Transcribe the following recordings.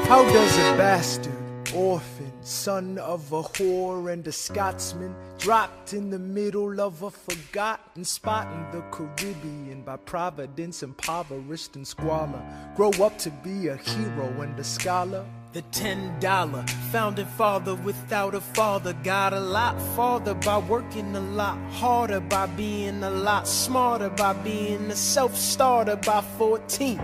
How does a bastard, orphan, son of a whore and a Scotsman, dropped in the middle of a forgotten spot in the Caribbean by providence, impoverished and squalor, grow up to be a hero and a scholar? The $10 founding father without a father got a lot farther by working a lot harder, by being a lot smarter, by being a self-starter. By 14,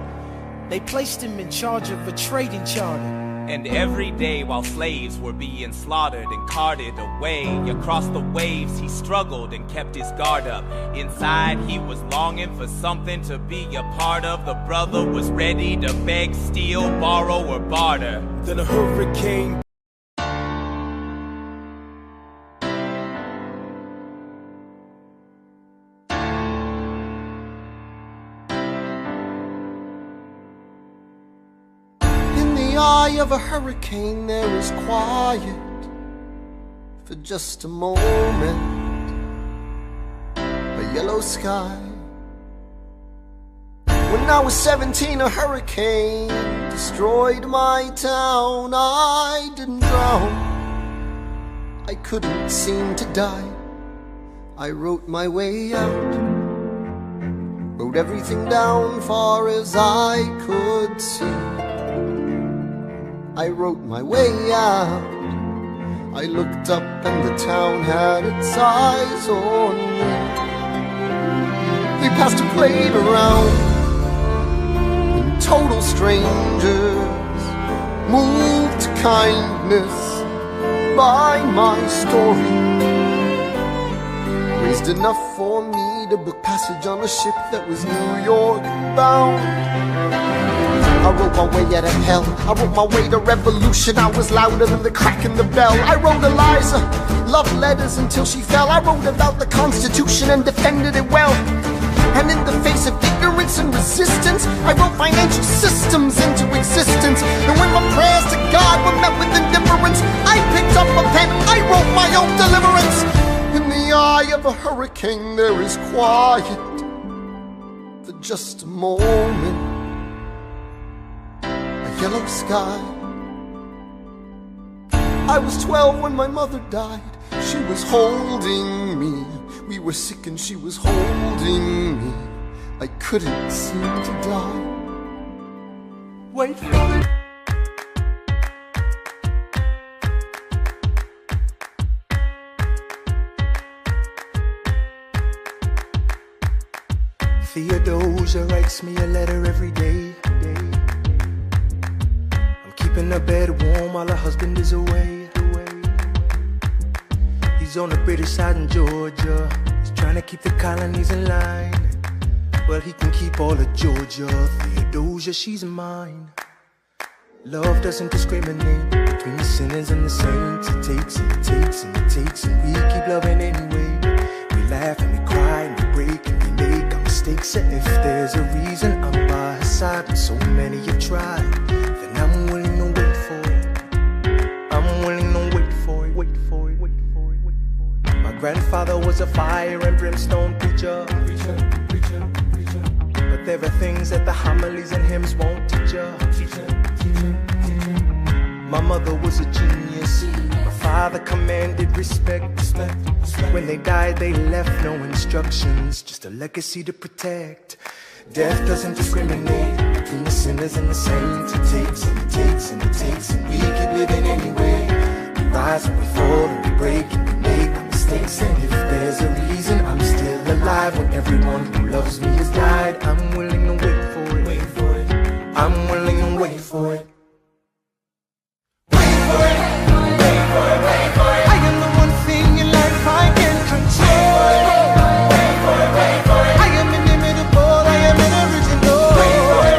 they placed him in charge of a trading charter. And every day while slaves were being slaughtered and carted away across the waves, he struggled and kept his guard up. Inside he was longing for something to be a part of. The brother was ready to beg, steal, borrow, or barter. Then a hurricane of a hurricane, there is quiet for just a moment. A yellow sky. When I was 17, a hurricane destroyed my town. I didn't drown, I couldn't seem to die. I wrote my way out, wrote everything down far as I could see. I wrote my way out. I looked up and the town had its eyes on me. They passed a plate around, and total strangers moved to kindness by my story. Raised enough for me to book passage on a ship that was New York bound. I wrote my way out of hell, I wrote my way to revolution. I was louder than the crack in the bell. I wrote Eliza love letters until she fell. I wrote about the Constitution and defended it well. And in the face of ignorance and resistance, I wrote financial systems into existence. And when my prayers to God were met with indifference, I picked up a pen, I wrote my own deliverance. In the eye of a hurricane there is quiet for just a moment. Yellow sky. I was 12 when my mother died. She was holding me. We were sick and she was holding me. I couldn't seem to die. Wait for it. Theodosia writes me a letter every day. Keeping her bed warm while her husband is away. He's on the British side in Georgia. He's trying to keep the colonies in line. Well, he can keep all of Georgia. Theodosia, she's mine. Love doesn't discriminate between the sinners and the saints. It takes and it takes and it takes, and we keep loving anyway. We laugh and we cry and we break and we make our mistakes. And if there's a reason I'm by her side when so many have tried, then I'm willing to wait for it. I'm willing to wait for it, wait for it, wait for it, wait for it. My grandfather was a fire and brimstone preacher. But there are things that the homilies and hymns won't teach ya. My mother was a genius. My father commanded respect. When they died they left no instructions, just a legacy to protect. Death doesn't discriminate between the sinners and the saints. It takes and it takes and it takes, and we keep living anyway. We rise and we fall and we break and we make our mistakes. And if there's a reason I'm still alive when everyone who loves me has died, I'm willing to wait for it. Wait for it. I'm willing to wait for it. Wait for it. Wait for it. Wait for it. I am the one thing in life I can control. Wait for it. Wait for it. I am inimitable. I am an original. Wait for it.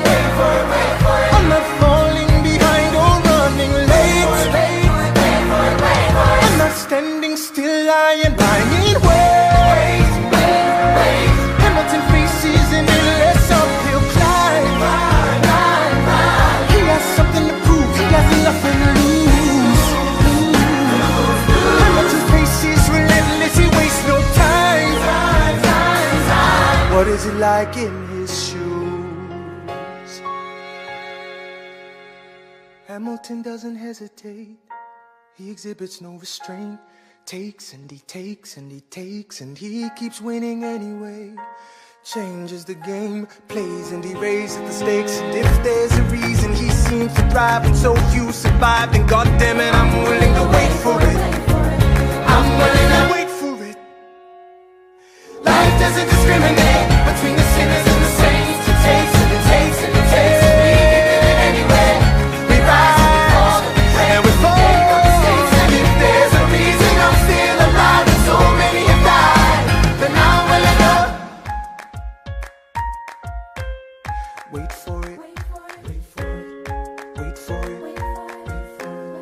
Wait for it. Wait for it. I'm not falling behind or running late. Wait for it. Wait for it. Wait for it. I'm not standing still. I am lying in wait. Wait. Hamilton faces an endless uphill climb. He has something to prove. He has nothing to lose. Hamilton's pace is relentless. He wastes no time. What is it like in his shoes? Hamilton doesn't hesitate. He exhibits no restraint. Takes and he takes and he takes and he keeps winning anyway. Changes the game, plays and he raises the stakes. And if there's a reason he seems to thrive and so few survive, then goddammit, I'm willing to wait for it. I'm willing to wait for it. Life doesn't discriminate between the sinners and the saints. It takes and it takes and it takes, and we give it anyway. We rise and we fall. And if there's a reason I'm still alive and so many have died, then I'm willing to wait for it. Wait for it. Wait for it. Wait for it.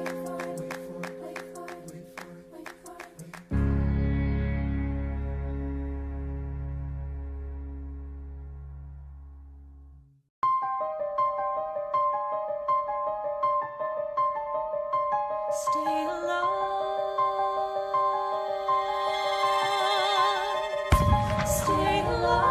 Stay alive. Stay alive.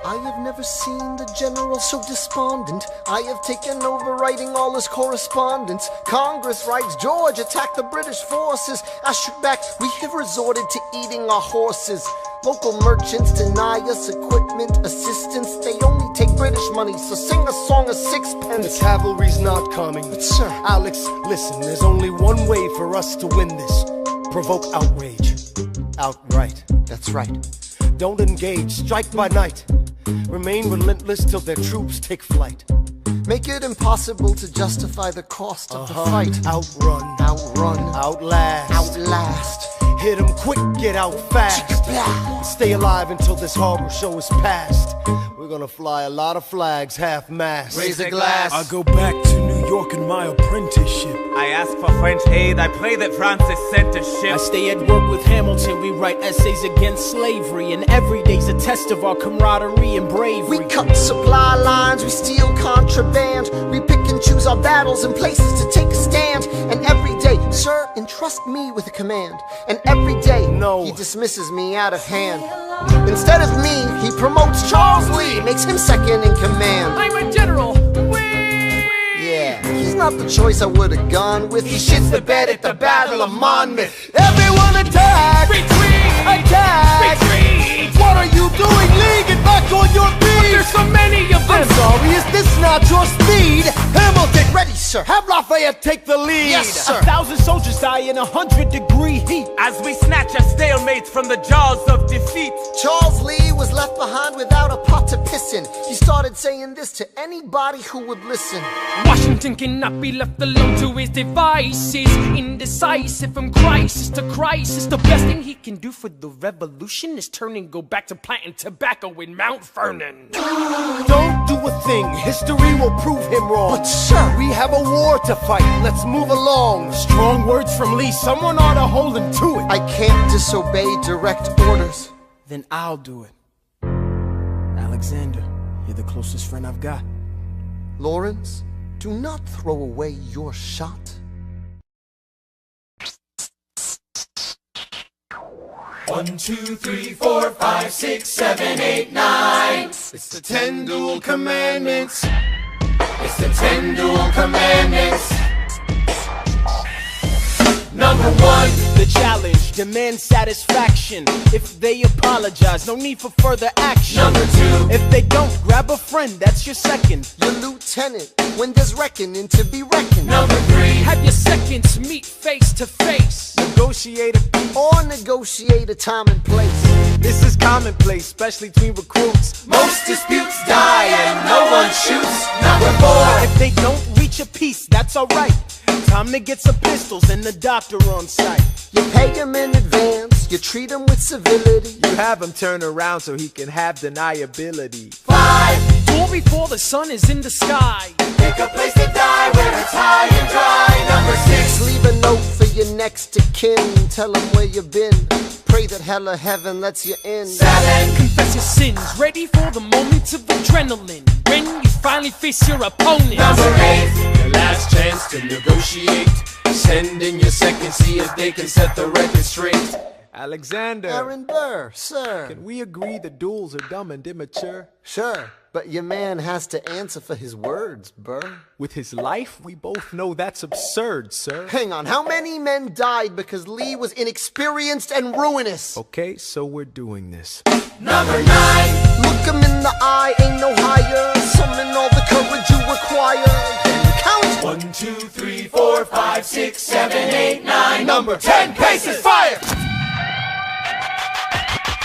I have never seen the general so despondent. I have taken over writing all his correspondence. Congress writes, George attacked the British forces. I shoot back, we have resorted to eating our horses. Local merchants deny us equipment, assistance. They only take British money, so sing a song of sixpence. The cavalry's not coming. But sir, Alex, listen, there's only one way for us to win this. Provoke outrage. Outright. that's right. Don't engage, strike by night. Remain relentless till their troops take flight. Make it impossible to justify the cost of the fight. Outrun, Outrun, outlast, outlast. hit 'em quick, get out fast. Stay alive until this horrible show is past. We're gonna fly a lot of flags, half-mast. Raise a glass. I go back to New York in my apprenticeship. I ask for French aid, I pray that Francis sent a ship. I stay at work with Hamilton, we write essays against slavery, and every day's a test of our camaraderie and bravery. We cut supply lines, we steal contraband. We pick and choose our battles and places to take a stand. And every day, sir, entrust me with a command. And every day, No. he dismisses me out of hand. Instead of me, he promotes Charles Lee, makes him second in command. I'm a general. Yeah, he's not the choice I would've gone with. He shits the bed at the Battle of Monmouth. Everyone attack! Retreat! Attack! Retreat! What are you doing, Lee? Get back on your feet! There's so many of them! I'm sorry, is this not your speed? Hamilton, Ready, sir. have Lafayette take the lead! Yes, sir. 1,000 soldiers die in 100-degree heat. As we snatch a stalemate from the jaws of defeat. Charles Lee was left behind without a pot to piss in. He started saying this to anybody who would listen. Washington cannot be left alone to his devices. Indecisive from crisis to crisis. The best thing he can do for the revolution is turn and go back to planting tobacco in Mount Vernon. Don't do a thing, history will prove him wrong. But sir, We have a war to fight, let's move along. Strong words from Lee, someone ought to hold him to it. I can't disobey direct orders. Then I'll do it. Alexander, you're the closest friend I've got. Lawrence, do not throw away your shot. One, two, three, four, five, six, seven, eight, nine. It's the 10 dual commandments. It's the 10 dual commandments. Number one, The challenge, demand satisfaction. If they apologize, no need for further action. number two, If they don't, grab a friend, that's your second. Your lieutenant, when there's reckoning to be reckoned. number three, Have your seconds meet face to face. Negotiate a peace. Or negotiate a time and place. This is commonplace, especially between recruits. most disputes die and no one shoots. Number four, If they don't reach a peace, that's alright. Time to get some pistols and the doctor on site. You pay him in advance, you treat him with civility. You have him turn around so he can have deniability. five, Door before the sun is in the sky. pick a place to die where it's high and dry. Number six, Leave a note for your next to kin, tell him where you've been. Pray that hell or heaven lets you in. seven, Confess your sins, ready for the moments of adrenaline. When you finally face your opponent. number eight, Your last chance to negotiate. Send in your second, see if they can set the record straight. Alexander, Aaron Burr, sir. can we agree the duels are dumb and immature? Sure, But your man has to answer for his words, Burr. With his life, we both know that's absurd, sir. Hang on, how many men died because Lee was inexperienced and ruinous? Okay, so we're doing this. Number 9. Look him in the eye, ain't no higher. Summon all the courage you require. Then count 1, 2, 3, 4, 5, 6, 7, 8, 9. Number 10 paces. Fire!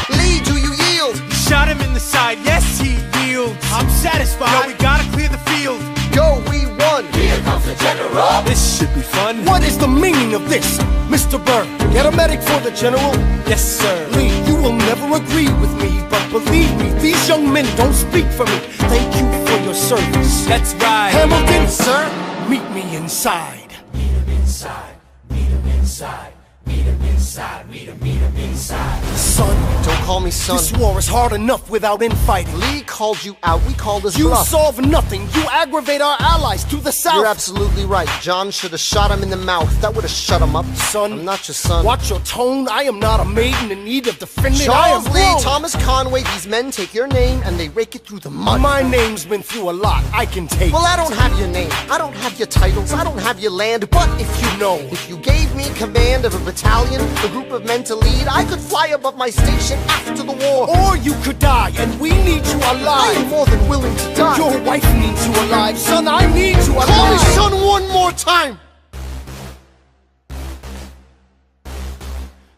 Lee, do you yield? Shot him in the side, yes he yields. I'm satisfied. Yo, we gotta clear the field. Go, we won. Here comes the general. This should be fun. What is the meaning of this, Mr. Burr? Get a medic for the general? Yes, sir. Lee, you will never agree with me, but believe me, these young men don't speak for me. Thank you for your service. That's right. Hamilton, Sir? meet me inside. Meet him inside. Meet him inside. Meet him inside. Meet him inside. Son, don't call me son. This war is hard enough without infighting. Lee called you out, we called his You bluff. solve nothing. You aggravate our allies to the south. You're absolutely right. John should have shot him in the mouth. That would have shut him up. Son, I'm not your son. Watch your tone. I am not a maiden in need of defending. I Charles am Lee, grown. Thomas Conway, these men take your name and they rake it through the mud. My name's been through a lot. I can take. Well, I don't have your name. I don't have your titles. I don't have your land. But if you know, if you gave me command of a battalion, a group of men to lead, I could fly above my station after the war. Or you could die, and we need you I am alive. more than willing to die. Your wife needs you alive, son. I need you alive. Call me son one more time.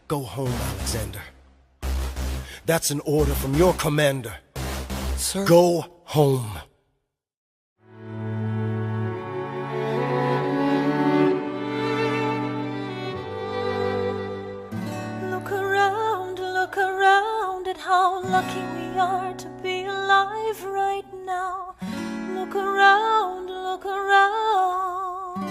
Go home, Alexander. That's an order from your commander. Sir? Go home. Look around at how lucky we are to be alive right now. Look around, look around.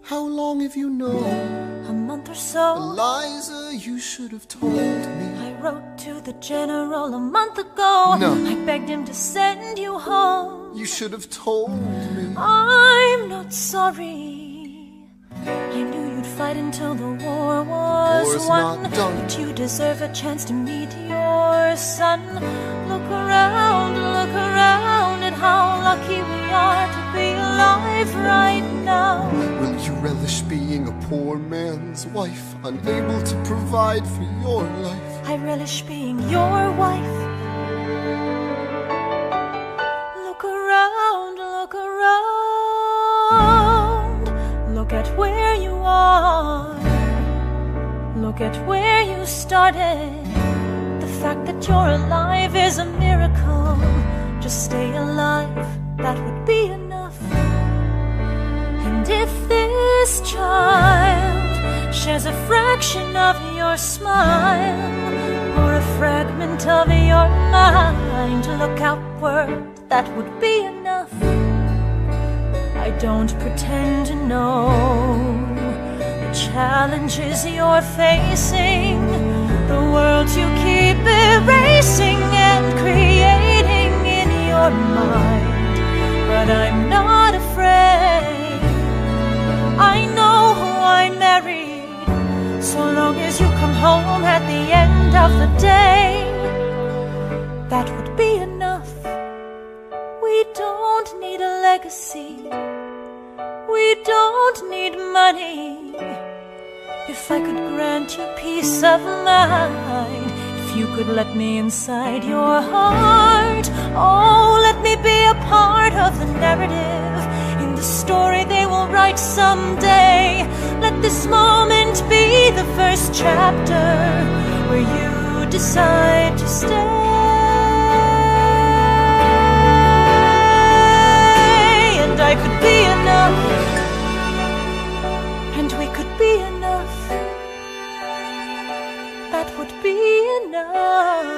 How long have you known? A month or so. Eliza, you should have told me. I wrote to the general a month ago. No. I begged him to send you home. You should have told me. I'm not sorry. I knew you'd fight until the war was War's won. not done. But you deserve a chance to meet your son. Look around at how lucky we are to be alive right now. Will you relish being a poor man's wife, unable to provide for your life? I relish being your wife. Look around, look around. Look at where you are. Look at where you started. The fact that you're alive is a miracle. Just stay alive, that would be enough. And if this child shares a fraction of your smile, or a fragment of your mind, look outward, that would be enough. I don't pretend to know the challenges you're facing, the worlds you keep erasing and creating in your mind. But I'm not afraid. I know who I married. So long as you come home at the end of the day, that would be enough. We don't need a legacy. We don't need money. If I could grant you peace of mind, if you could let me inside your heart, oh, let me be a part of the narrative in the story they will write someday. Let this moment be the first chapter where you decide to stay. And I could be enough, and we could be enough. That would be enough.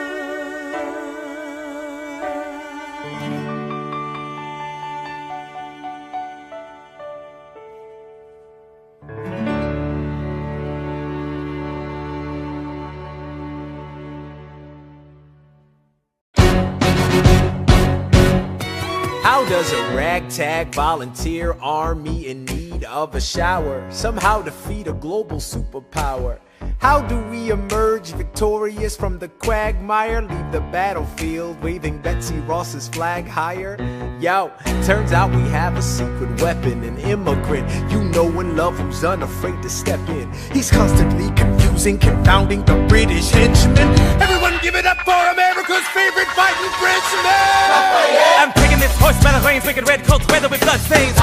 How does a ragtag volunteer army in need of a shower somehow defeat a global superpower? How do we emerge victorious from the quagmire? Leave the battlefield waving Betsy Ross's flag higher? Yo, turns out we have a secret weapon, an immigrant you know and love who's unafraid to step in. He's constantly confusing, confounding the British henchmen. Everyone give it up for America's favorite fighting Frenchman! I'm taking this horse by the reins, making red coats weather with blood stains.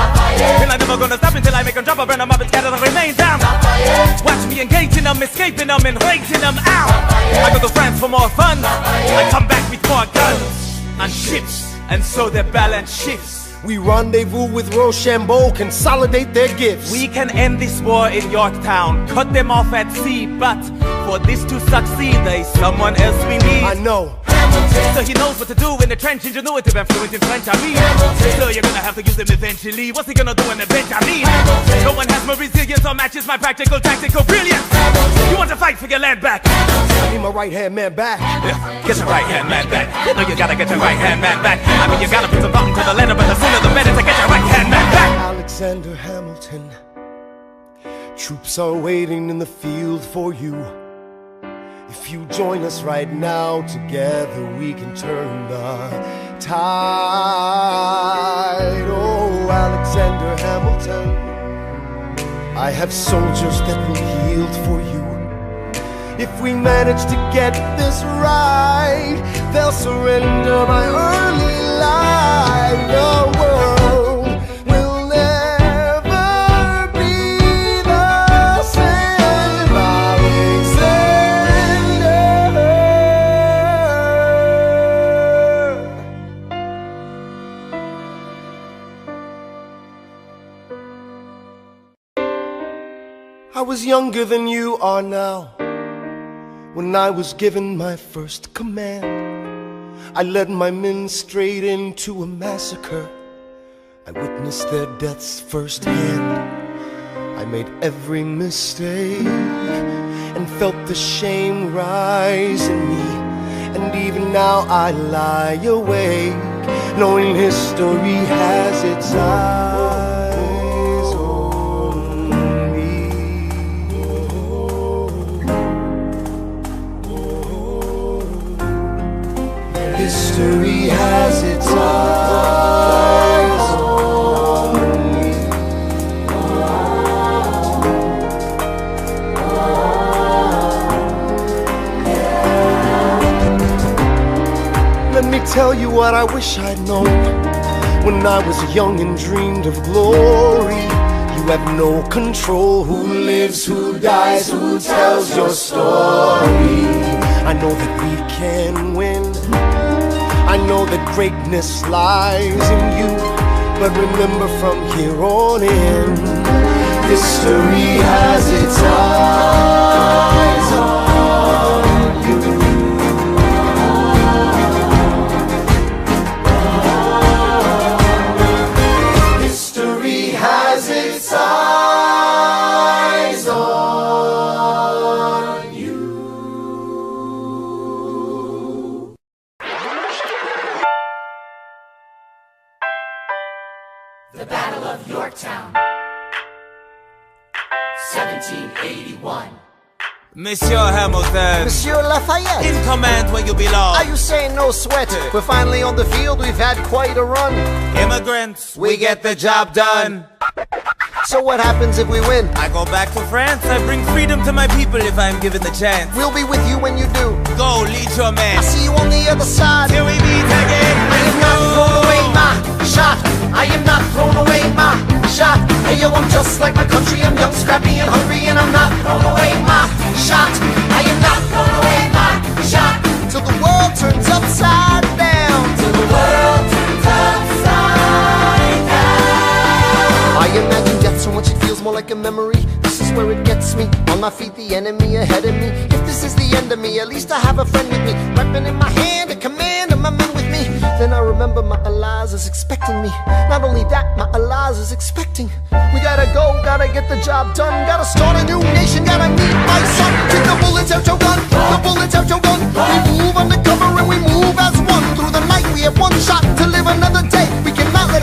And I'm never gonna stop until I make them drop, burn them up and scatter the remains down. Watch me engaging them, escaping them and raising them out. I go to France for more fun, I come back with more guns and ships, and so their balance shifts. We rendezvous with Rochambeau, consolidate their gifts. We can end this war in Yorktown, cut them off at sea, but for this to succeed, there's someone else we need. I know. So he knows what to do in the trench, ingenuitive and fluent in French, I mean. So you're gonna have to use him eventually. What's he gonna do in the bench, I mean? No one has more resilience or matches my practical, tactical brilliance. You want to fight for your land back? I need my right-hand man back. Yeah, get your right-hand man back. You know you gotta get your right-hand man back. I mean, you gotta put some thought into the letter, but the sooner the better to get your right-hand man back. Alexander Hamilton, troops are waiting in the field for you. If you join us right now, together we can turn the tide. Oh, Alexander Hamilton, I have soldiers that will yield for you. If we manage to get this right, they'll surrender my early life. The world will never be the same. I was younger than you are now when I was given my first command. I led my men straight into a massacre. I witnessed their deaths firsthand. I made every mistake and felt the shame rise in me. And even now I lie awake, knowing history has its eyes on me. History has its eyes on me. Let me tell you what I wish I'd known when I was young and dreamed of glory. You have no control who lives, who dies, who tells your story. I know that we can win. I know that greatness lies in you, but remember from here on in, history has its eyes on you. History has its eyes on you. The Battle of Yorktown, 1781. Monsieur Hamilton, Monsieur Lafayette, in command where you belong. are you saying no sweat? We're finally on the field, we've had quite a run. Immigrants, we get the job done. So what happens if we win? I go back to France, I bring freedom to my people if I'm given the chance. We'll be with you when you do. Go, lead your man. I'll see you on the other side. Till we meet again. I am not thrown away my shot. I am not thrown away my shot. Hey yo, I'm just like my country. I'm young, scrappy, and hungry, and I'm not thrown away my shot. I am not thrown away my shot. Till the world turns upside down. Till the world turns upside down. I imagine death so much it feels more like a memory. This is where it gets me. On my feet, the enemy ahead of me. If this is the end of me, at least I have a friend with me. Weapon in my hand, a command of my men with me. Then I remember my Eliza is expecting me. Not only that, my Eliza is expecting. We gotta go, gotta get the job done. Gotta start a new nation, gotta meet my son. Keep the bullets out your gun, the bullets out your gun. We move undercover and we move as one. Through the night we have one shot to live another day. We cannot let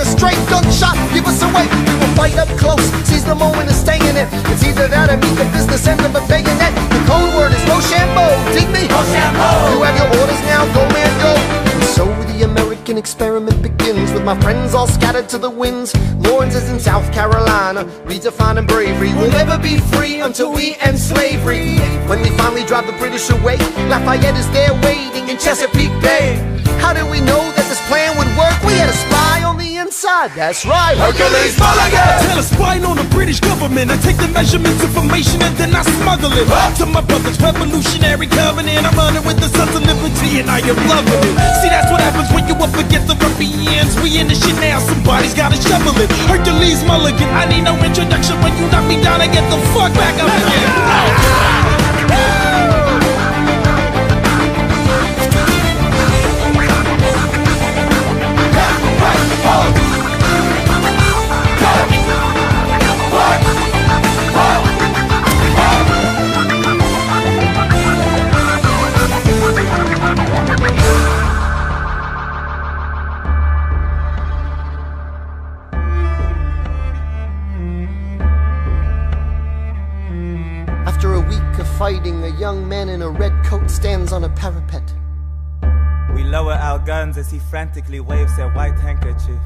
right up close. Seize the moment and stay in it. It's either that or meet the business end of a bayonet. The code word is Rochambeau. Dig me? Rochambeau. You have your orders now, go man, go. And so the American experiment begins, with my friends all scattered to the winds. Lawrence is in South Carolina, redefining bravery. We'll never be free until we end slavery. When we finally drive the British away, Lafayette is there waiting in Chesapeake Bay. How did we know that this plan would work? We had a spy on the inside, that's right, Hercules Mulligan! Tell a spy on the British government. I take the measurements, information, and then I smuggle it to my brother's revolutionary covenant. I'm running with the Sons of Liberty and I am loving it. See, that's what happens when you up against the ruffians. We in the shit now, somebody's gotta shovel it. Hercules Mulligan, I need no introduction. When you knock me down, I get the fuck back up again. After a week of fighting, a young man in a red coat stands on a parapet. We lower our guns as he frantically waves their white handkerchief.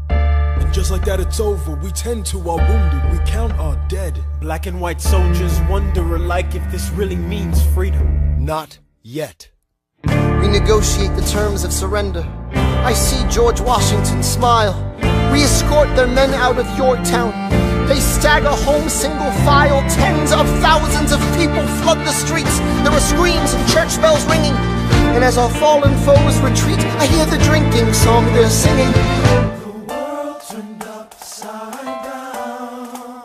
And just like that it's over, we tend to our wounded, we count our dead. Black and white soldiers wonder alike if this really means freedom. Not yet. We negotiate the terms of surrender. I see George Washington smile. We escort their men out of Yorktown. They stagger home single file. Tens of thousands of people flood the streets. There are screams and church bells ringing. And as our fallen foes retreat, I hear the drinking song they're singing. The world turned upside down.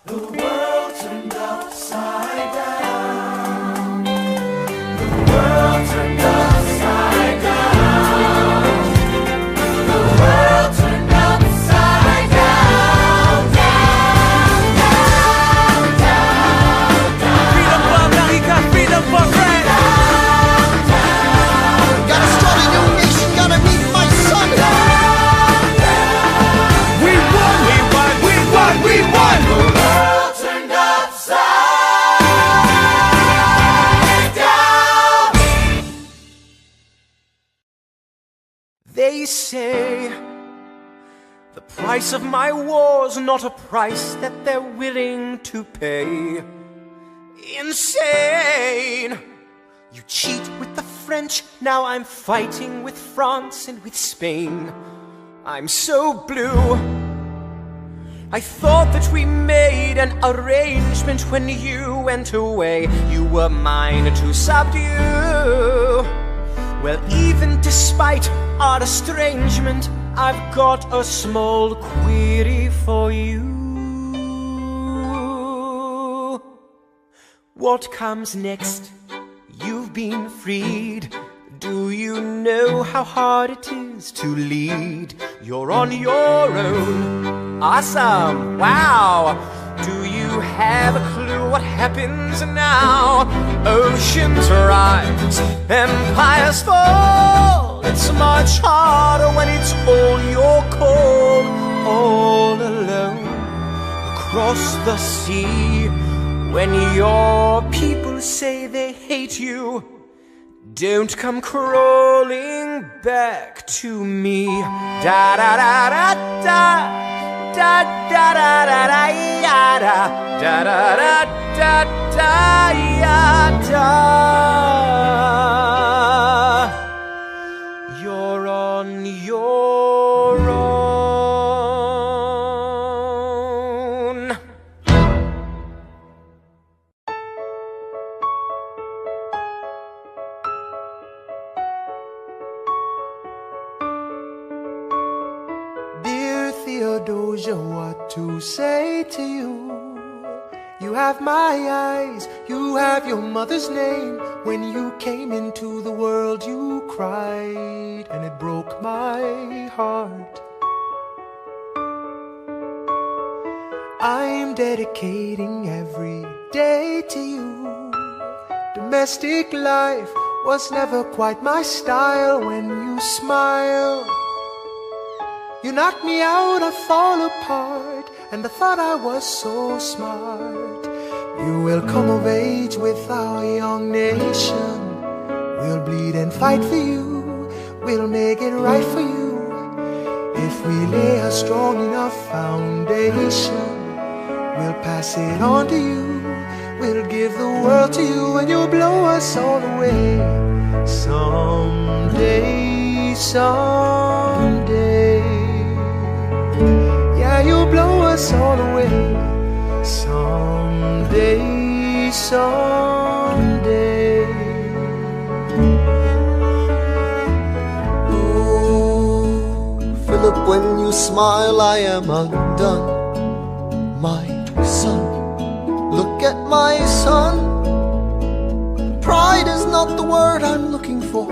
The world turned upside down. The world turned upside down. The world turned upside down. Down, down, down, down. Freedom for America, freedom for France. Gotta start a new nation, gotta meet my son. We won, we won, we won, we won. The world turned upside down. They say the price of my war's not a price that they're willing to pay. Insane! You cheat with the French, now I'm fighting with France and with Spain. I'm so blue. I thought that we made an arrangement when you went away. You were mine to subdue. Well, even despite our estrangement, I've got a small query for you. What comes next? You've been freed. Do you know how hard it is to lead? You're on your own. Awesome! Wow! Do you have a clue what happens now? Oceans rise, empires fall. It's much harder when it's all your call. All alone across the sea. When your people say they hate you, don't come crawling back to me. Da da da da da da da da da da da da da da da da. You're on your own. Theodosia, what to say to you? You have my eyes, you have your mother's name. When you came into the world you cried, and it broke my heart. I'm dedicating every day to you. Domestic life was never quite my style. When you smile, You knocked me out, I fall apart, and I thought I was so smart. You will come of age with our young nation. We'll bleed and fight for you, we'll make it right for you. If we lay a strong enough foundation, we'll pass it on to you. We'll give the world to you, and you'll blow us all away. Someday, someday, yeah, you'll blow us all away. Someday, someday. Oh, Philip, when you smile, I am undone. My son, look at my son. Pride is not the word I'm looking for.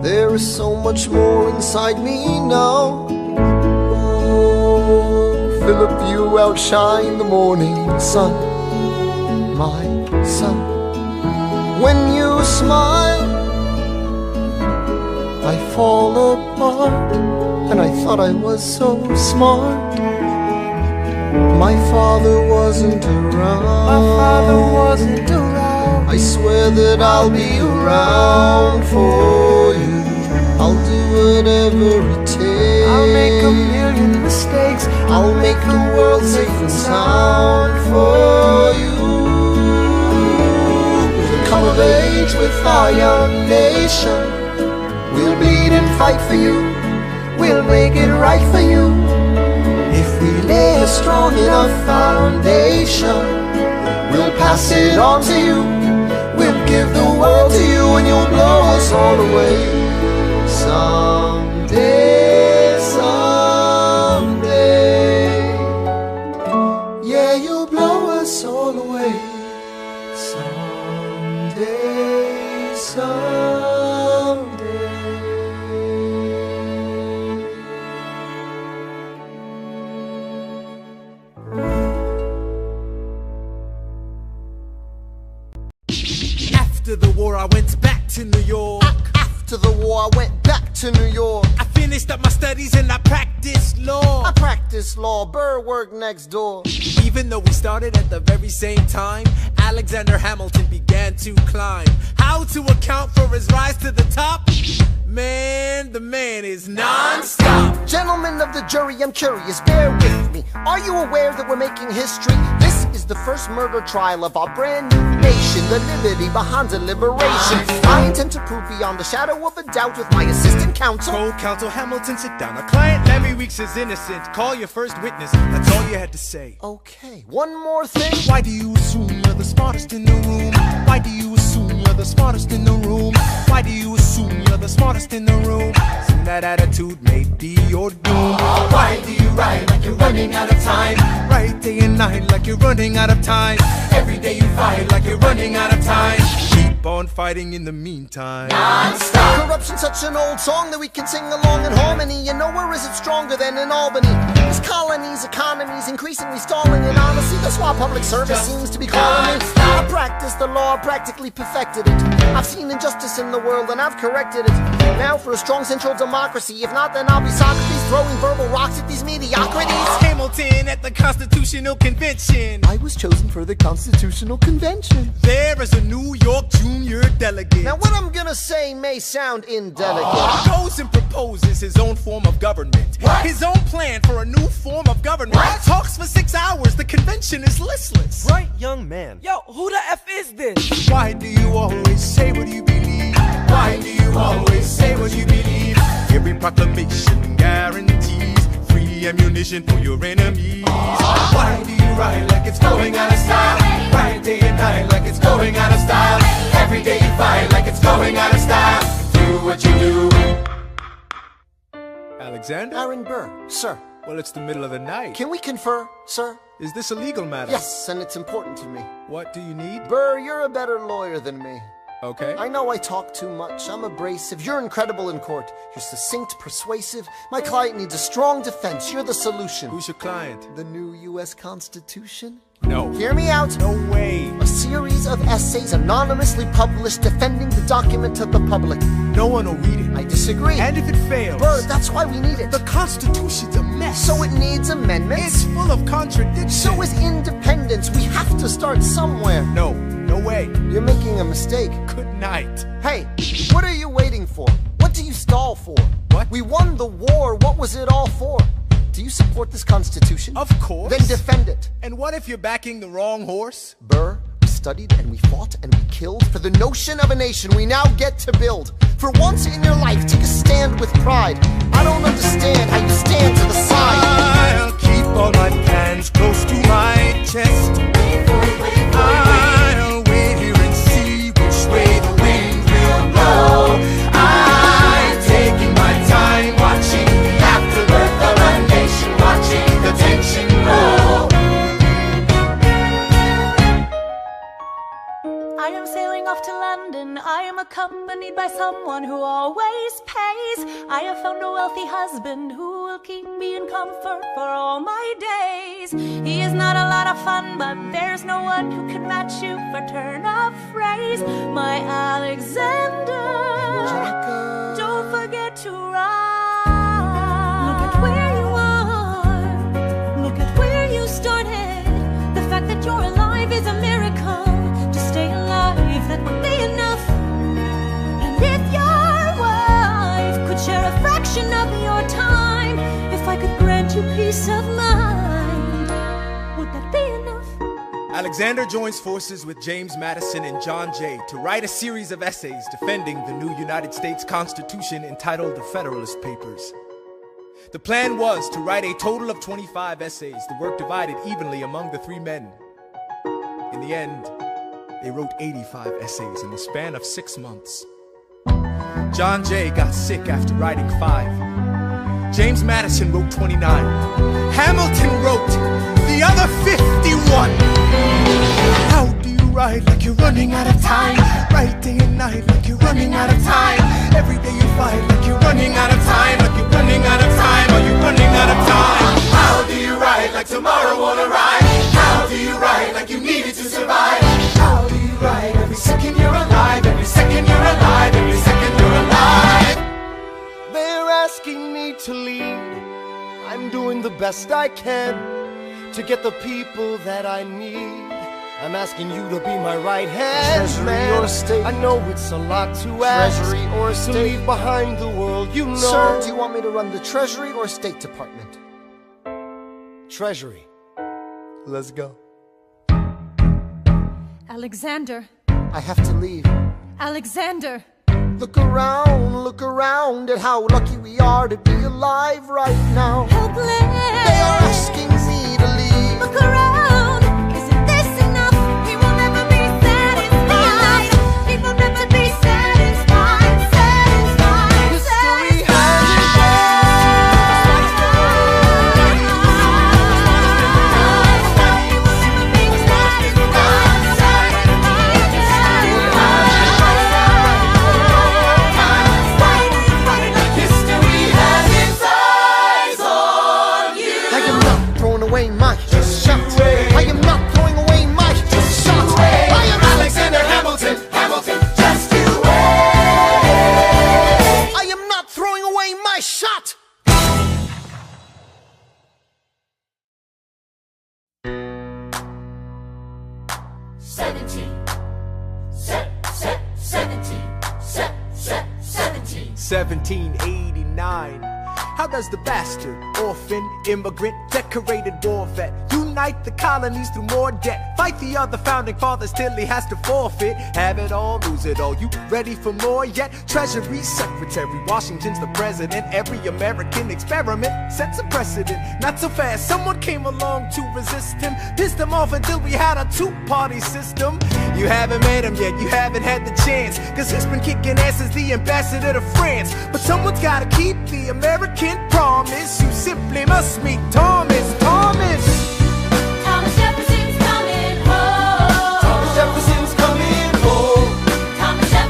There is so much more inside me now. Oh, Philip, you outshine the morning sun. My son, when you smile, I fall apart, and I thought I was so smart. My father wasn't around. My father wasn't around. I swear that I'll be around for you. I'll do whatever it takes. I'll make a million mistakes. I'll make the world safe and sound for you. We'll come of age with our young nation. We'll bleed and fight for you. We'll make it right for you. If we lay a strong enough foundation, we'll pass it on to you. We'll give the world to you, and you'll blow us all away. Someday, someday, yeah, you'll blow us all away. Someday, someday. After the war, I went back to New York. After the war, I went back to New York. I finished up my studies and I practiced law. I practiced law, Burr worked next door. Even though we started at the very same time, Alexander Hamilton began to climb. How to account for his rise to the top? Man, the man is non-stop. Gentlemen of the jury, I'm curious, bear with me. Are you aware that we're making history? This is the first murder trial of our brand new nation, the liberty behind deliberation. I intend to prove beyond the shadow of a doubt with my assistant counsel. Co-counsel Hamilton, sit down. Our client, Larry Weeks, is innocent. Call your first witness. That's all you had to say. Okay, one more thing. Why do you assume you're the smartest in the room? Why do you assume you're the smartest in the room? Why do you assume you're the smartest in the room? Soon that attitude may be your doom. Why do you write like you're running out of time? Right day and night like you're running out of time. Every day you fight like you're running out of time. Keep on fighting in the meantime. Non-stop. Corruption's such an old song that we can sing along in harmony. You know, where is it stronger than in Albany? This colony's economy's increasingly stalling, and honestly, that's why public service seems to be calling me. I practiced the law, practically perfected it. I've seen injustice in the world, and I've corrected it. Now for a strong central democracy. If not, then I'll be Socrates throwing verbal rocks at these mediocrities. Hamilton at the Constitutional Convention. I was chosen for the Constitutional Convention. There is a New York junior delegate. Now what I'm gonna say may sound indelicate. Goes and proposes his own form of government. His own plan for a new form of government. Talks for 6 hours, the convention is listless. Right, young man. Yo, who the F is this? Why do you always say what you believe? Why do you always say what you believe? Every proclamation guarantees free ammunition for your enemies. Why do you write like it's going out of style? Write day and night like it's going out of style. Every day you fight like it's going out of style. Do what you do. Alexander? Aaron Burr, sir. Well, it's the middle of the night. Can we confer, sir? Is this a legal matter? Yes, and it's important to me. What do you need? Burr, you're a better lawyer than me. Okay. I know I talk too much, I'm abrasive. You're incredible in court. You're succinct, persuasive. My client needs a strong defense. You're the solution. Who's your client? The new U.S. Constitution? No. Hear me out. No way. A series of essays anonymously published defending the document to the public. No one will read it. I disagree. And if it fails? Bert, that's why we need it. The Constitution's a mess. So it needs amendments. It's full of contradictions. So is independence. We have to start somewhere. No. No way. You're making a mistake. Good night. Hey, what are you waiting for? What do you stall for? What? We won the war. What was it all for? Do you support this Constitution? Of course. Then defend it. And what if you're backing the wrong horse? Burr, we studied and we fought and we killed for the notion of a nation we now get to build. For once in your life, take a stand with pride. I don't understand how you stand to the side. I'll keep all my plans close to my chest. I'll wait here and see which way the wind will blow. I'm taking my time, watching the afterbirth of a nation, watching the tension grow. I am sailing off to London. I am accompanied by someone who always pays. I have found a wealthy husband who will keep me in comfort for all my days. He is not a lot of fun, but there's no one who can match you for turn of phrase. My Alexander, don't forget to ride. Look at where you are. Look at where you started. The fact that you're alive is a miracle. To stay alive, that would be enough. And if your wife could share a fraction of your time, if I could grant you peace of mind, would that be enough? Alexander joins forces with James Madison and John Jay to write a series of essays defending the new United States Constitution entitled the Federalist Papers. The plan was to write a total of 25 essays, the work divided evenly among the three men. In the end, they wrote 85 essays in the span of 6 months. John Jay got sick after writing 5. James Madison wrote 29. Hamilton wrote the other 51. How do you write like you're running out of time? Write day and night like you're running out of time. Every day you fight like you're running out of time. Like you're running out of time. Are you running out of time? How do you write like tomorrow won't arrive? How do you write like you need it to survive? How do you write every second you're alive? Every second you're alive. Every second you're alive. They're asking me to lead. I'm doing the best I can to get the people that I need. I'm asking you to be my right hand, Treasury man. or state? I know it's a lot to ask. Treasury or to state? leave behind the world, you know. Sir, do you want me to run the Treasury or State Department? Treasury. Let's go. Alexander, I have to leave. Alexander. Look around at how lucky we are to be alive right now. Helpless. They are asking me to leave. Look around. Isn't this enough? He will never be satisfied. He will never be satisfied. Satisfied. History away my shot. I am not throwing away my shot. I am Alexander Hamilton. Hamilton, just you wait. I am not throwing away my shot. Set, 1789. How does the bastard, orphan, immigrant, decorated war vet unite the colonies through more debt? Fight the other founding fathers till he has to forfeit. Have it all, lose it all. You ready for more yet? Treasury Secretary, Washington's the president. Every American experiment sets a precedent. Not so fast, someone came along to resist him. Pissed him off until we had a two-party system. You haven't met him yet, you haven't had the chance, cause he's been kicking ass as the ambassador to France. But someone's gotta keep the American promise. You simply must meet Thomas. Thomas Jefferson's coming home. Thomas Jefferson's coming home. Thomas Jefferson's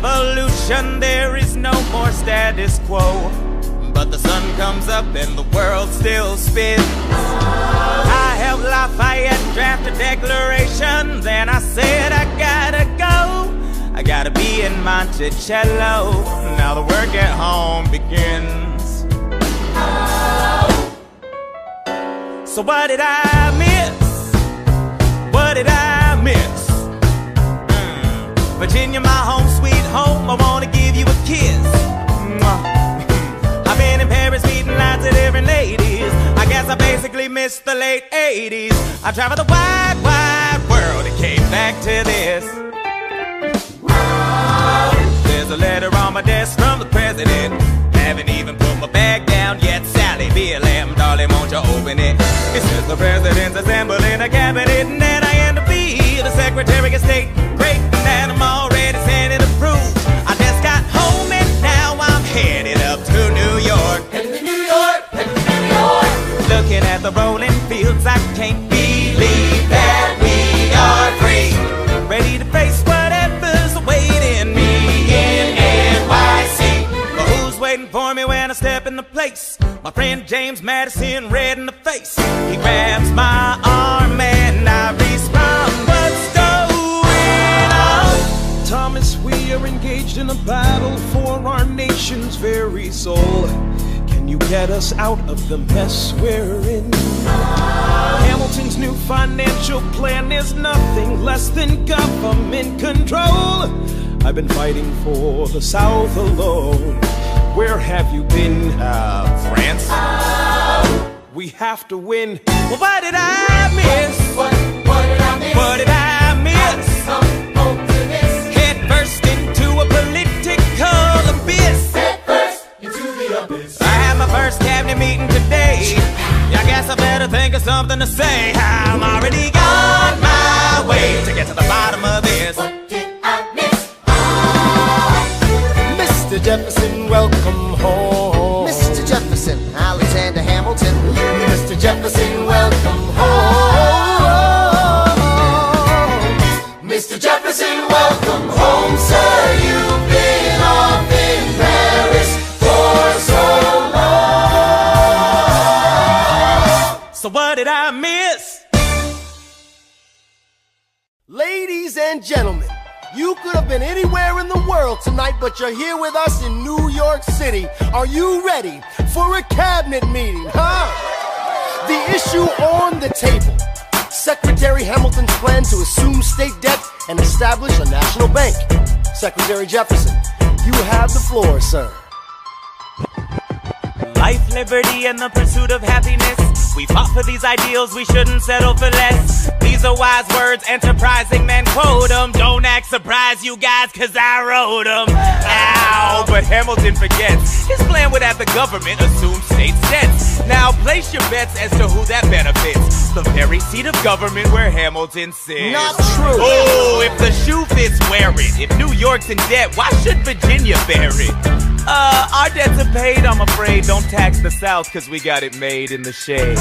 revolution, there is no more status quo. But the sun comes up and the world still spins. I helped Lafayette draft a declaration. Then I said I gotta go. I gotta be in Monticello. Now the work at home begins. So what did I miss? What did I miss? Virginia, my home sweet home, I wanna give you a kiss. I've been in Paris meeting lots of different ladies. I guess I basically missed the late 80s. I traveled the wide, wide world and came back to this. There's a letter on my desk from the president. Haven't even put my bag down yet. Sally BLM, darling, won't you open it? It says the president's assembling a cabinet, and then I end up being the Secretary of State. Great, and I'm already sending approved. I just got home and now I'm headed up to New York. Headed to New York, headed to New York. Looking at the rolling fields, I can't believe that we are free. Ready to face whatever's awaiting me in NYC. But who's waiting for me when I step in the place? My friend James Madison, red in the face. He grabs my arm and I respond, what's going on? Thomas, we are engaged in a battle for our nation's very soul. Can you get us out of the mess we're in? Hamilton's new financial plan is nothing less than government control. I've been fighting for the South alone. Where have you been? France? We have to win. Well, what did I miss? What did I miss? What did I miss? Come home to this. Head first into a political abyss. Head first into the abyss. I had my first cabinet meeting today. I guess I better think of something to say. I'm already on my way to get to the bottom of this. What did I miss? Mr. Jefferson, welcome home. Mr. Jefferson, Alexander Hamilton. Mr. Jefferson, welcome home. Mr. Jefferson, welcome home, sir. You've been off in Paris for so long. So what did I miss? Ladies and gentlemen, you could have been anywhere in the world tonight, but you're here with us in New York City. Are you ready for a cabinet meeting, huh? The issue on the table: Secretary Hamilton's plan to assume state debt and establish a national bank. Secretary Jefferson, you have the floor, sir. Life, liberty, and the pursuit of happiness. We fought for these ideals, we shouldn't settle for less. These are wise words, enterprising men quote them. Don't act surprised, you guys, cause I wrote them. Ow, but Hamilton forgets his plan would have the government assume state debts. Now place your bets as to who that benefits. The very seat of government where Hamilton sits. Not true. Oh, if the shoe fits, wear it. If New York's in debt, why should Virginia bear it? Our debts are paid, I'm afraid. Don't tax the South, cause we got it made in the shade.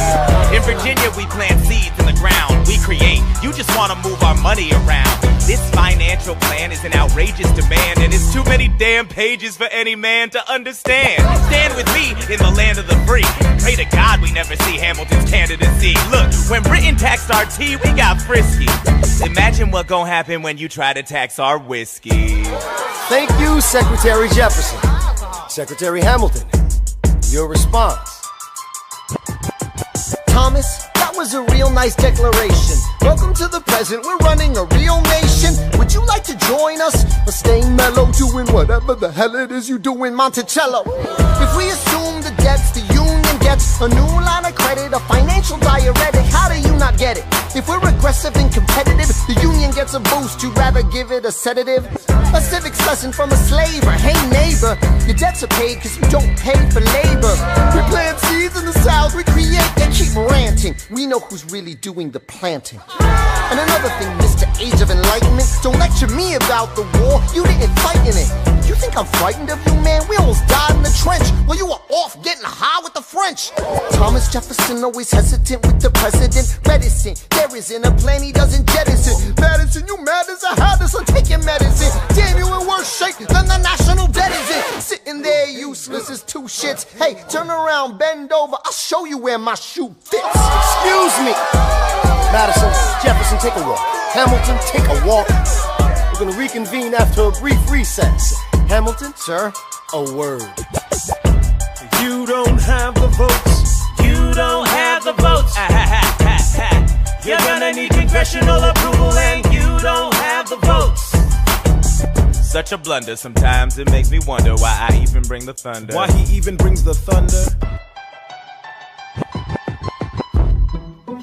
In Virginia, we plant seeds in the ground. We create, you just wanna move our money around. This financial plan is an outrageous demand, and it's too many damn pages for any man to understand. Stand with me in the land of the free. Pray to God we never see Hamilton's candidacy. Look, when Britain taxed our tea, we got frisky. Imagine what gon' happen when you try to tax our whiskey. Thank you, Secretary Jefferson. Secretary Hamilton, your response. Thomas, that was a real nice declaration. Welcome to the present, we're running a real nation. Would you like to join us? Or stay mellow, doing whatever the hell it is you do in Monticello? If we assume the debts the union gets, a new line of credit, a financial diuretic, how do you not get it? If we're aggressive and competitive, the union gets a boost, you'd rather give it a sedative? A civics lesson from a slaver. Hey neighbor, your debts are paid cause you don't pay for labor. We plant seeds in the South, we create, they keep ranting. We know who's really doing the planting. And another thing, Mr. Age of Enlightenment, don't lecture me about the war, you didn't fight in it. You think I'm frightened of you, man? We almost died in the trench while you were off getting high with the French. Thomas Jefferson always hesitant with the president, reticent. There isn't a plan he doesn't jettison. Madison, you mad as a hottest, so take your medicine. Damn, you in worse shape than the national debt is in. Sitting there useless as two shits. Hey, turn around, bend over, I'll show you where my shoe fits. Excuse me. Madison, Jefferson, take a walk. Hamilton, take a walk. We're gonna reconvene after a brief recess. Hamilton, Sir? a word. You don't have the votes. You don't have the votes. You're gonna need congressional approval, and you don't have the votes. Such a blunder, sometimes it makes me wonder why I even bring the thunder. Why he even brings the thunder?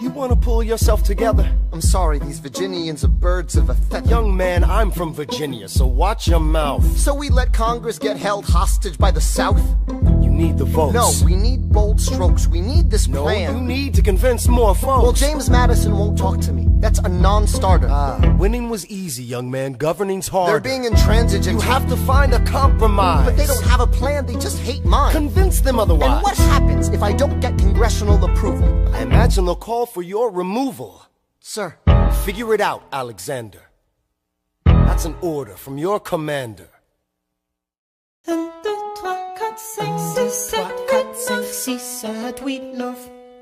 You wanna pull yourself together? I'm sorry, these Virginians are birds of a feather. Young man, I'm from Virginia, so watch your mouth. So we let Congress get held hostage by the South? You need the votes. No, we need bold strokes. We need this No, plan. you need to convince more folks. Well, James Madison won't talk to me. That's a non-starter. Winning was easy, young man. Governing's hard. They're being intransigent. You have to find a compromise. But they don't have a plan. They just hate mine. Convince them otherwise. And what happens if I don't get congressional approval? I imagine they'll call for your removal. Sir. Figure it out, Alexander. That's an order from your commander. 1, 2, 3, 4, 5, 6, 7, 8, 9. 6, 7, 8, 9.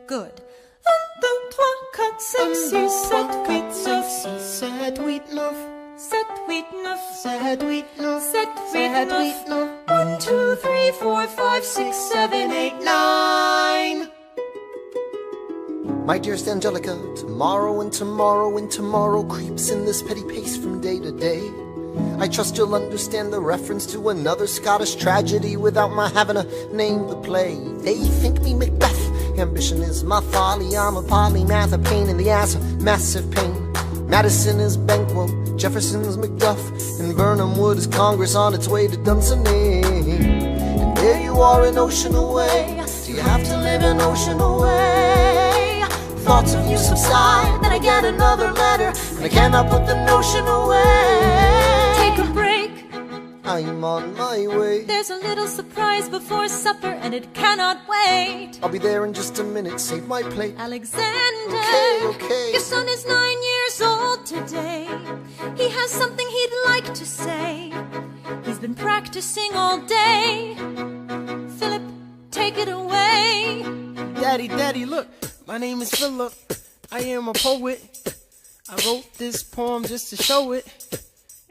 Good. 1, 2, 3, 4, 5, 6, 7, 8, 9. 6, 7, 8, 9. 7, 8, 9. 7, 8, 9. 7, 8, 9. 1, 2, 3, 4, 5, 6, 7, 8, 9. My dearest Angelica, tomorrow and tomorrow and tomorrow creeps in this petty pace from day to day. I trust you'll understand the reference to another Scottish tragedy without my having to name the play. They think me Macbeth, ambition is my folly. I'm a polymath, a pain in the ass, a massive pain. Madison is Banquo, Jefferson's Macduff, and Burnham Wood is Congress on its way to Dunsinane. And there you are an ocean away. Do you have to live an ocean away? Thoughts of you subside, then I get another letter, and I cannot put the notion away. Take a break. I'm on my way. There's a little surprise before supper, and it cannot wait. I'll be there in just a minute, save my plate. Alexander, Okay. your son is 9 years old today. He has something he'd like to say. He's been practicing all day. Philip, take it away. Daddy, look, my name is Philip. I am a poet. I wrote this poem just to show it.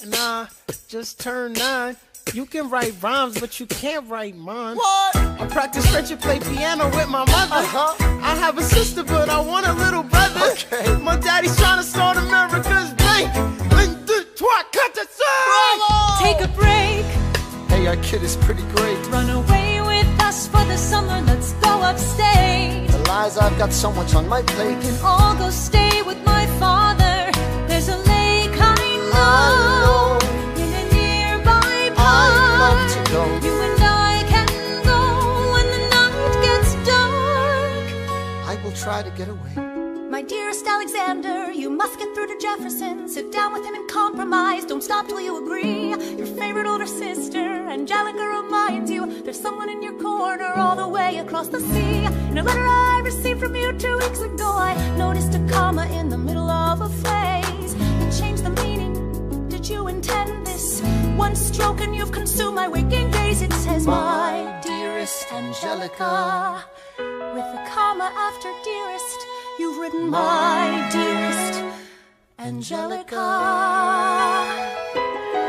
And I just turned 9. You can write rhymes, but you can't write mine. What? I practice French and play piano with my mother. I have a sister, but I want a little brother. Okay. My daddy's trying to start America's bank. 1, 2, 3, 4, 5. Take a break. Hey, our kid is pretty great. Run away with us for the summer. Let's go upstate. The lies, I've got so much on my plate. We can all go stay with my father. There's a lake I know in a nearby park. I'd love to go. You and I can go when the night gets dark. I will try to get away. My dearest Alexander, you must get through to Jefferson. Sit down with him and compromise. Don't stop till you agree. Your favorite older sister, Angelica, reminds you there's someone in your corner all the way across the sea. In a letter I received from you 2 weeks ago, I noticed a comma in the middle of a phrase. It changed the meaning. Did you intend this? One stroke and you've consumed my waking gaze. It says, my dearest Angelica, with a comma after dearest. You've written my dearest Angelica.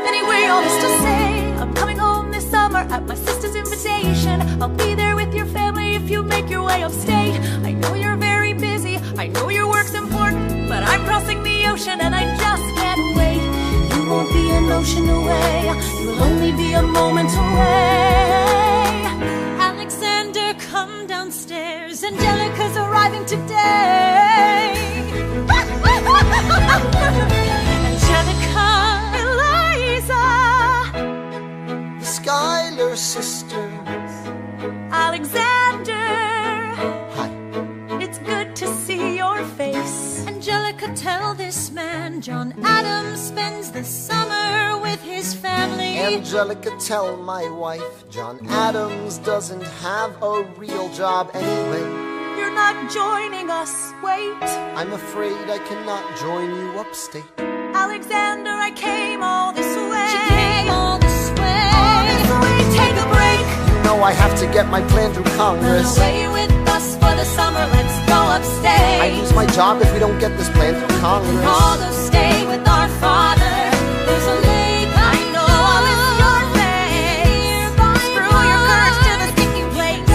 Anyway, all this to say, I'm coming home this summer at my sister's invitation. I'll be there with your family if you make your way upstate. I know you're very busy, I know your work's important, but I'm crossing the ocean and I just can't wait. You won't be an ocean away, you'll only be a moment away. Alexander, come downstairs. Angelica's arriving today. Angelica, Eliza, The Schuyler sisters. Alexander, Hi. it's good to see your face. Angelica, tell this man John Adams spends the summer with his family. Angelica, tell my wife John Adams doesn't have a real job anyway. You're not joining us, wait. I'm afraid I cannot join you upstate. Alexander, I came all this way. She came all this to get my plan through Congress. Run away with us for the summer, let's go upstate. I lose my job if we don't get this plan through Congress. All to stay with our father. There's a lake, I know, I'll miss your face. Screw your courage to the sticking place.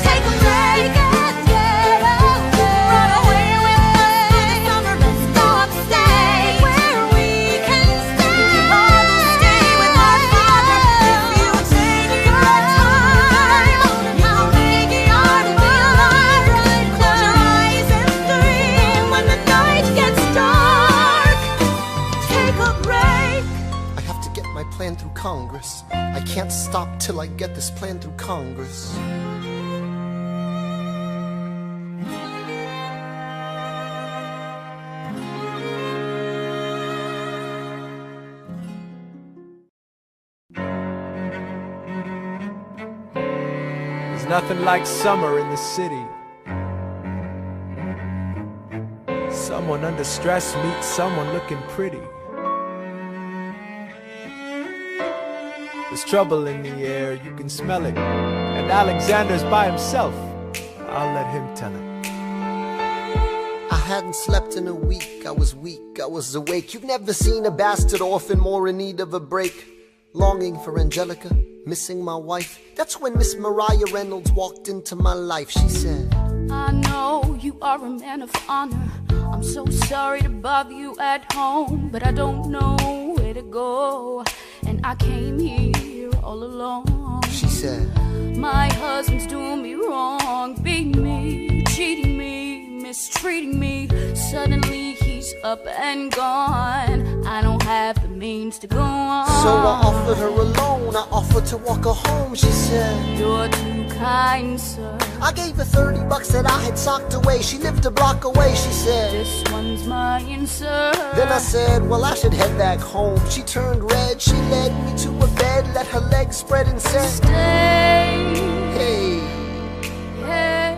Take a break and get away. Run away with us for the summer, let's go upstate, where we can stay. All to stay with our father. If you take your time, how big you are to be alive. Close your eyes and dream when the night gets dark. Take a break. I have to get my plan through Congress. I can't stop till I get this plan through Congress. There's nothing like summer in the city. Someone under stress meets someone looking pretty. There's trouble in the air, you can smell it. And Alexander's by himself. I'll let him tell it. I hadn't slept in a week, I was weak, I was awake. You've never seen a bastard orphan more in need of a break. Longing for Angelica, missing my wife. That's when Miss Mariah Reynolds walked into my life. She said, I know you are a man of honor. I'm so sorry to bother you at home, but I don't know where to go, and I came here all alone. She said, my husband's doing me wrong, beating me, cheating me, mistreating me. Suddenly he's up and gone. I don't have the means to go on. So I offered her a loan, I offered to walk her home. She said, you're too kind, sir. I gave her $30 that I had socked away. She lived a block away. She said, this one's mine, sir. Then I said, well, I should head back home. She turned red, she led me to a bed, let her legs spread and said, stay. Hey. Hey.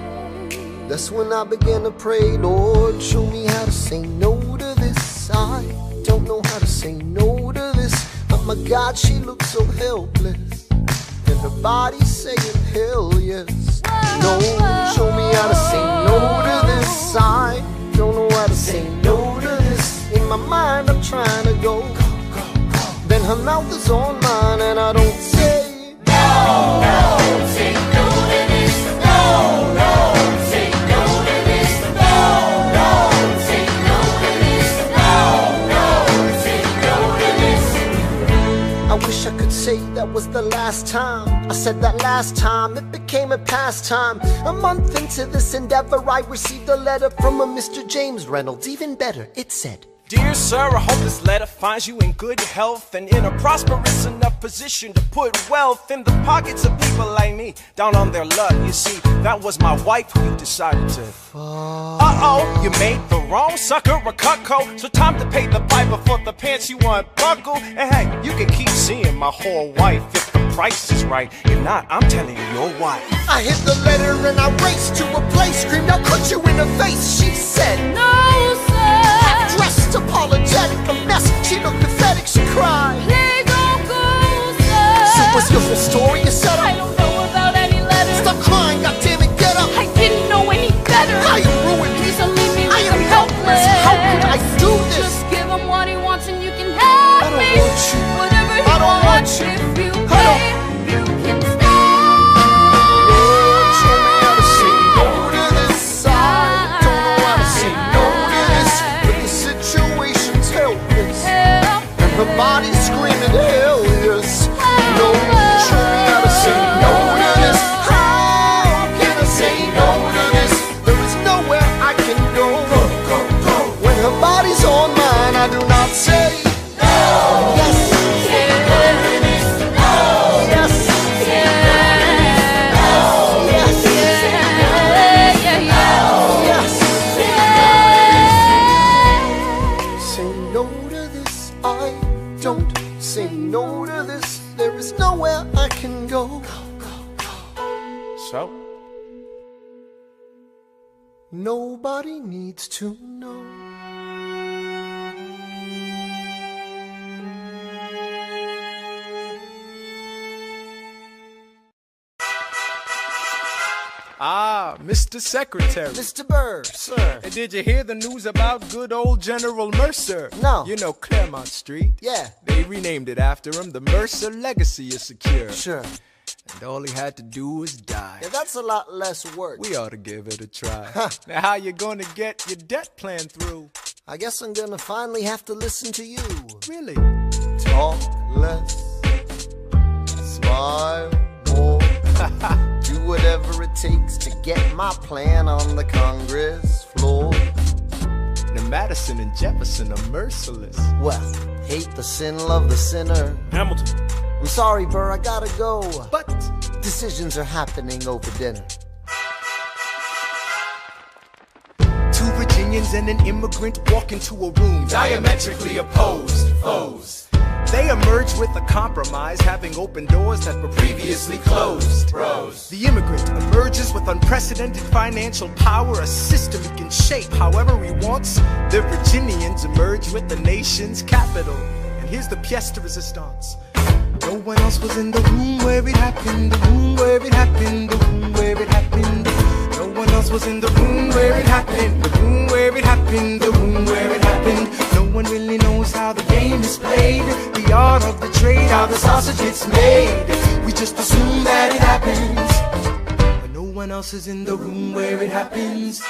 That's when I began to pray, Lord, show me how to say no to this. I don't know how to say no to this. Oh my God, she looks so helpless, and her body's saying hell yes. No, show me how to say no to this. I don't know how to say no to this. In my mind I'm trying to go. Then her mouth is on mine and I don't say no, no, say no to this. No, no, say no to this. No, no, say no to this. No, no, say no to this. I wish I could say that was the last time I said that last time. It became a pastime. A month into this endeavor, I received a letter from a Mr. James Reynolds. Even better, it said, Dear sir, I hope this letter finds you in good health and in a prosperous enough position to put wealth in the pockets of people like me, down on their luck. You see, that was my wife who you decided to uh-oh, you made the wrong sucker a cutco. So time to pay the piper for the pants you unbuckle. And hey, you can keep seeing my whole wife if the price is right. If not, I'm telling you, your wife. I hit the letter and I raced to a place, screamed, I'll cut you in the face. She said, no, sir. Dressed apologetic, a mess. She looked pathetic, she cried. Please don't go, sir. So what's your full story? You said I don't know about any letters. Stop crying, goddammit, get up. I didn't know any better. I am ruined. Please don't leave me. I am helpless. How could I do this? Just give him what he wants and you can have I don't me. want you. Whatever you I don't want you. If you I don't. pay, you can stay. Lord, show me how to say no to this. I don't know how to say no to this, but the situation's helpless, and her body's screaming hell yes. No, show me how to say no to this. How can I say no to this? There is nowhere I can go. When her body's on mine, I do not say no. Yes. Say no to this, there is nowhere I can go. So? Nobody needs to know. Ah, Mr. Secretary. Mr. Burr, sir. And did you hear the news about good old General Mercer? No. You know Claremont Street? Yeah. They renamed it after him. The Mercer legacy is secure. Sure. And all he had to do was die. Yeah, that's a lot less work. We ought to give it a try. Now how you gonna get your debt plan through? I guess I'm gonna finally have to listen to you. Really? Talk less, smile more. Do whatever it takes to get my plan on the Congress floor. Now Madison and Jefferson are merciless. Well, hate the sin, love the sinner. Hamilton. I'm sorry, Burr, I gotta go. But decisions are happening over dinner. Two Virginians and an immigrant walk into a room Diametrically opposed foes. They emerge with a compromise, having opened doors that were Previously closed. Bros. The immigrant emerges with unprecedented financial power, a system he can shape however he wants. The Virginians emerge with the nation's capital. And here's the pièce de résistance. No one else was in the room where it happened, the room where it happened, the room where it happened. No one else was in the room where it happened, the room where it happened, the room where it happened. No one really knows how the game is played, the art of the trade, how the sausage gets made. We just assume that it happens, but no one else is in the room where it happens.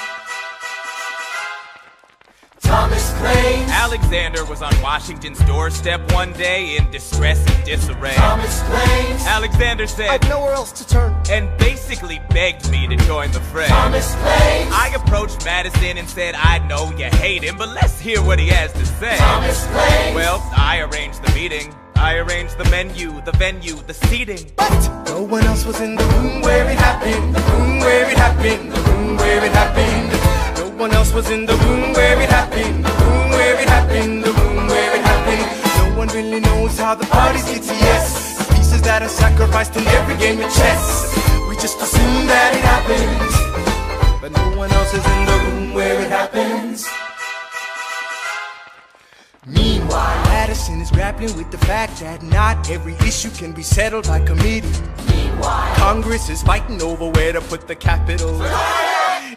Thomas claims Alexander was on Washington's doorstep one day in distress and disarray. Thomas claims Alexander said, I've nowhere else to turn, and basically begged me to join the fray. Thomas claims I approached Madison and said, I know you hate him, but let's hear what he has to say. Thomas claims Well, I arranged the meeting, I arranged the menu, the venue, the seating. But no one else was in the room where it happened, the room where it happened, the room where it happened. No one else was in the room where it happened, the room where it happened, the room where it happened. No one really knows how the parties get to yes. The pieces that are sacrificed in every game of chess. We just assume that it happens, but no one else is in the room where it happens. Meanwhile, Madison is grappling with the fact that not every issue can be settled by committee. Meanwhile, Congress is fighting over where to put the capital.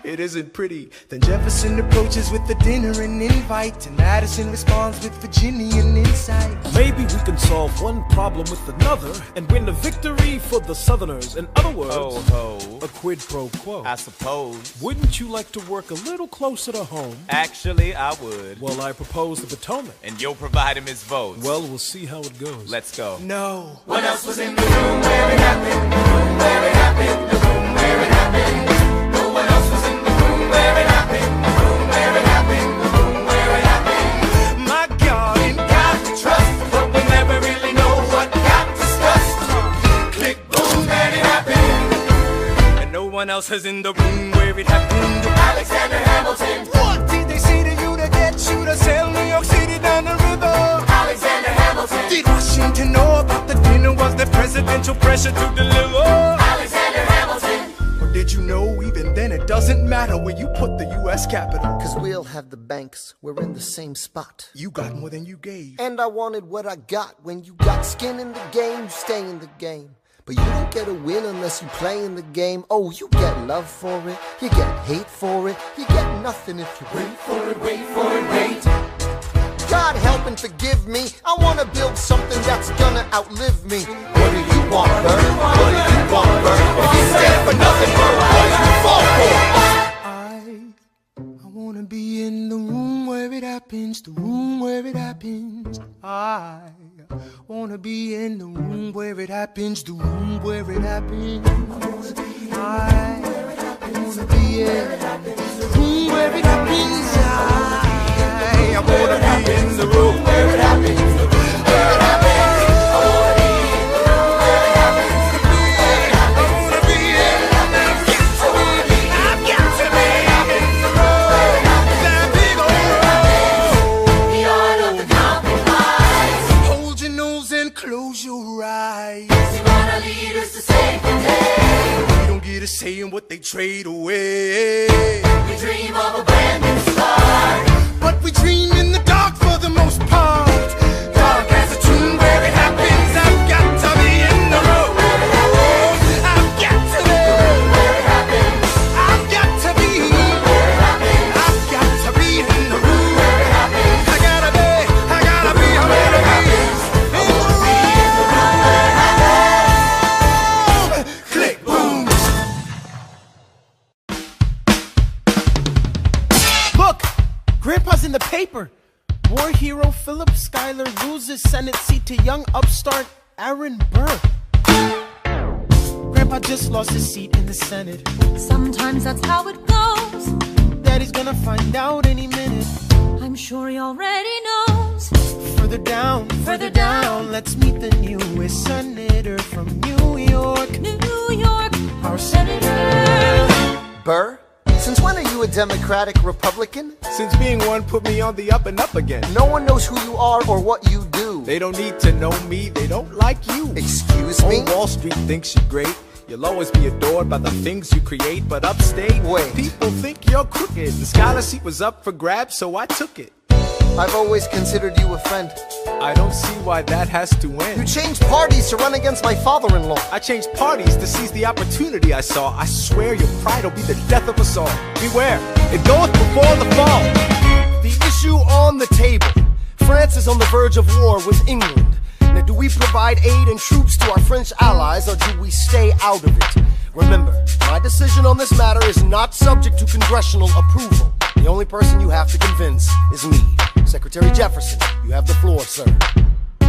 It isn't pretty. Then Jefferson approaches with the dinner and invite, and Madison responds with Virginian insight. Maybe we can solve one problem with another and win a victory for the Southerners. In other words, Ho, a quid pro quo. I suppose. Wouldn't you like to work a little closer to home? Actually, I would. Well, I propose the Potomac. And you'll provide him his votes. Well, we'll see how it goes. Let's go. No. What else was in the room where it happened? The room where it happened. The room where it happened. No one else was in the room where it happened. The room where it happened. The room where it happened. My God, In God we trust, but we never really know what got discussed. Click, boom, and it happened. and no one else is in the room where it happened. Alexander Hamilton. What did they say to you to get you to sail New York City down the river? Alexander Hamilton. Did Washington know about the dinner? Was there presidential pressure to deliver? Alexander Hamilton. Or did you know even then it doesn't matter where you put the U.S. Capitol? Cause we'll have the banks, we're in the same spot. You got more than you gave. And I wanted what I got. When you got skin in the game, you stay in the game. But you don't get a win unless you play in the game. Oh, you get love for it, you get hate for it, you get nothing if you wait for it, wait for it, wait. God help and forgive me, I wanna build something that's gonna outlive me. What do you want, Bird? What do you want, Bird? If you stand for nothing, Bird, what do you fall for? I wanna be in the room where it happens, the room where it happens. I wanna be in the room where it happens, the room where it happens. I wanna be in the room where it happens. I wanna be in the room where it happens, the room where it happens. I wanna be in the room where it happens, the room where it happens. I wanna be in the room where it happens. I've got to be in the room where it happens. That big old room. The art of the compromise. Hold your nose and close your eyes. You wanna lead us to save the day. We don't get a say in what they trade away. We dream of a brand new start. But we dream in the dark for the most part. Dark as a tomb where it happens. I've got to be in the room. I've got to be where it happens. Schuyler loses Senate seat to young upstart Aaron Burr. Grandpa just lost his seat in the Senate. Sometimes that's how it goes. Daddy's gonna find out any minute. I'm sure he already knows. Further down, let's meet the newest senator from New York. New York, our senator. Burr? Since when are you a Democratic Republican? Since being one put me on the up and up again. No one knows who you are or what you do. They don't need to know me, they don't like you. Excuse me? Old Wall Street thinks you're great. You'll always be adored by the things you create, but upstate, people think you're crooked. The scholar seat was up for grabs, so I took it. I've always considered you a friend. I don't see why that has to end. You changed parties to run against my father-in-law. I changed parties to seize the opportunity I saw. I swear your pride will be the death of us all. Beware, it goeth before the fall. The issue on the table. France is on the verge of war with England. Now, do we provide aid and troops to our French allies, or do we stay out of it? Remember, my decision on this matter is not subject to congressional approval. The only person you have to convince is me. Secretary Jefferson, you have the floor, sir.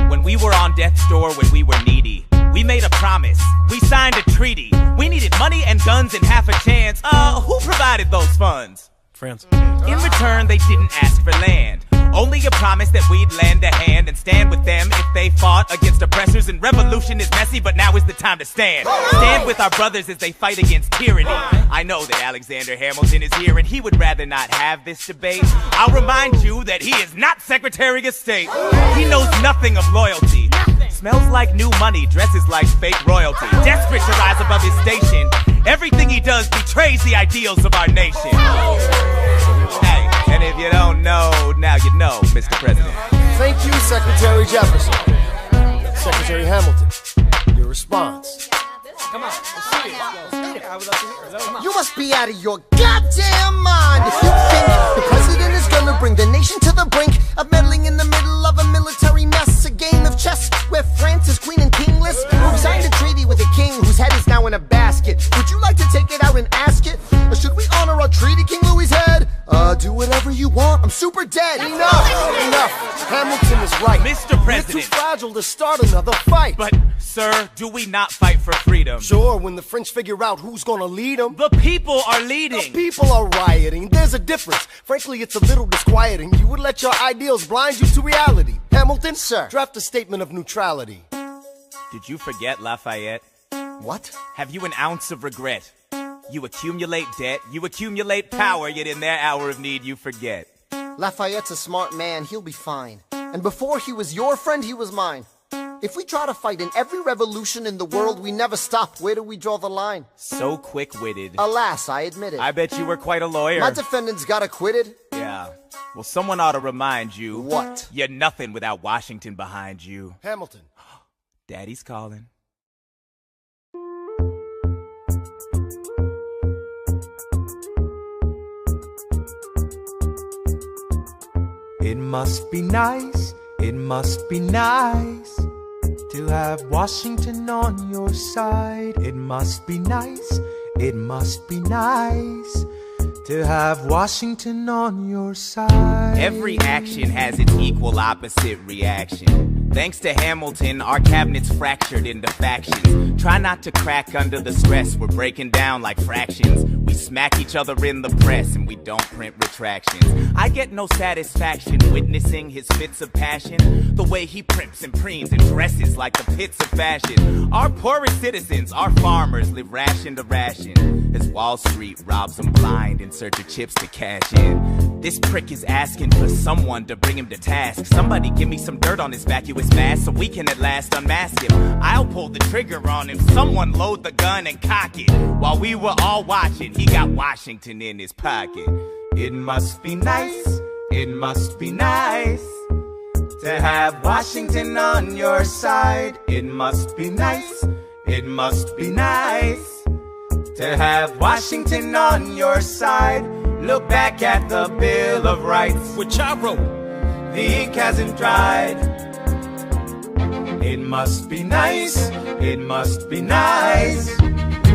When we were on death's door, when we were needy, we made a promise, we signed a treaty. We needed money and guns and half a chance. Who provided those funds? France. In return, they didn't ask for land. Only a promise that we'd lend a hand and stand with them if they fought against oppressors. And revolution is messy, but now is the time to stand. Stand with our brothers as they fight against tyranny. I know that Alexander Hamilton is here and he would rather not have this debate. I'll remind you that he is not Secretary of State. He knows nothing of loyalty. Smells like new money, dresses like fake royalty. Desperate to rise above his station, everything he does betrays the ideals of our nation. Hey, and if you don't know, now you know, Mr. President. Thank you, Secretary Jefferson. Secretary Hamilton, your response. Come on, let's see it. I would love to hear it. You must be out of your goddamn mind if you think the president is gonna bring the nation to the brink of meddling in the middle of a military mess. A game of chess where France is queen and kingless. Who signed a treaty with a king whose head is now in a basket. Would you like to take it out and ask it? Or should we honor our treaty, King Louis's head? Do whatever you want, I'm super dead. Enough. Hamilton is right. Mr. President. We're too fragile to start another fight. But, sir, do we not fight for freedom? Sure, when the French figure out who's gonna lead them. The people are leading. The people are rioting. There's a difference. Frankly, it's a little disquieting. You would let your ideals blind you to reality. Hamilton, sir, draft a statement of neutrality. Did you forget Lafayette? What? Have you an ounce of regret? You accumulate debt, you accumulate power, yet in their hour of need you forget. Lafayette's a smart man, he'll be fine. And before he was your friend, he was mine. If we try to fight in every revolution in the world, we never stop. Where do we draw the line? So quick-witted. Alas, I admit it. I bet you were quite a lawyer. My defendants got acquitted. Yeah. Well, someone ought to remind you. What? You're nothing without Washington behind you. Hamilton. Daddy's calling. It must be nice, it must be nice to have Washington on your side. It must be nice, it must be nice to have Washington on your side. Every action has its equal opposite reaction. Thanks to Hamilton, our cabinet's fractured into factions. Try not to crack under the stress, we're breaking down like fractions. We smack each other in the press and we don't print retractions. I get no satisfaction witnessing his fits of passion. The way he primps and preens and dresses like the pits of fashion. Our poorest citizens, our farmers, live ration to ration as Wall Street robs them blind in search of chips to cash in. This prick is asking for someone to bring him to task. Somebody give me some dirt on his vacuous mask so we can at last unmask him. I'll pull the trigger on him. Someone load the gun and cock it. While we were all watching, he got Washington in his pocket. It must be nice, it must be nice to have Washington on your side. It must be nice, it must be nice to have Washington on your side. Look back at the Bill of Rights, which I wrote. The ink hasn't dried. It must be nice, it must be nice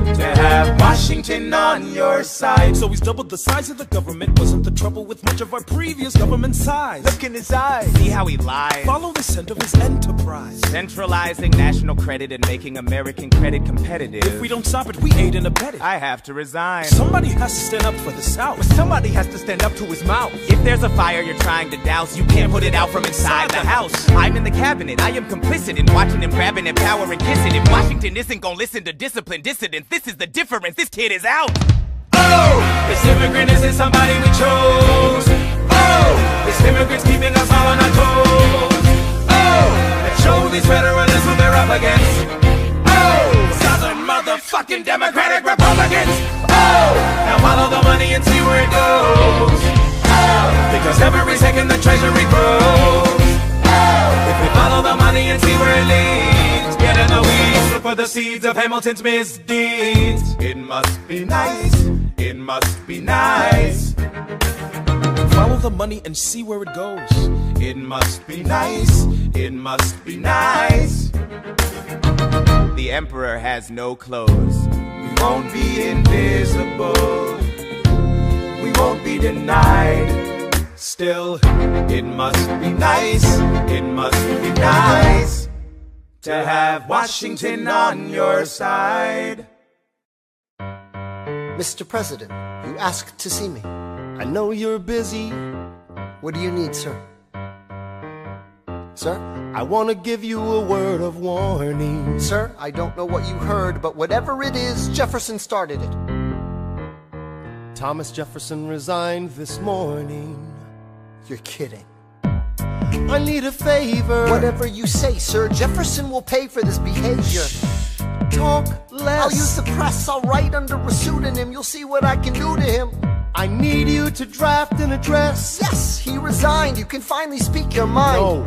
to have Washington on your side. So he's doubled the size of the government. Wasn't the trouble with much of our previous government size? Look in his eyes, see how he lies. Follow the scent of his enterprise. Centralizing national credit and making American credit competitive. If we don't stop it, we aid and abet it. I have to resign. Somebody has to stand up for the South. But somebody has to stand up to his mouth. If there's a fire you're trying to douse, you can't put it out from inside the house. I'm in the cabinet, I am complicit in watching him grabbing at power and kissing. If Washington isn't gonna listen to disciplined dissidents, this is the difference, this kid is out. Oh, this immigrant isn't somebody we chose. Oh, this immigrant's keeping us all on our toes. Oh, let's show these federalists who they're up against. Oh, Southern motherfucking Democratic Republicans. Oh, now follow the money and see where it goes. Oh, because every second the treasury grows. Oh, if we follow the money and see where it leads, get in the weeds, look for the seeds of Hamilton's misdeeds. It must be nice, it must be nice. Follow the money and see where it goes. It must be nice, it must be nice. The emperor has no clothes. We won't be invisible. We won't be denied. Still, it must be nice, it must be nice to have Washington on your side. Mr. President, you asked to see me. I know you're busy. What do you need, sir? Sir? I want to give you a word of warning. Sir, I don't know what you heard, but whatever it is, Jefferson started it. Thomas Jefferson resigned this morning. You're kidding. I need a favor. Whatever you say, sir, Jefferson will pay for this behavior. Talk less. I'll use the press, I'll write under a pseudonym. You'll see what I can do to him. I need you to draft an address. Yes, he resigned. You can finally speak your mind. No,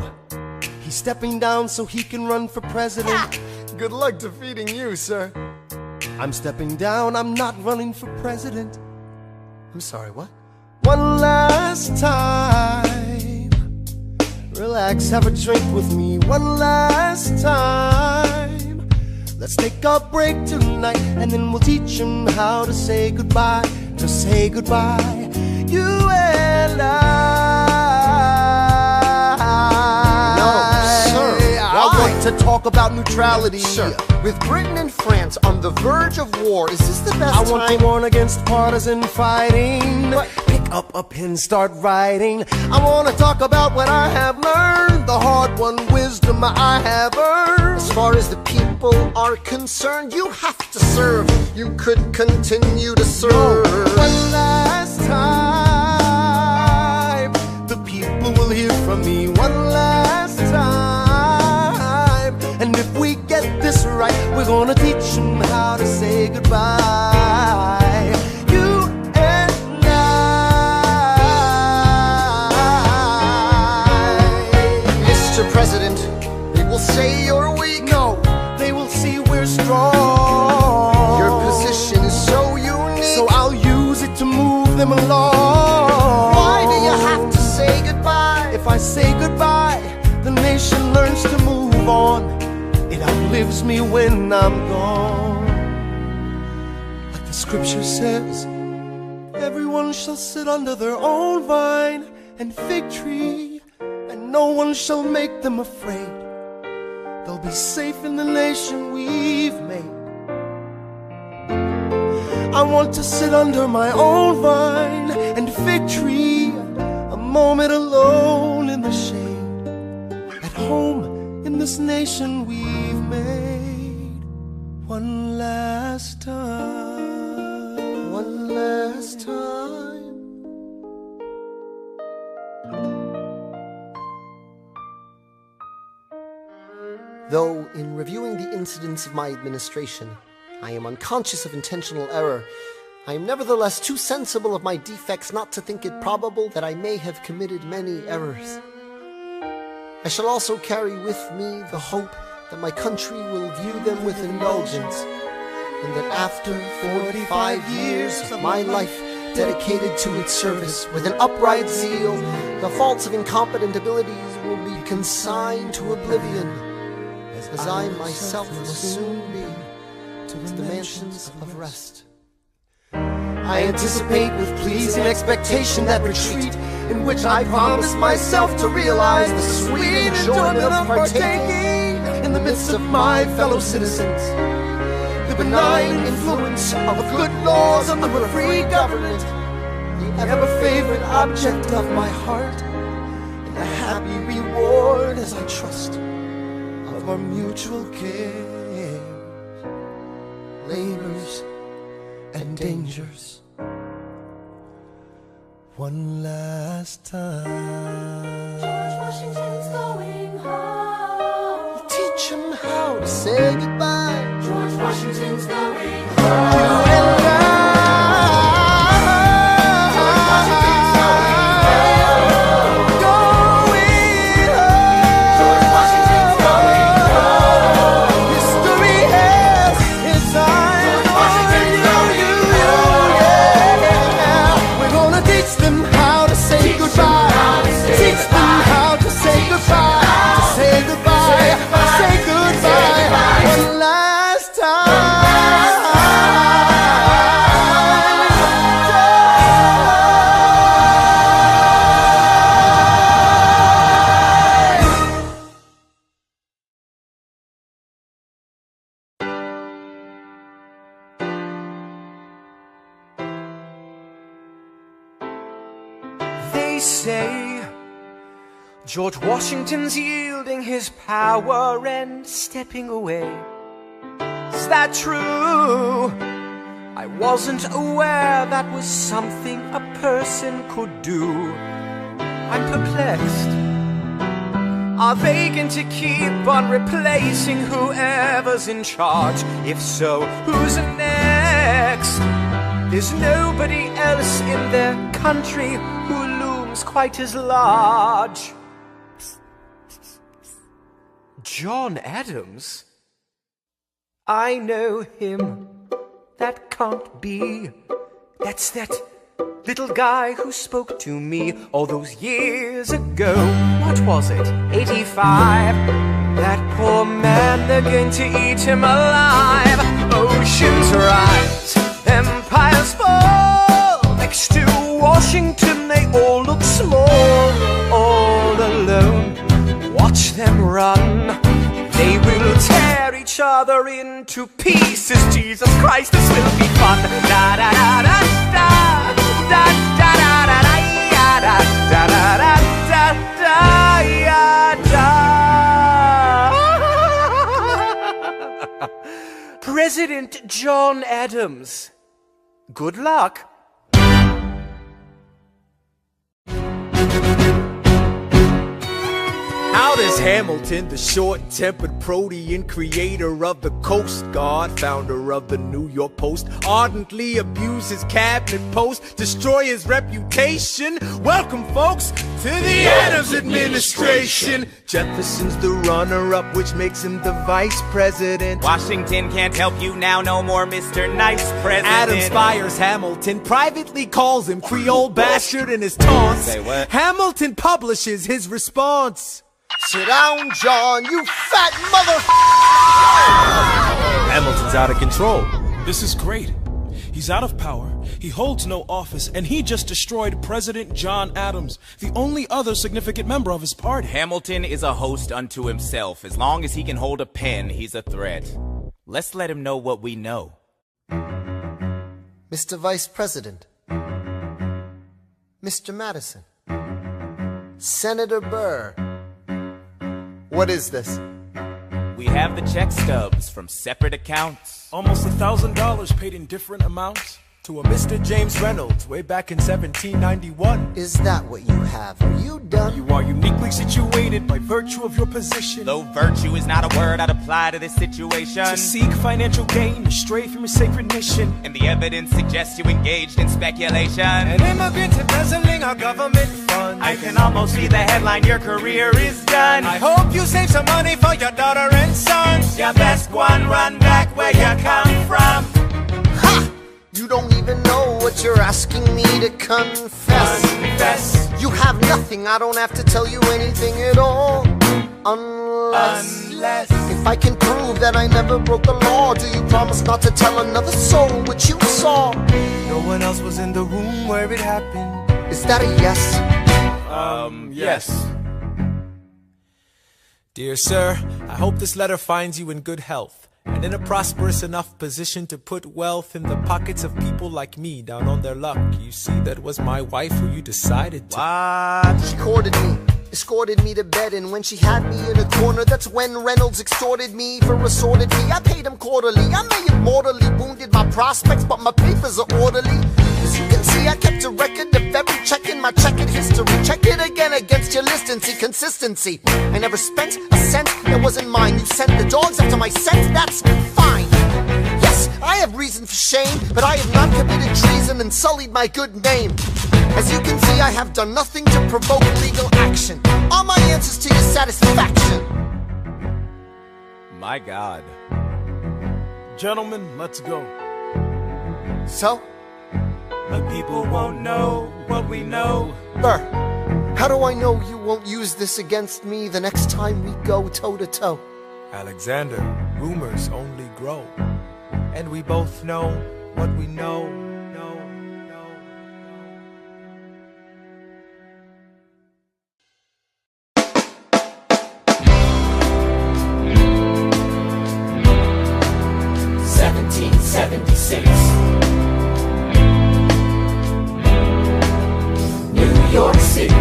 he's stepping down so he can run for president. Ha! Good luck defeating you, sir. I'm stepping down, I'm not running for president. I'm sorry, what? One last time. Relax, have a drink with me. One last time. Let's take a break tonight, and then we'll teach him how to say goodbye. To say goodbye, you and I. No, sir. I want to talk about neutrality. Sir, with Britain and France on the verge of war, is this the best time? I want to warn against partisan fighting. But pick up a pen, start writing. I want to talk about what I have learned, the hard-won wisdom I have earned. As far as the people are concerned, you have to serve. You could continue to serve. No, one last time, the people will hear from me. One last time, and if we get this right, we're gonna teach them how to say goodbye. You and I. Mr. President, they will say you're weak. No, they will see we're strong. Your position is so unique, so I'll use it to move them along. Why do you have to say goodbye? If I say goodbye, the nation learns to move on. It outlives me when I'm gone. Like the scripture says, everyone shall sit under their own vine and fig tree, and no one shall make them afraid. They'll be safe in the nation we've made. I want to sit under my own vine and fig tree, a moment alone in the shade, at home in this nation we've made. One last time. One last time. Though, in reviewing the incidents of my administration, I am unconscious of intentional error, I am nevertheless too sensible of my defects not to think it probable that I may have committed many errors. I shall also carry with me the hope that my country will view them with indulgence, and that after 45 years of my life dedicated to its service with an upright zeal, the faults of incompetent abilities will be consigned to oblivion, as I myself will soon be. to the mansions of rest. I anticipate with pleasing expectation that retreat in which I promise myself to realize the sweet enjoyment of partaking in the midst of my fellow citizens, the benign influence of good laws of a free government, the ever-favorite object of my heart, and the happy reward, as I trust, of our mutual cares, labors, and dangers. One last time. George Washington's going home. Teach him how to say goodbye. George Washington's going home. You and I. They say George Washington's yielding his power and stepping away. Is that true? I wasn't aware that was something a person could do. I'm perplexed. Are they going to keep on replacing whoever's in charge? If so, who's next? There's nobody else in their country who looms quite as large. John Adams? I know him. That can't be. That's that little guy who spoke to me all those years ago. What was it? 85. That poor man, they're going to eat him alive. Oceans rise, empires fall. Next to Washington, they all look small. All alone, watch them run. They will tear each other into pieces. Jesus Christ, this will be fun. Da da da da da da da da da da da da da da. President John Adams. Good luck. How does Hamilton, the short-tempered protean creator of the Coast Guard, founder of the New York Post, ardently abuse his cabinet post, destroy his reputation? Welcome, folks, to the Adams administration. Jefferson's the runner-up, which makes him the vice president. Washington can't help you now, no more Mr. Nice President. Adams fires Hamilton, privately calls him Creole bastard in his taunts. Say what? Hamilton publishes his response. Sit down, John, you fat mother. Hamilton's out of control. This is great. He's out of power, he holds no office, and he just destroyed President John Adams, the only other significant member of his party. Hamilton is a host unto himself. As long as he can hold a pen, he's a threat. Let's let him know what we know. Mr. Vice President, Mr. Madison, Senator Burr. What is this? We have the check stubs from separate accounts. Almost $1,000 paid in different amounts to a Mr. James Reynolds way back in 1791. Is that what you have? Are you done? You are uniquely situated by virtue of your position. Though virtue is not a word I'd apply to this situation. To seek financial gain, you stray from your sacred mission. And the evidence suggests you engaged in speculation. An immigrant embezzling our government funds. I can almost see the headline, your career is done. I hope you save some money for your daughter and sons. Your best one, run back where you come from. Ha! You don't even know what you're asking me to confess. Confess. You have nothing, I don't have to tell you anything at all. Unless if I can prove that I never broke the law, do you promise not to tell another soul what you saw? No one else was in the room where it happened. Is that a yes? Yes. Dear sir, I hope this letter finds you in good health and in a prosperous enough position to put wealth in the pockets of people like me down on their luck. You see, that was my wife who you decided to. What? She courted me, escorted me to bed, and when she had me in a corner, that's when Reynolds extorted me for assorted me. I paid him quarterly. I may have mortally wounded my prospects, but my papers are orderly. As you can see, I kept a record of every check in my checkered history. Check it again against your list and see consistency. I never spent a cent that wasn't mine. You sent the dogs after my scent, that's fine. Yes, I have reason for shame, but I have not committed treason and sullied my good name. As you can see, I have done nothing to provoke legal action. All my answers to your satisfaction. My God. Gentlemen, let's go. So? But people won't know what we know. Burr, how do I know you won't use this against me the next time we go toe-to-toe? Alexander, rumors only grow. And we both know what we know. York City.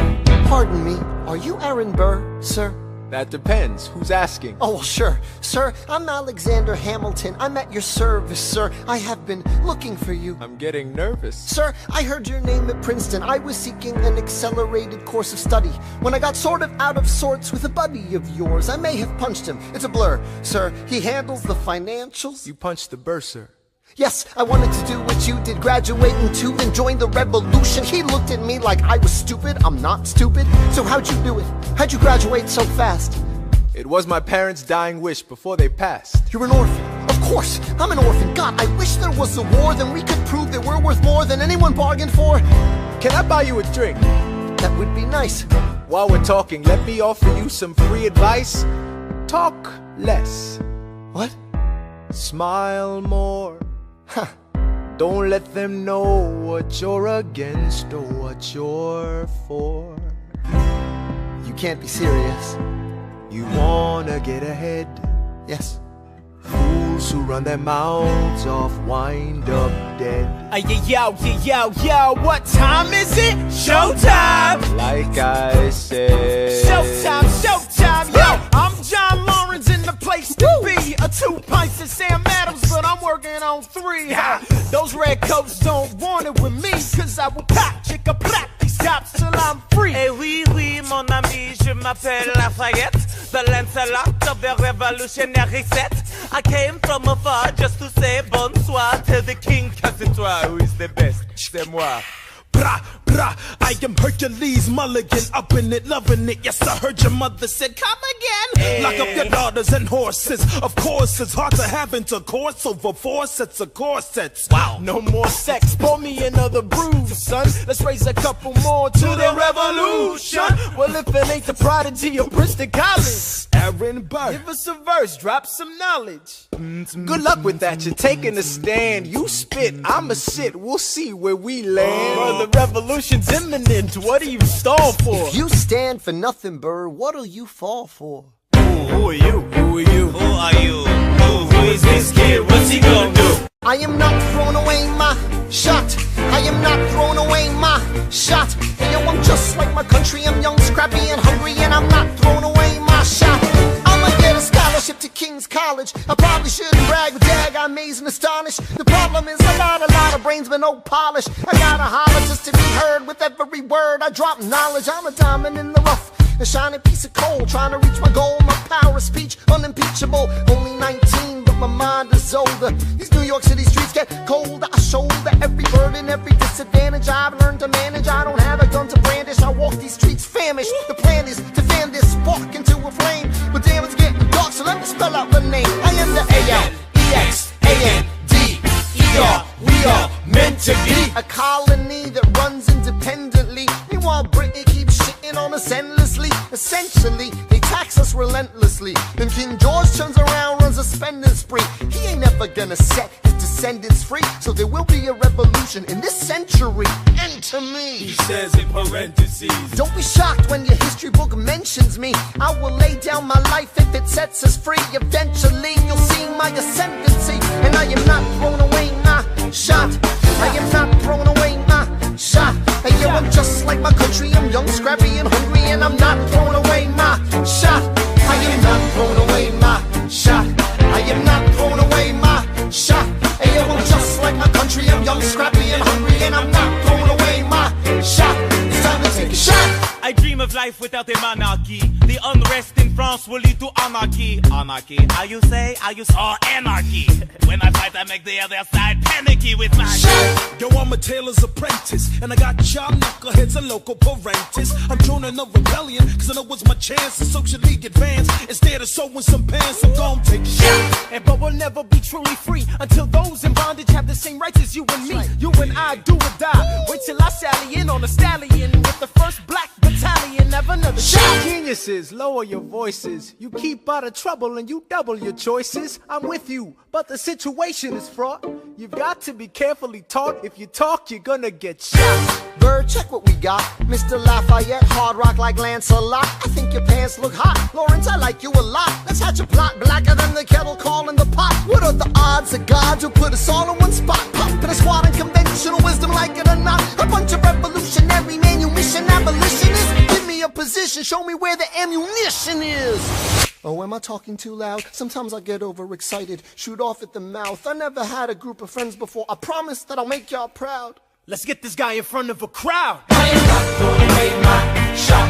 Pardon me, are you Aaron Burr, sir? That depends. Who's asking? Oh, sure. Sir, I'm Alexander Hamilton. I'm at your service, sir. I have been looking for you. I'm getting nervous. Sir, I heard your name at Princeton. I was seeking an accelerated course of study. When I got sort of out of sorts with a buddy of yours, I may have punched him. It's a blur. Sir, he handles the financials. You punched the bursar. Yes, I wanted to do what you did, graduating too and join the revolution. He looked at me like I was stupid. I'm not stupid. So how'd you do it? How'd you graduate so fast? It was my parents' dying wish before they passed. You're an orphan. Of course, I'm an orphan. God, I wish there was a war, then we could prove that we're worth more than anyone bargained for. Can I buy you a drink? That would be nice. While we're talking, let me offer you some free advice. Talk less. What? Smile more. Huh. Don't let them know what you're against or what you're for. You can't be serious. You wanna get ahead. Yes. Fools who run their mouths off wind up dead. Yo, what time is it? Showtime! Like I said. Showtime, yo! I'm John Lawrence in the place to be. A 2 pints of Sam Adams, but I'm working on 3. Ha! Those red coats don't want it with me, cause I will pop, chicka, plap these tops till I'm free. Eh oui, mon ami, je m'appelle Lafayette, the Lancelot of the revolutionary set. I came from afar just to say bonsoir to the king, cause it's who is the best, c'est moi. Brah, brah, I am Hercules Mulligan, up in it, loving it. Yes, I heard your mother said, come again. Lock up your daughters and horses. Of course, it's hard to have intercourse over 4 sets of corsets. Wow, no more sex, pour me another brew, son. Let's raise a couple more to the revolution. Well, if it ain't the prodigy of Princeton College, Aaron Burr, give us a verse, drop some knowledge. Good luck with that, you're taking a stand. You spit, I'ma sit, we'll see where we land. Bro, the revolution's imminent, what do you stall for? If you stand for nothing, Burr, what'll you fall for? Who are you? Who are you? Who are you? Who is this kid? What's he gonna do? I am not throwing away my shot. I am not throwing away my shot. Hey, yo, I'm just like my country. I'm young, scrappy, and hungry, and I'm not throwing away my shot. I'ma get a scholarship to King's College. I probably shouldn't brag, but dag, I'm amazed and astonished. The problem is I got a lot of brains, but no polish. I gotta holler just to be heard with every word. I drop knowledge. I'm a diamond in the rough, a shining piece of coal, trying to reach my goal. My power of speech, unimpeachable. Only 19, but my mind is older. These New York City streets get colder. I shoulder every burden, every disadvantage I've learned to manage. I don't have a gun to brandish. I walk these streets famished. The plan is to fan this spark into a flame. But damn, it's getting dark, so let me spell out the name. I am the A-L-E-X-A-N-D-E-R. We are meant to be a colony that runs independently. Meanwhile, Britain keeps shitting on us endlessly. Essentially, they tax us relentlessly. never gonna set his descendants free. So there will be a revolution in this century. Enter me. He says in parentheses. Don't be shocked when your history book mentions me. I will lay down my life if it sets us free. Eventually you'll see my ascendancy. And I am not thrown away my shot. I am not thrown away my shot. Hey yo, I'm just like my country. I'm young, scrappy, and hungry, and I'm not throwing away my shot. I am not throwing away my shot. I am not throwing away my shot. Hey yo, I'm just like my country. I'm young, scrappy, and hungry, and I'm not throwing away my shot. It's time to take a shot. I dream of life without a monarchy. The unrest in France will lead to anarchy. Anarchy, how you say? Anarchy. When I fight, I make the other side panicky with my shot. Yo, I'm a tailor's apprentice, and I got job knuckleheads and local parentis. I'm joining a rebellion, cause I know it's my chance to socially advance. Instead of sewing some pants, I'm gon' take a shot. But we'll never be truly free until those in bondage have the same rights as you and me. You and I do or die. Wait till I sally in on a stallion with the first black battalion. Have another shot. Geniuses, lower your voices. You keep out of trouble and you double your choices. I'm with you, but the situation is fraught. You've got to be carefully taught. If you talk, you're gonna get shot. Bird, check what we got. Mr. Lafayette, hard rock like Lancelot. I think your pants look hot. Lawrence, I like you a lot. Let's hatch a plot blacker than the kettle calling the pot. What are the odds of God to put us all in one spot? Pop in a squad of conventional wisdom, like it or not. A bunch of revolutionary manumission abolitionists. Give me a position, show me where the ammunition is. Oh, am I talking too loud? Sometimes I get overexcited, shoot off at the mouth. I never had a group of friends before. I promise that I'll make y'all proud. Let's get this guy in front of a crowd. I am not throwing away my shot.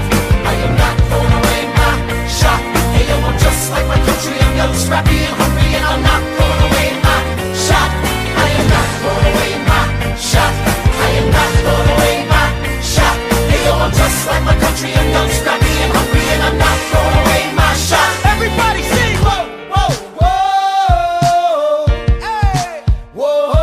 I am not throwing away my shot. Hey yo, I'm just like my country. I'm young, scrappy, and hungry, and I'm not throwing away my shot. I am not throwing away my shot. I am not throwing away my shot. Hey yo, I'm just like my country. I'm young, scrappy, and hungry, and I'm not throwing away my shot. Everybody sing. Whoa, whoa, whoa. Hey, whoa.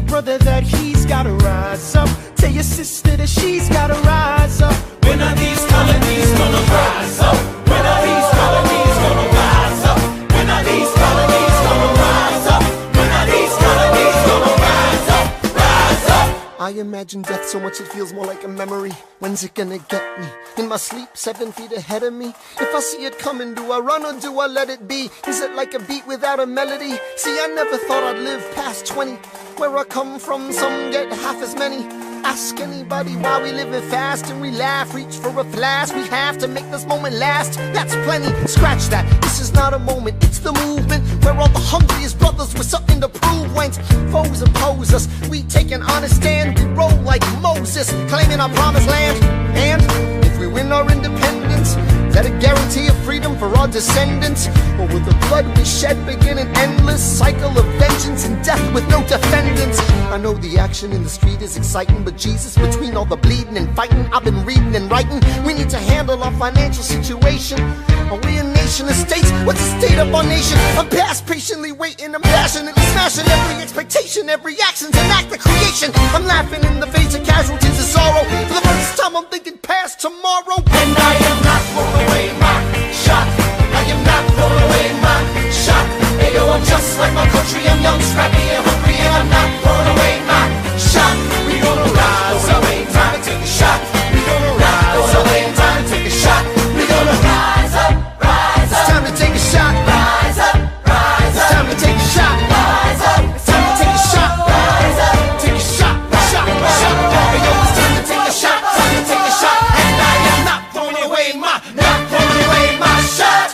Brother that he's gotta rise up. Tell your sister that she's gotta rise up. When are these colonies gonna rise up? When are these colonies gonna rise up? When are these colonies gonna rise up? When are these colonies gonna rise up? Rise up. I imagine death so much it feels more like a memory. When's it gonna get me? In my sleep, 7 feet ahead of me. If I see it coming, do I run or do I let it be? Is it like a beat without a melody? See, I never thought I'd live past 20. Where I come from, some get half as many. Ask anybody why we living fast and we laugh. Reach for a flash, we have to make this moment last. That's plenty, scratch that. This is not a moment, it's the movement. Where all the hungriest brothers with something to prove. When foes oppose us, we take an honest stand. We roll like Moses, claiming our promised land. And if we win our independence, that a guarantee of freedom for our descendants? Or will the blood we shed begin an endless cycle of vengeance and death with no defendants? I know the action in the street is exciting, but Jesus, between all the bleeding and fighting I've been reading and writing, we need to handle our financial situation. Are we a nation of states? What's the state of our nation? I'm past patiently waiting, I'm passionately smashing every expectation, every action's an act of creation. I'm laughing in the face of casualties of sorrow. For the first time I'm thinking past tomorrow. And I am not throwing away my shot. I am not throwing away my shot. Hey yo, I'm just like my country. I'm young, scrappy, and hungry, and I'm not throwing away my shot. We gonna rise up, time to take a shot. We gonna rise up, time to take a shot. We gonna rise up, rise up. It's time to take a shot. Rise up, rise up. It's time to take a shot. Rise up. It's time to take a shot. Rise up. Take a shot, shot, shot. Hey yo, it's time to take a shot. Time to take a shot. And I am not throwing away my shot.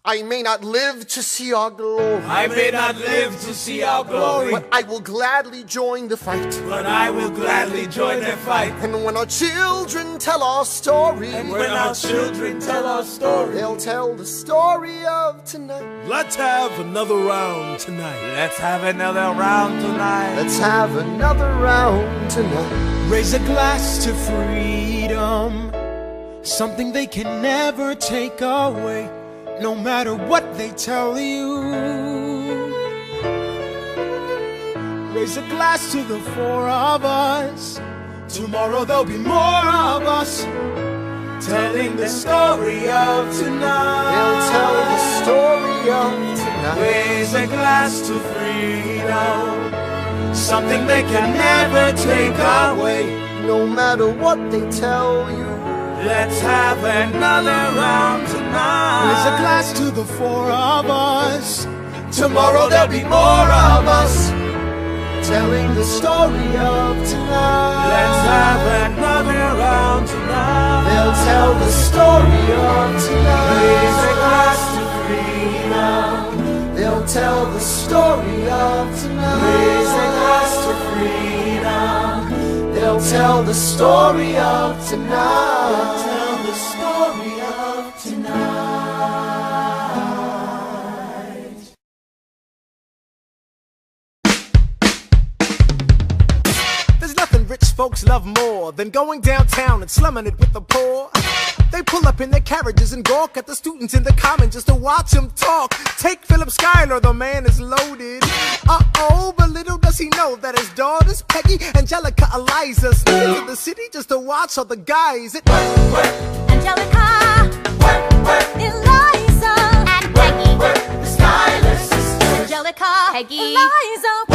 I may not live to see our glory. I may not live to see our glory. But I will gladly join the fight. But I will gladly join the fight. And when our children tell our story. And when our children tell our story. They'll tell the story of tonight. Let's have another round tonight. Let's have another round tonight. Let's have another round tonight. Raise a glass to freedom, something they can never take away, no matter what they tell you. Raise a glass to the four of us. Tomorrow there'll be more of us, telling the story of tonight. They'll tell the story of tonight. Raise a glass to freedom, something they can never take away, no matter what they tell you. Let's have another round tonight. Raise a glass to the four of us. Tomorrow there'll be more of us, telling the story of tonight. Let's have another round tonight. They'll tell the story of tonight. Raise a glass to freedom. They'll tell the story of tonight. Raise a glass to freedom. They'll tell the story of tonight. They'll tell the story of tonight. There's nothing rich folks love more than going downtown and slumming it with the poor. They pull up in their carriages and gawk at the students in the common just to watch them talk. Take Philip Schuyler, the man is loaded. Uh-oh, but little does he know that his daughters, Peggy, Angelica, Eliza, sneak into the city just to watch all the guys at work. Angelica, Eliza, and Peggy, the Schuyler sisters. Angelica, Peggy, Eliza,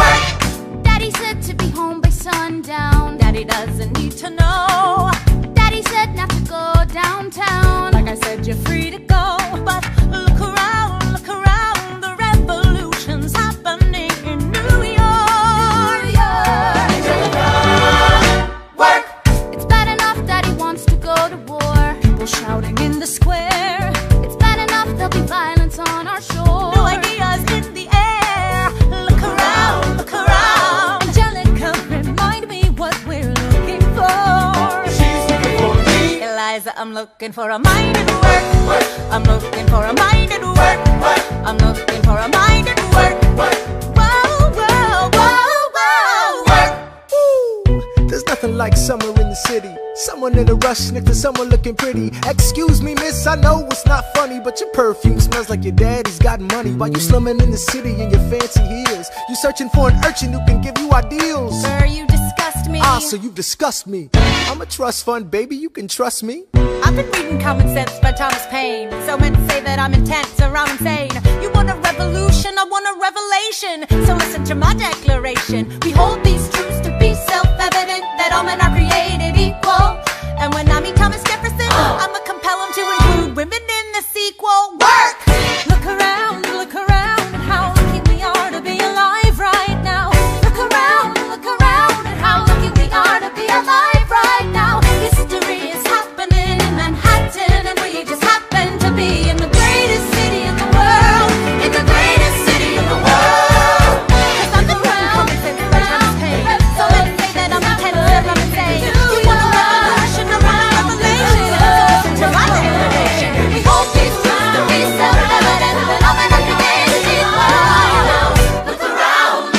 Daddy said to be home by sundown. Daddy doesn't need to know. Daddy said not to go downtown. Like I said, you're free to go. But look around, the revolution's happening in New York. Angelica, work. It's bad enough Daddy wants to go to war. People shouting in the square. It's bad enough there'll be violence on our shore. No ideas in the air. Look around, Angelica, remind me what we're looking for. She's looking for me. Eliza, I'm looking for a mind at work. I'm looking for a mind at work. I'm looking for a mind at work. Whoa, whoa, whoa, whoa, Ooh, there's nothing like summer in the city. Someone in a rush next to someone looking pretty. Excuse me, miss, I know it's not funny, but your perfume smells like your daddy's got money. While you slumming in the city in your fancy heels, you searching for an urchin who can give you ideals. Sir, you disgust me. Ah, so you disgust me. I'm a trust fund, baby, you can trust me. I've been reading Common Sense by Thomas Paine. So men say that I'm intense or I'm insane. You want a revolution, I want a revelation. So listen to my declaration. We hold these truths to be self-evident, that all men are created equal. And when I meet Thomas Jefferson, I'ma compel him to include women in the sequel. Work! Look around at how lucky we are to be alive right now. Look around at how lucky we are to be alive right now. History is happening in Manhattan, and we just happen to be in the greatest city in the world. In the greatest city in the world. 'Cause I'm around, so let's say that I'm intense and I'm insane. You want a revolution, I want a revelation. So listen to my declaration. We hold these truths to be self-evident, that all men are created equal. Look around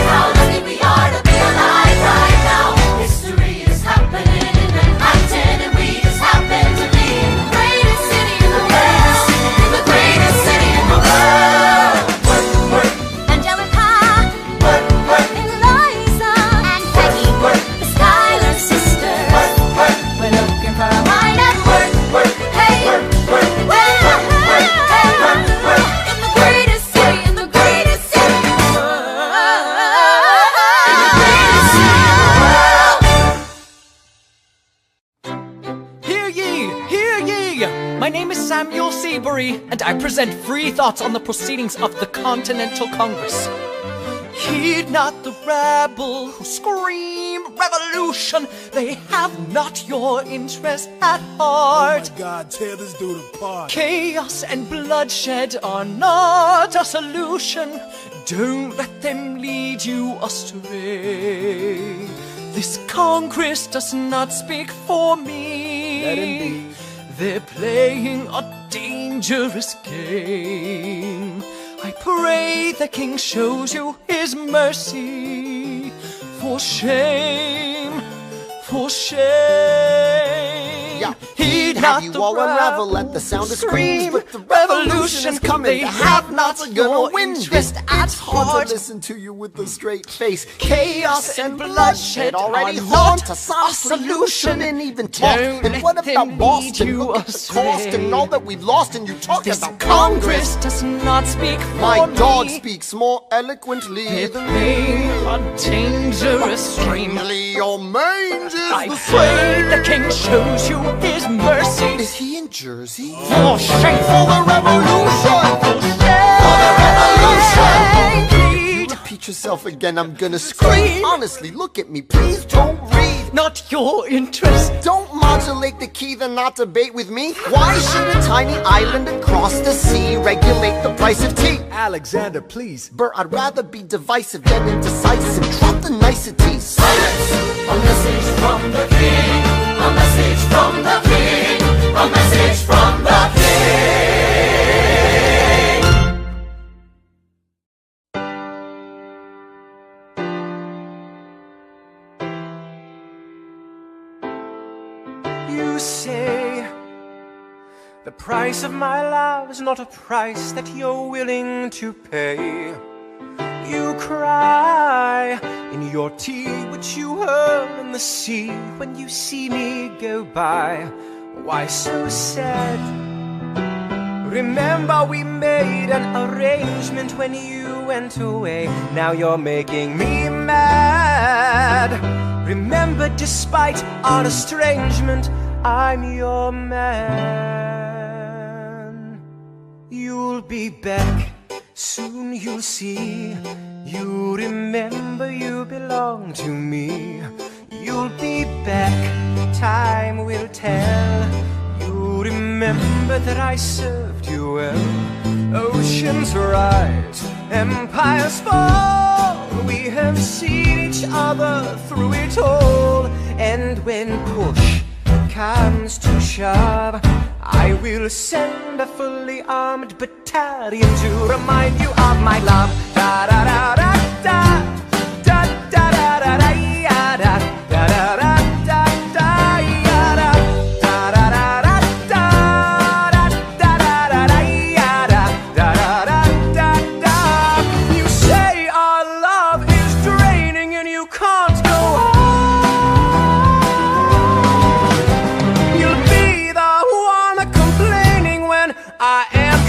at how lucky we are to be alive right now. History is happening in Manhattan, and we just happen to be in the greatest city in the world. In the greatest city in the world. Angelica, Eliza, and Peggy, the Schuyler sisters. We're looking for a mind at work. Hey, in the greatest city, in the greatest city in the world. In the greatest city in the world. Hear ye! Hear ye! My name is Samuel Seabury, and I present free thoughts on the proceedings of the Continental Congress. Heed not the rabble who scream revolution. They have not your interest at heart. Oh my God, tear this dude apart. Chaos and bloodshed are not a solution. Don't let them lead you astray. This Congress does not speak for me. Let him be. They're playing a dangerous game. I pray the King shows you his mercy. For shame, for shame. Yeah, Heed have not you the all unravel rabble at the sound of scream screams, but the revolution is coming. They The have not have-nots are your gonna win interest this. at It's hard heart. to listen to you with a straight face. Chaos and bloodshed already are haunt not us. a solution. And even talk. Don't And let what them about Boston? lead you Look at the astray. cost and all that we've lost, and you talk This about Congress does not speak for My me. dog speaks more eloquently They're than playing a dangerous game. Strangely, your mange is I the pray same. the King shows you his mercy. Is he in Jersey? For shame, For the revolution! for shame, For the revolution! You repeat yourself again, I'm gonna scream. Honestly, look at me, please don't read. Not your interest. Don't modulate the key, then not debate with me. Why should a tiny island across the sea regulate the price of tea? Alexander, please. Bert, I'd rather be divisive than indecisive. Drop the niceties. Silence! A message from the king. A message from the king. A message from the king. You say the price of my love is not a price that you're willing to pay. You cry in your tea, which you hurl in the sea when you see me go by. Why so sad? Remember we made an arrangement when you went away. Now you're making me mad. Remember, despite our estrangement, I'm your man. You'll be back, soon you'll see. You remember you belong to me. You'll be back, time will tell. You remember that I served you well. Oceans rise, empires fall. We have seen each other through it all. And when push comes to shove, I will send a fully armed battalion to remind you of my love. Da da da da da da da da da da da da da da da da da da. You say our love is draining and you can't go on. You'll be the one complaining when I am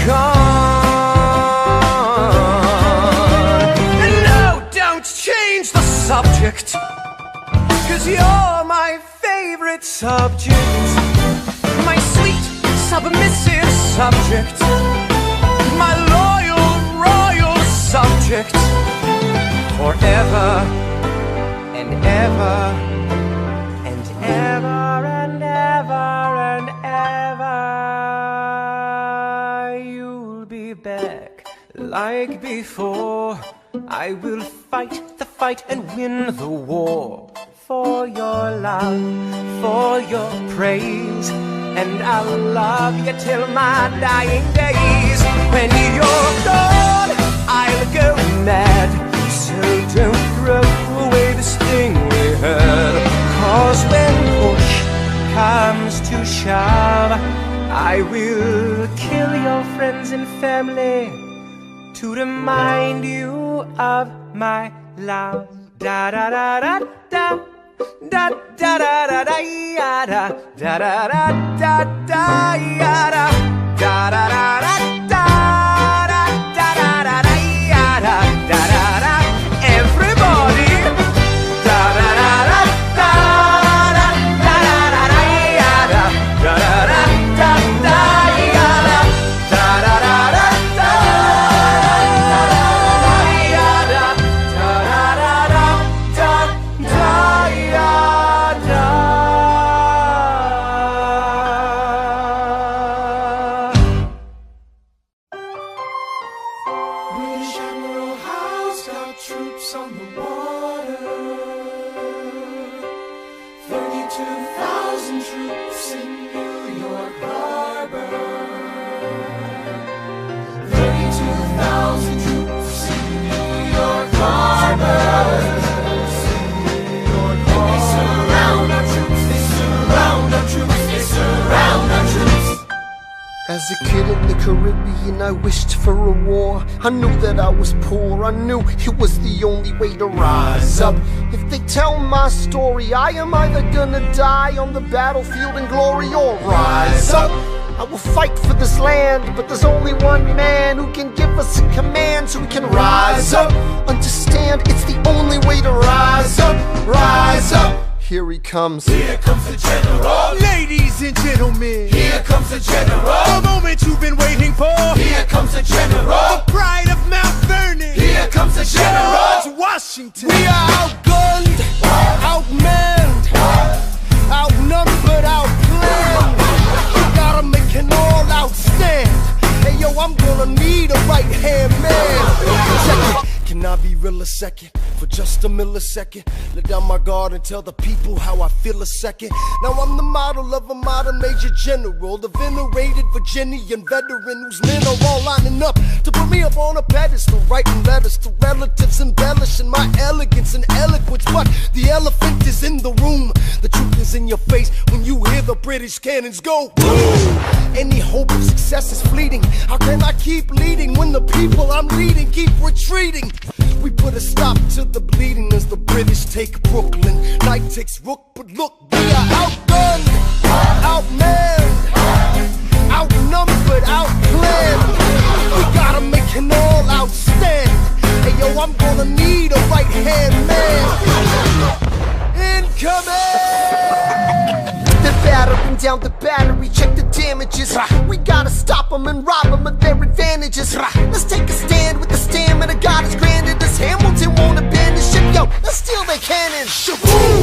gone. And no, don't change the subject, 'cause you're my favorite subject. My sweet, submissive subject. My loyal, royal subject. Forever and ever and ever and ever and ever. You'll be back like before. I will fight the fight and win the war. For your love, for your praise. And I'll love you till my dying days. When you're gone, I'll go mad. So don't throw away this thing we had. 'Cause when push comes to shove, I will kill your friends and family to remind you of my love. Da da da da da. Da da da da da da da da da da da da da da da da. Everybody, da da da da da da da da da da da da da da da da. 32,000 troops in New York Harbor. 32,000 troops in New York Harbor. They surround our troops, they surround our troops, they surround our troops. As a kid in the Caribbean, I wished for a war. I knew that I was poor, I knew it was the only way to rise up. If they tell my story, I am either gonna die on the battlefield in glory or rise up. I will fight for this land, but there's only one man who can give us a command so we can rise up. Understand, it's the only way to rise up, rise up. Here he comes. Here comes the general. Ladies and gentlemen, Here comes the general. the moment you've been waiting for. Here comes the general. The pride of Mount Vernon. Here comes the general. George Washington. We are outgunned, outmanned, outnumbered, outplanned. We gotta make an all-out stand. Hey yo, I'm gonna need a right-hand man. Check it. Can I be real a second? For just a millisecond, let down my guard and tell the people how I feel a second. Now I'm the model of a modern major general, the venerated Virginian veteran whose men are all lining up to put me up on a pedestal, writing letters to relatives, embellishing my elegance and eloquence. But the elephant is in the room, the truth is in your face when you hear the British cannons go boom. Any hope of success is fleeting. How can I keep leading when the people I'm leading keep retreating? We put a stop to the bleeding as the British take Brooklyn. Night takes Rook, but look, we are outgunned, outmanned, outnumbered, outplanned. We gotta make an all-out stand. Hey yo, I'm gonna need a right-hand man. Incoming! They're battering down the battery, check the damages. We gotta stop them and rob them of their advantages. Let's take a stand with the stamina God has granted us. Hamilton won't abandon ship, yo, let's steal their cannon.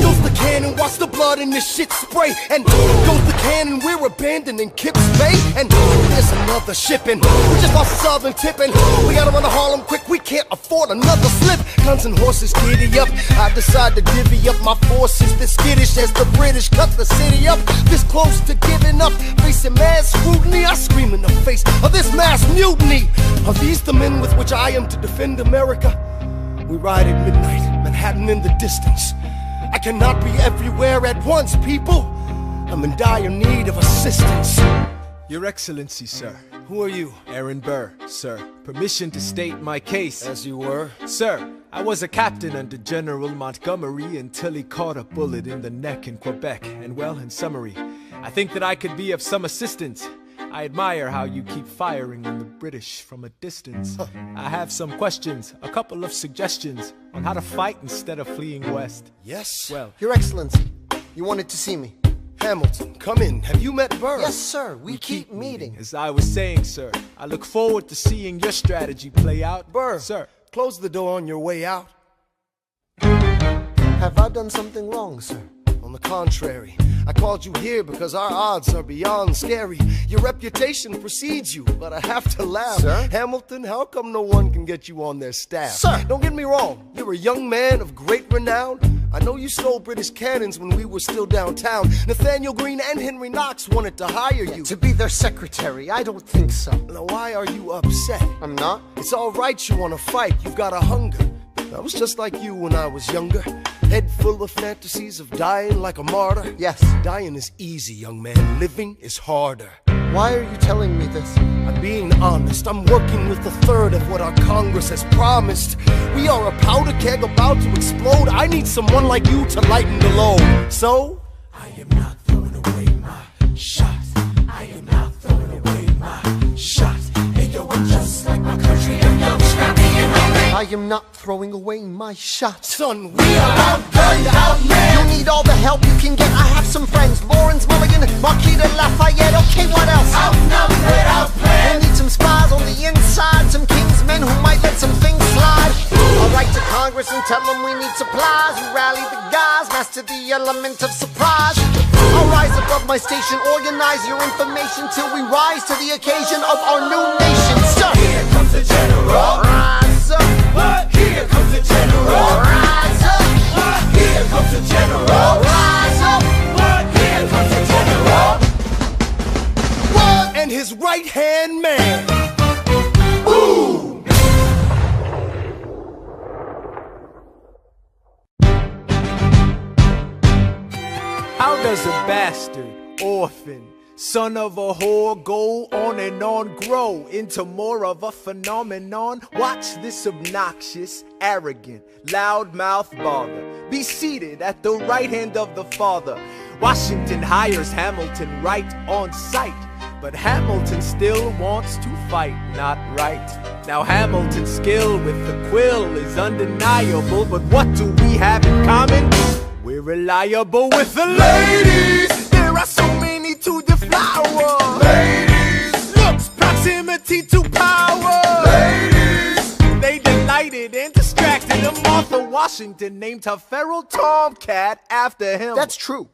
Goes the cannon, watch the blood in this shit spray. And goes the cannon, we're abandoning Kips Bay. And there's another shipping, we just lost Southern tipping. We gotta run to Harlem quick, we can't afford another slip. Guns and horses giddy up, I decide to divvy up my forces. This skittish as the British cut the city up. This close to giving up, facing mass scrutiny, I scream in the face of this mass mutiny. Are these the men with which I am to defend America? We ride at midnight, Manhattan in the distance. I cannot be everywhere at once, people. I'm in dire need of assistance. Your Excellency, sir. Who are you? Aaron Burr, sir. Permission to state my case. As you were? Sir, I was a captain under General Montgomery until he caught a bullet in the neck in Quebec. And well, in summary, I think that I could be of some assistance. I admire how you keep firing on the British from a distance. I have some questions, a couple of suggestions on how to fight instead of fleeing west. Yes? Well, Your Excellency, you wanted to see me. Hamilton, come in. Have you met Burr? Yes, sir, we keep meeting. as I was saying, sir, I look forward to seeing your strategy play out. Burr, Sir. close the door on your way out. Have I done something wrong, sir? On the contrary, I called you here because our odds are beyond scary. Your reputation precedes you, but I have to laugh. Sir? Hamilton, how come no one can get you on their staff? Sir! Don't get me wrong, you're a young man of great renown. I know you stole British cannons when we were still downtown. Nathaniel Greene and Henry Knox wanted to hire you. To be their secretary, I don't think so. Now why are you upset? I'm not. It's alright you wanna fight, you've got a hunger. I was just like you when I was younger. Head full of fantasies of dying like a martyr. Yes. Dying is easy, young man. Living is harder. Why are you telling me this? I'm being honest. I'm working with a third of what our Congress has promised. We are a powder keg about to explode. I need someone like you to lighten the load. So, I am not throwing away my shot. I am not throwing away my shot. Hey yo, I'm just like my country. I'm young, scrappy, and hungry. I am not throwing away my shot. son, We are outgunned, outmanned. You need all the help you can get. I have some friends. Lawrence Mulligan, Marquis de Lafayette. Okay, what else? Outnumbered, outplanned. We'll need some spies on the inside. Some kingsmen who might let some things slide. I'll write to Congress and tell them we need supplies. You rally the guys, master the element of surprise. I'll rise above my station, organize your information till we rise to the occasion of our new nation. So Here comes the general. rise up. What? Here comes the general. Rise up. What? Here comes the general. Rise up. What? right-hand man. Boom! How does a bastard, orphan, son of a whore go on and on, grow into more of a phenomenon? Watch this obnoxious, arrogant, loudmouth bother be seated at the right hand of the father. Washington hires Hamilton right on sight, but Hamilton still wants to fight, not right. Now Hamilton's skill with the quill is undeniable, but what do we have in common? We're reliable with the ladies. There are so many to deflower. Ladies. Looks, proximity to power. Ladies. They delighted and distracted him. Martha Washington named her feral tomcat after him. That's true.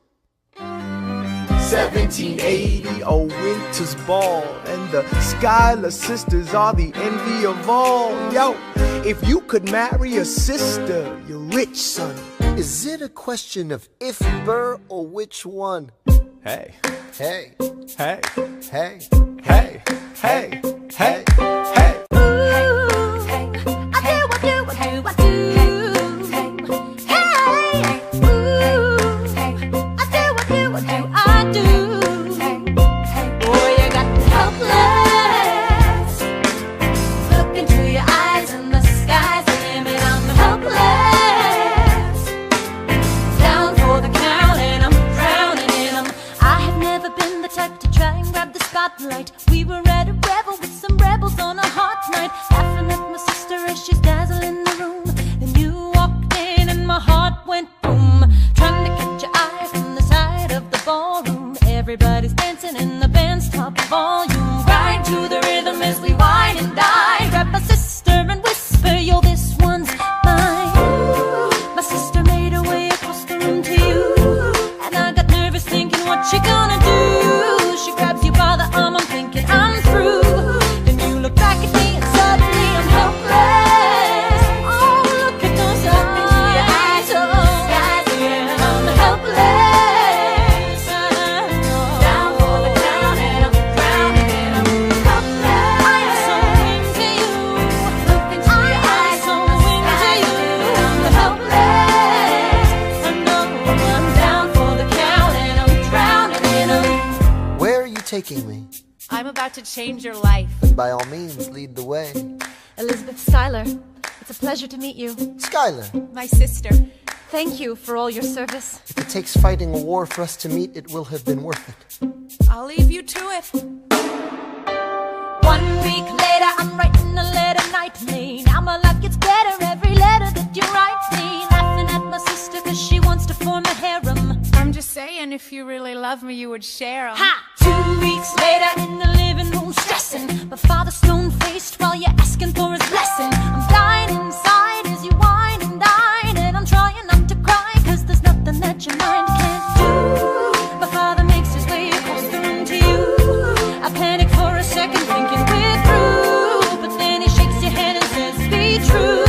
1780, a winter's ball, and the Schuyler sisters are the envy of all. Yo, if you could marry a sister, you're rich, son. Is it a question of if Burr or which one? Hey, hey, hey, hey, hey, hey, hey, hey. We were at a revel with some rebels on a hot night, laughing at my sister as she's dazzling the room. Then you walked in and my heart went boom, trying to catch your eye from the side of the ballroom. Everybody's dancing in the band's top volume, grind to the rhythm as we wine and dine. Grab my sister and whisper, yo, this one's mine. My sister made her way across the room to you, and I got nervous thinking, what she gonna do? She grabs you by the arm, I'm thinking I'm through. Then you look back at me and suddenly I'm helpless. Oh, look at those eyes, oh, yeah, I'm helpless. Down for the count and I'm drowning and I'm helpless. I'm so into you. Look into your eyes, so into you. I'm helpless. I know I'm down for the count and I'm drowning and I'm. Where are you taking me? I'm about to change your life. Then by all means, lead the way. Elizabeth Schuyler, it's a pleasure to meet you. Schuyler, My sister. Thank you for all your service. if it takes fighting a war for us to meet, it will have been worth it. I'll leave you to it. 1 week later, I'm writing a letter nightly. Now my life gets better every letter that you write me. Laughing at my sister cause she wants to form a harem. I'm just saying, if you really love me, you would share 'em. Ha! 2 weeks later in the living room stressing. My father stone-faced while you're asking for his blessing. I'm dying inside as you whine and dine, and I'm trying not to cry cause there's nothing that your mind can't do. My father makes his way across the room to you. I panic for a second thinking we're through, but then he shakes your hand and says be true,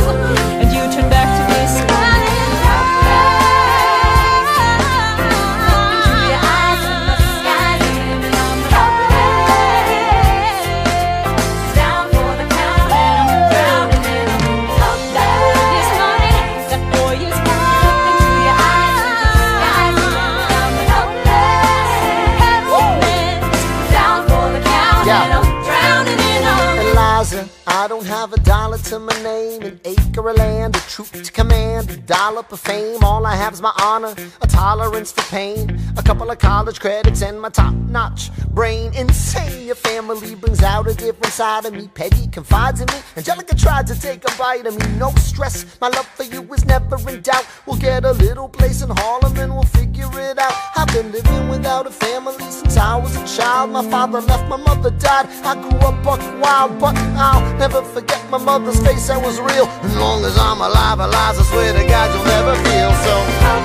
and you turn back to me smiling. I don't have a dollar to my name, an acre of land, a troop to command, a dollop of fame. All I have is my honor, a tolerance for pain, a couple of college credits and my top-notch brain. Insane, your family brings out a different side of me. Peggy confides in me, Angelica tried to take a bite of me. No stress, my love for you is never in doubt. We'll get a little place in Harlem and we'll figure it out. I've been living without a family since I was a child. My father left, my mother died. I grew up buck wild, but I'll never forget my mother's face, that was real. As long as I'm alive, Eliza, I swear to God you'll never feel. So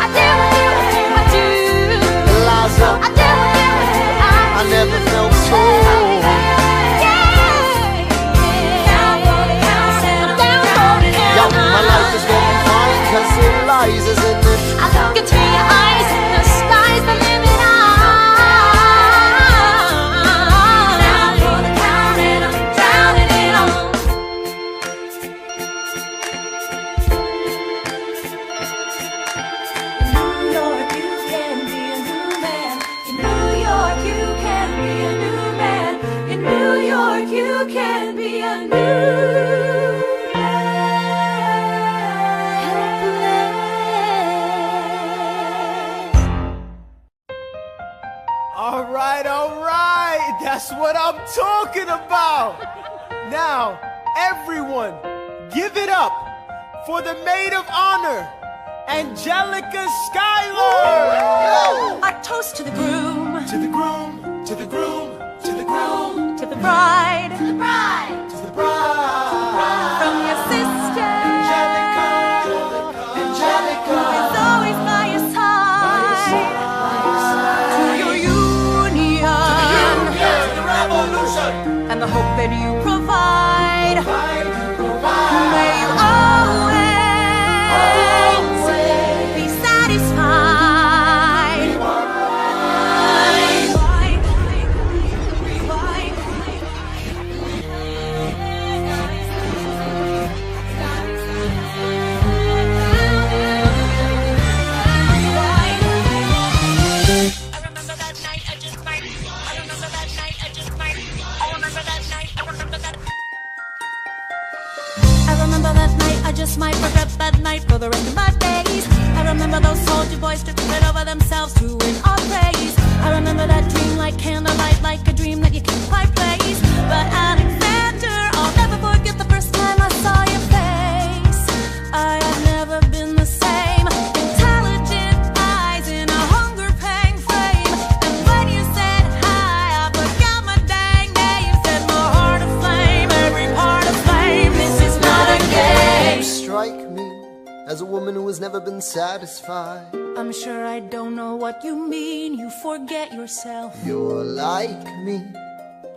I do, Eliza, I never felt so. Yo, my life is gonna be fine, cause Eliza's in it. I look into your eyes and the sky's the limit. Down for the All right, that's what I'm talking about. Now, everyone, give it up for the maid of honor, Angelica Schuyler. A toast to the groom, to the groom, to the groom, to the groom, to the bride, To the bride, to the bride. from your sister, Angelica, who is always by your side, to your union, to the revolution. and the hope that you provide. May you always be satisfied. I just might regret that night for the rest of my days. I remember those soldier boys tripping over themselves to win our praise. I remember that dream like candlelight, like a dream that you can't quite place. But Alexander, I'll never forget the first time I saw your face. I have never been the same. Intelligent eyes in a hunger-pang frame. And when you said hi, I forgot my dang name. Set my heart aflame, every part aflame. This is not a game. You strike me as a woman who has never been satisfied. I'm sure I don't know what you mean. You forget yourself. You're like me,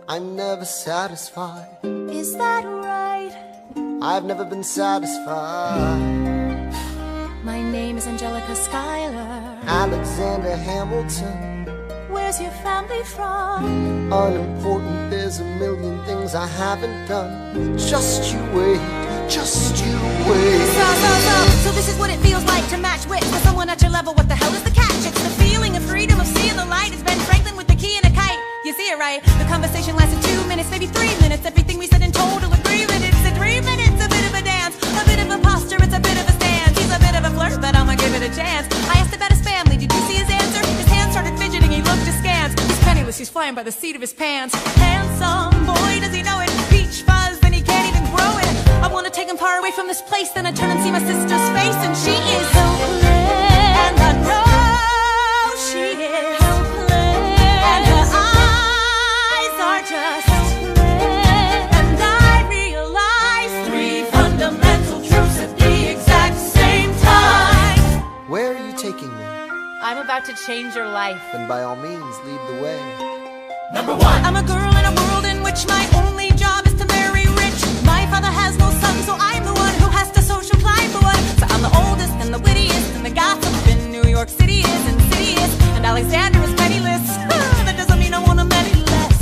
I'm never satisfied. Is that right? I've never been satisfied. My name is Angelica Schuyler. Alexander Hamilton, Where's your family from? unimportant, there's a million things I haven't done. Just you wait, just you wait. So this is what it feels like to match wits with someone at your level. What the hell is the catch? It's the feeling of freedom, of seeing the light. It's Ben Franklin with the key and a kite. You see it right? The conversation lasted 2 minutes, maybe 3 minutes. Everything we said in total agreement. It's a 3 minutes, a bit of a dance, a bit of a posture, it's a bit of a stance. He's a bit of a flirt, but I'ma give it a chance. I asked about his family, did you see his answer? His hands started fidgeting, he looked askance. He's penniless, he's flying by the seat of his pants. Handsome boy, does he know it? Peach fuzz, and he can't even grow it. I wanna take him far away from this place. Then I turn and see my sister's face, and she is hopeless. And I know she is hopeless. And her eyes are just hopeless. And I realize 3 fundamental truths at the exact same time. Where are you taking me? I'm about to change your life. Then by all means, lead the way. Number 1. I'm a girl in a world in which my only job is to marry rich. My father has no son, so I'm the one who has to social climb for one. So I'm the oldest and the wittiest, and the gossip in New York City is insidious. And Alexander is penniless. That doesn't mean I want him any less.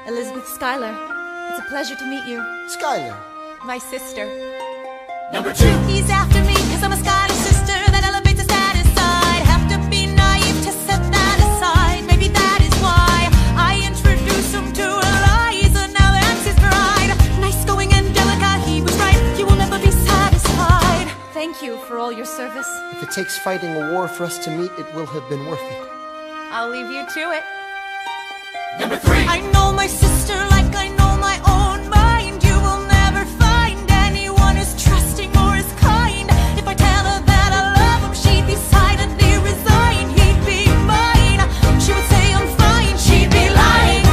Elizabeth Schuyler, it's a pleasure to meet you. Schuyler. My sister. Number 2. He's after me, cause I'm a Scottish sister that elevates a status side. Have to be naive to set that aside. Maybe that is why I introduce him to Eliza. Now that's his bride. Nice going, Angelica, he was right. You will never be satisfied. Thank you for all your service. If it takes fighting a war for us to meet, it will have been worth it. I'll leave you to it. Number 3. I know my sister like I know my own mind. You will never find anyone as trusting or as kind. If I tell her that I love him, she'd be silently resigned. He'd be mine. She would say I'm fine. She'd be lying.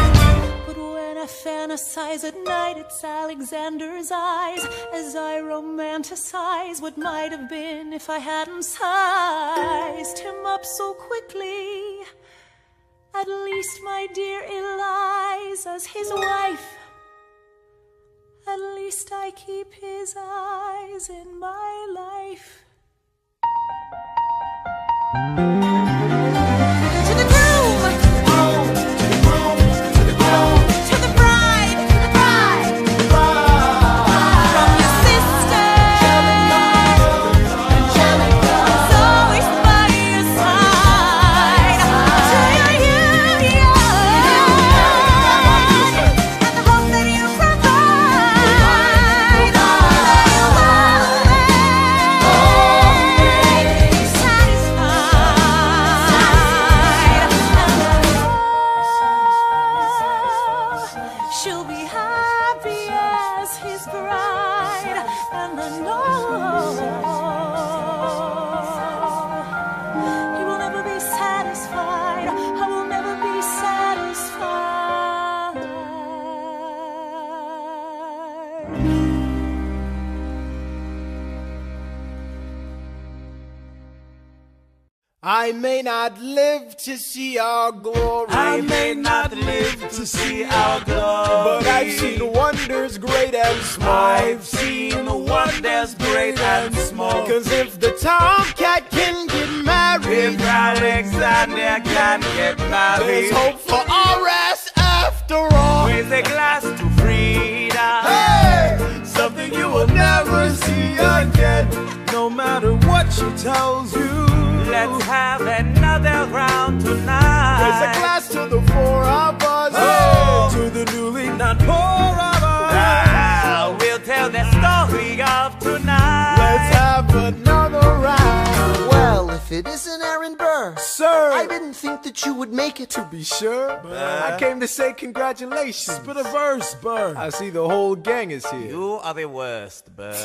But when I fantasize at night, it's Alexander's eyes as I romanticize what might have been if I hadn't sized him up so quickly. At least, my dear Eliza's his wife. At least I keep his eyes in my life. To the groom, To the groom, to the groom, to the bride, to the bride, to the bride. from your sister, Angelica. who's always by your side. To your union, and the hope that you provide. May you always be satisfied. I may not live to see our glory. I may not live to see our glory, but I've seen wonders great and small. I've seen wonders great and small. 'Cause if the tomcat can get married, if Alexander can get married, there's hope for us after all. Raise a glass to freedom. Hey, something you will never see again. No matter what she tells you, let's have another round tonight. Raise a glass to the four of us, hey, to the newly not poor of us. We'll tell the story of tonight. Let's have another round. Well, if it isn't Aaron Burr, sir, I didn't think that you would make it. To be sure, I came to say congratulations. Spit a verse, Burr. I see the whole gang is here. You are the worst, Burr.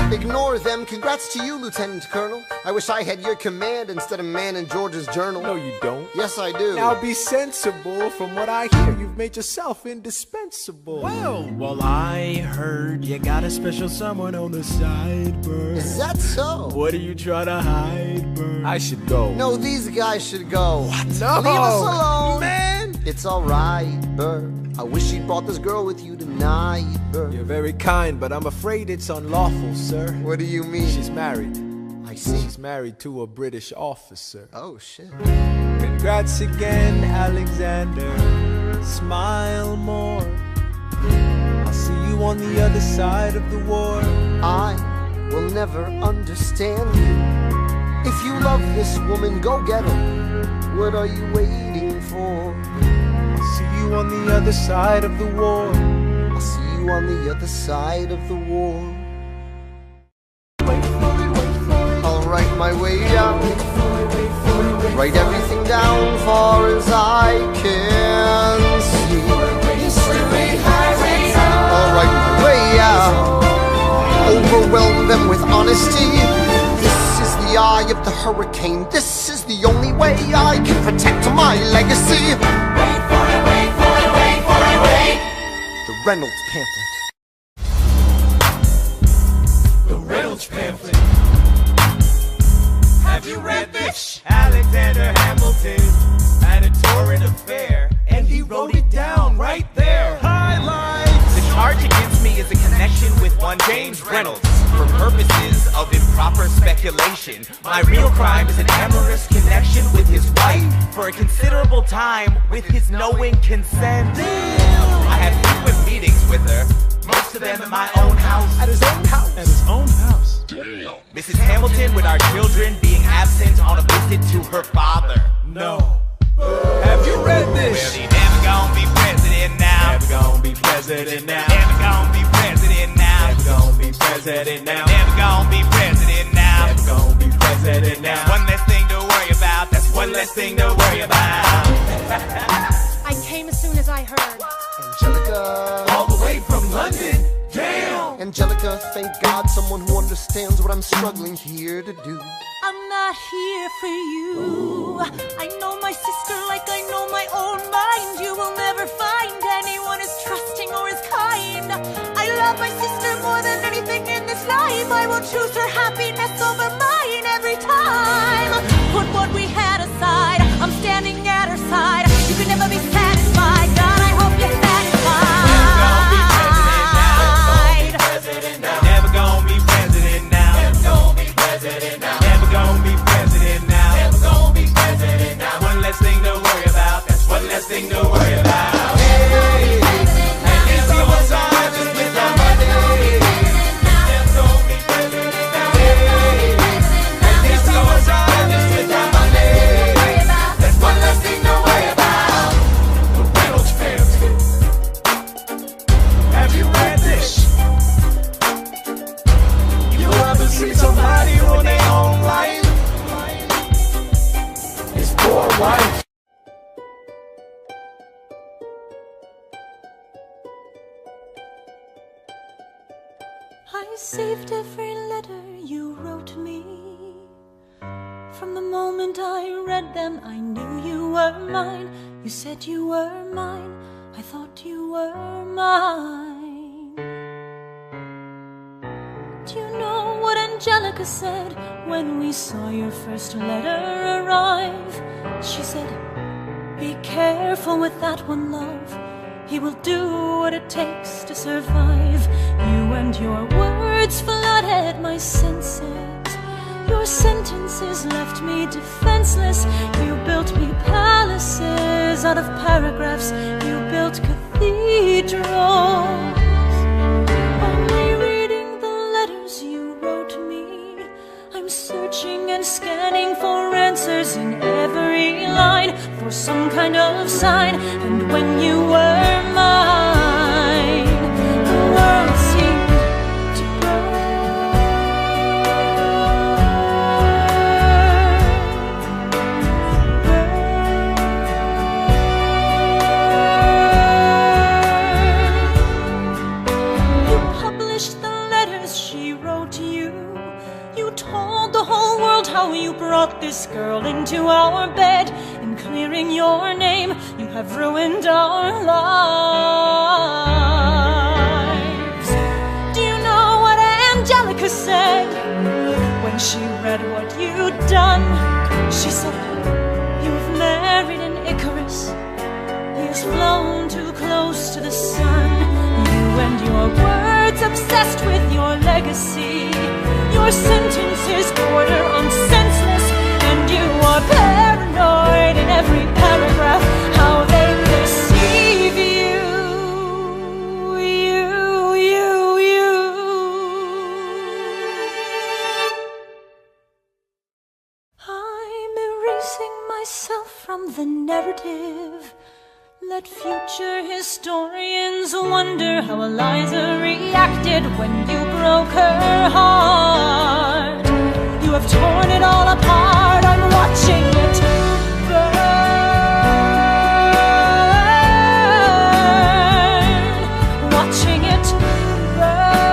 Ignore them. Congrats to you, Lieutenant Colonel. I wish I had your command instead of man in George's journal. No, you don't. Yes, I do. Now be sensible. From what I hear, you've made yourself indispensable. Well, I heard you got a special someone on the side, Burr. Is that so? What are you trying to hide, Burr? I should go. No, these guys should go. What? No. Leave us alone. Man. It's alright, Burr. I wish you'd brought this girl with you tonight, Burr. You're very kind, but I'm afraid it's unlawful, sir. What do you mean? She's married. I see. She's married to a British officer. Oh, shit. Congrats again, Alexander. Smile more. I'll see you on the other side of the war. I will never understand you. If you love this woman, go get her. What are you waiting for? I'll see you on the other side of the war. I'll see you on the other side of the war. I'll write my way down. Write everything down far as I can see. I'll write my way out. Overwhelm them with honesty. This is the eye of the hurricane. This is the only way I can protect my legacy. Wait for it, wait for it, wait for it, wait. The Reynolds pamphlet. The Reynolds pamphlet. Have you read this? Alexander Hamilton had a torrid affair, and he wrote it down right there. Highlights. The charge against me is a connection with one James Reynolds. For purposes of improper speculation, my real crime is an amorous connection with his wife for a considerable time with his knowing consent. I had frequent meetings with her, most of them in my own house. At his own house? At his own house. Damn. Mrs. Hamilton, with our children being absent on a visit to her father. No. Have you read this? Well, he never gonna be president now. Never gonna be president now. Never gonna be president now. Never gonna be president now. Never gonna be president now. Never gonna be president now. That's one less thing to worry about. That's one less thing to worry about. I came as soon as I heard. Angelica. All the way from London. Damn. Angelica, thank God, someone who understands what I'm struggling here to do. I'm not here for you. I know my sister like I know my own mind. You will never find anyone as trusting or as kind. I love my sister more than anything in this life. I will choose her happiness over mine every time. Put what we had aside. I'm standing at her side. You can never be satisfied. God, I hope you're satisfied. Never gonna be president now. Never gonna be president now. Never gonna be president now. Never gonna be president now. One less thing to worry about. That's one less thing to worry about. Hey, and this is what's on just with the money. Never gonna be president now. Hey, and this is what's on just with the money. That's one less thing to worry about. The Reynolds pamphlet. Have you read this? You ever see somebody on their own life? His poor wife. I saved every letter you wrote me. From the moment I read them, I knew you were mine. You said you were mine. I thought you were mine. Do you know what an Angelica said when we saw your first letter arrive. She said, be careful with that one, love. He will do what it takes to survive. You and your words flooded my senses. Your sentences left me defenseless. You built me palaces out of paragraphs. You built cathedrals. Only reading the letters you wrote me, I'm searching and scanning for answers in every line, for some kind of sign. And when you were mine, the world seemed to burn. You published the letters she wrote you. You told the whole world how you brought this girl into our bed. In clearing your name, you have ruined our lives. Do you know what Angelica said when she read what you'd done? She said, you've married an Icarus. He has flown too close to the sun. You and your words obsessed with your legacy. Your sentences border on senseless, and you are paranoid in every paragraph. How they perceive you, you. I'm erasing myself from the narrative. Let future historians wonder how Eliza reacted when you broke her heart. You have torn it all apart. I'm watching it burn. Watching it burn.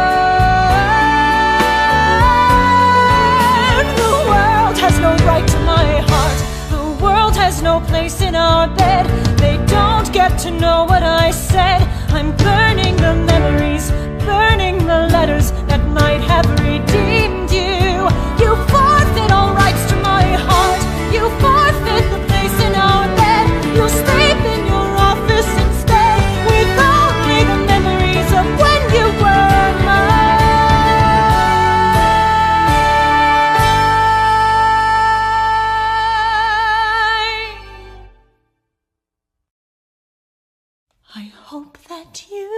The world has no right to my heart. The world has no place in our bed. They don't get to know what I said. I'm burning the memories, burning the letters that might have redeemed you. You forfeit all rights to my heart. You forfeit the place in our bed. You'll sleep in your office instead, with only the memories of when you were mine. I hope that you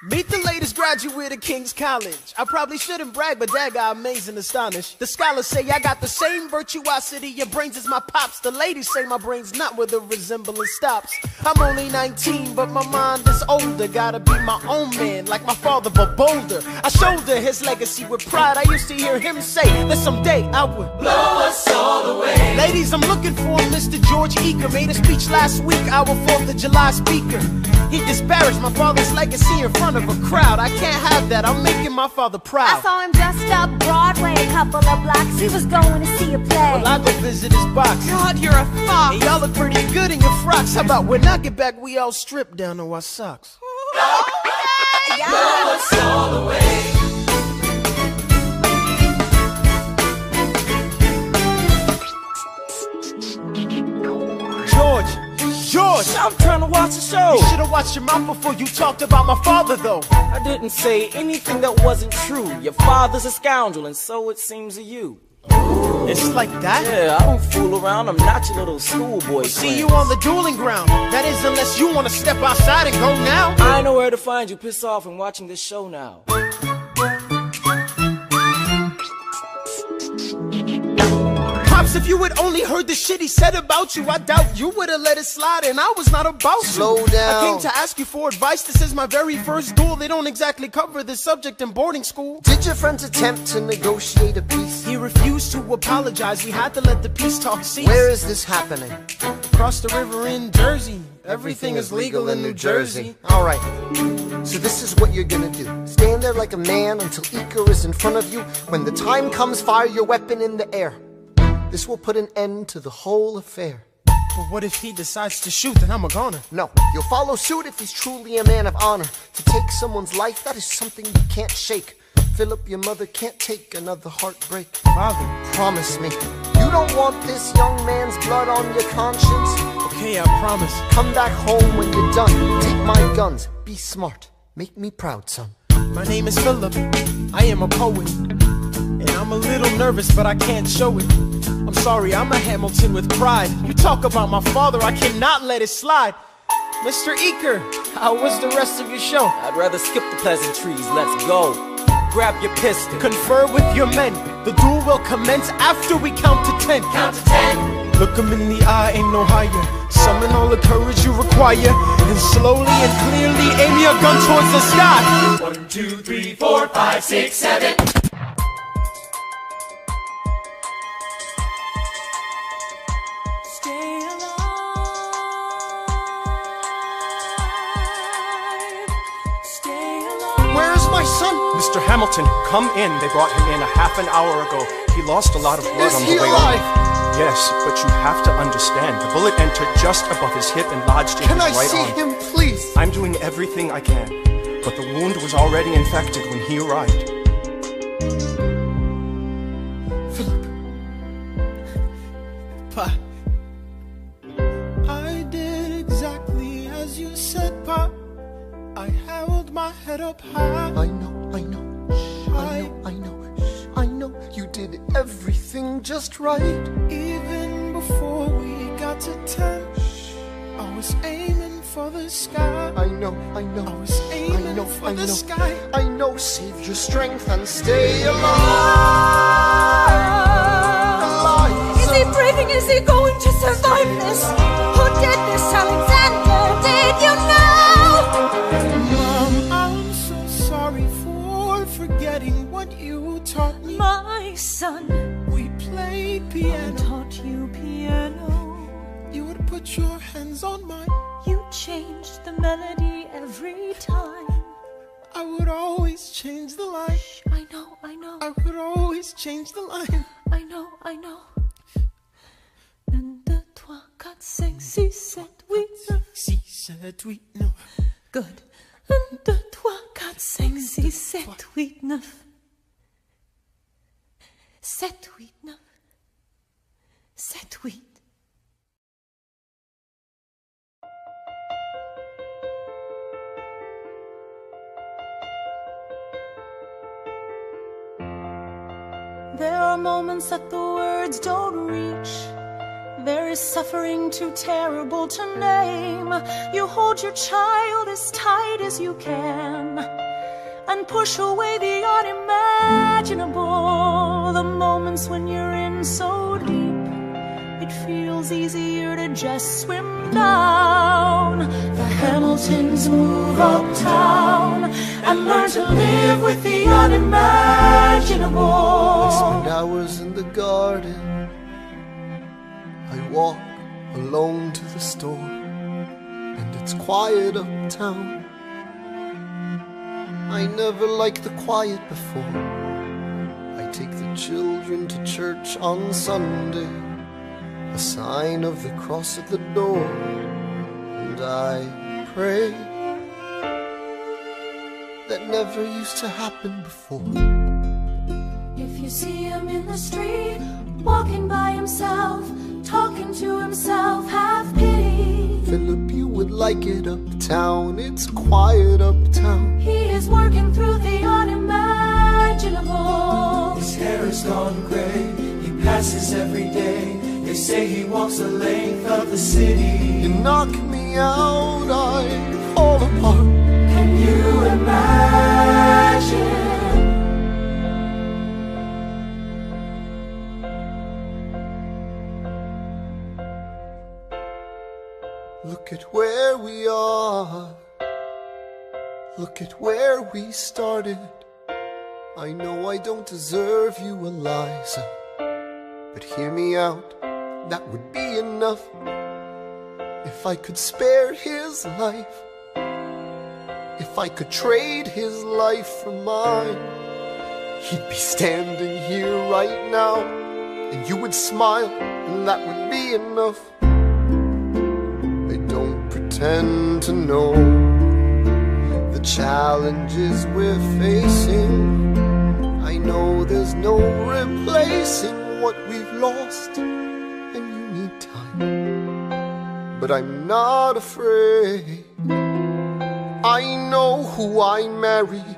Meet the latest graduate of King's College. I probably shouldn't brag, but that guy amazing, astonished. The scholars say I got the same virtuosity. Your brains is my pops. The ladies say my brain's not where the resemblance stops. I'm only 19, but my mind is older. Gotta be my own man, like my father, but bolder. I shoulder his legacy with pride. I used to hear him say that someday I would blow us all away. Ladies, I'm looking for Mr. George Eaker. Made a speech last week, our 4th of July speaker. He disparaged my father's legacy in front of a crowd. I can't have that, I'm making my father proud. I saw him dressed up Broadway a couple of blocks. He was going to see a play. Well, I go visit his box. God, you're a fox. Hey, y'all look pretty good in your frocks. How about when I get back, we all strip down to our socks? Blow us all away. George! I'm trying to watch the show. You should've watched your mouth before you talked about my father, though. I didn't say anything that wasn't true. Your father's a scoundrel, and so it seems to you. It's like that? Yeah, I don't fool around. I'm not your little schoolboy. See you on the dueling ground. That is, unless you want to step outside and go now. I know where to find you. Piss off and watching this show now. Pops, if you had only heard the shit he said about you, I doubt you would have let it slide, and I was not about to. Slow down. I came to ask you for advice. This is my very first duel. They don't exactly cover this subject in boarding school. Did your friends attempt to negotiate a peace? He refused to apologize. We had to let the peace talk cease. Where is this happening? Across the river in Jersey. Everything is legal in New Jersey. Alright, so this is what you're gonna do. Stand there like a man until Iker is in front of you. When the time comes, fire your weapon in the air. This will put an end to the whole affair. But what if he decides to shoot, then I'm a goner? No, you'll follow suit if he's truly a man of honor. To take someone's life, that is something you can't shake. Philip, your mother can't take another heartbreak. Father, promise me, you don't want this young man's blood on your conscience. Okay, I promise. Come back home when you're done. Take my guns, be smart, make me proud, son. My name is Philip, I am a poet. And I'm a little nervous, but I can't show it. I'm sorry, I'm a Hamilton with pride. You talk about my father, I cannot let it slide. Mr. Iker, how was the rest of your show? I'd rather skip the pleasantries, let's go. Grab your pistol. Confer with your men. The duel will commence after we count to 10. Count to 10. Look him in the eye, ain't no higher. Summon all the courage you require. And slowly and clearly aim your gun towards the sky. 1, 2, 3, 4, 5, 6, 7. Mr. Hamilton, come in. They brought him in a half an hour ago. He lost a lot of blood on the way alive? on. Yes, but you have to understand, the bullet entered just above his hip and lodged in his right arm. Can I see him, please? I'm doing everything I can, but the wound was already infected when he arrived. Philip. Pa. I did exactly as you said, Pa. I held my head up high. I know. I know you did everything just right. Even before we got to 10, I was aiming for the sky. I know. I was aiming for the sky. I know, save your strength and stay alive. Is he breathing? Is he going to survive this? Who did this, Alexander? Did you know? Mom, I'm so sorry for forgetting what you taught me. My son, we played piano. I taught you piano. You would put your hands on mine. You changed the melody every time. I would always change the line. Shh, I know. I would always change the line. I know. 1, 2, 3, 4, 5, 6, 7, 8, 9. 6, 7, 8, 9. Good. 1, 2, 3, 4, 5, 6, 7, 8, 9. 7, 8, 9. 7, 8. There are moments that the words don't reach. There is suffering too terrible to name. You hold your child as tight as you can and push away the unimaginable. The moments when you're in so deep, it feels easier to just swim down. The Hamiltons move uptown and learn to live with the unimaginable. I spend hours in the garden. I walk alone to the store, and it's quiet uptown. I never liked the quiet before. I take the children to church on Sunday, a sign of the cross at the door, and I pray. That never used to happen before. If you see him in the street, walking by himself, talking to himself, have pity. Philip, you would like it uptown. It's quiet uptown. He is working through the unimaginable. His hair is gone gray. He passes every day. They say he walks the length of the city. You knock me out, I fall apart. Can you imagine? where we are. Look at where we started. I know I don't deserve you, Eliza, but hear me out, that would be enough. If I could spare his life, if I could trade his life for mine, he'd be standing here right now, and you would smile, and that would be enough. I don't pretend to know the challenges we're facing. I know there's no replacing what we've lost, and you need time. But I'm not afraid. I know who I married.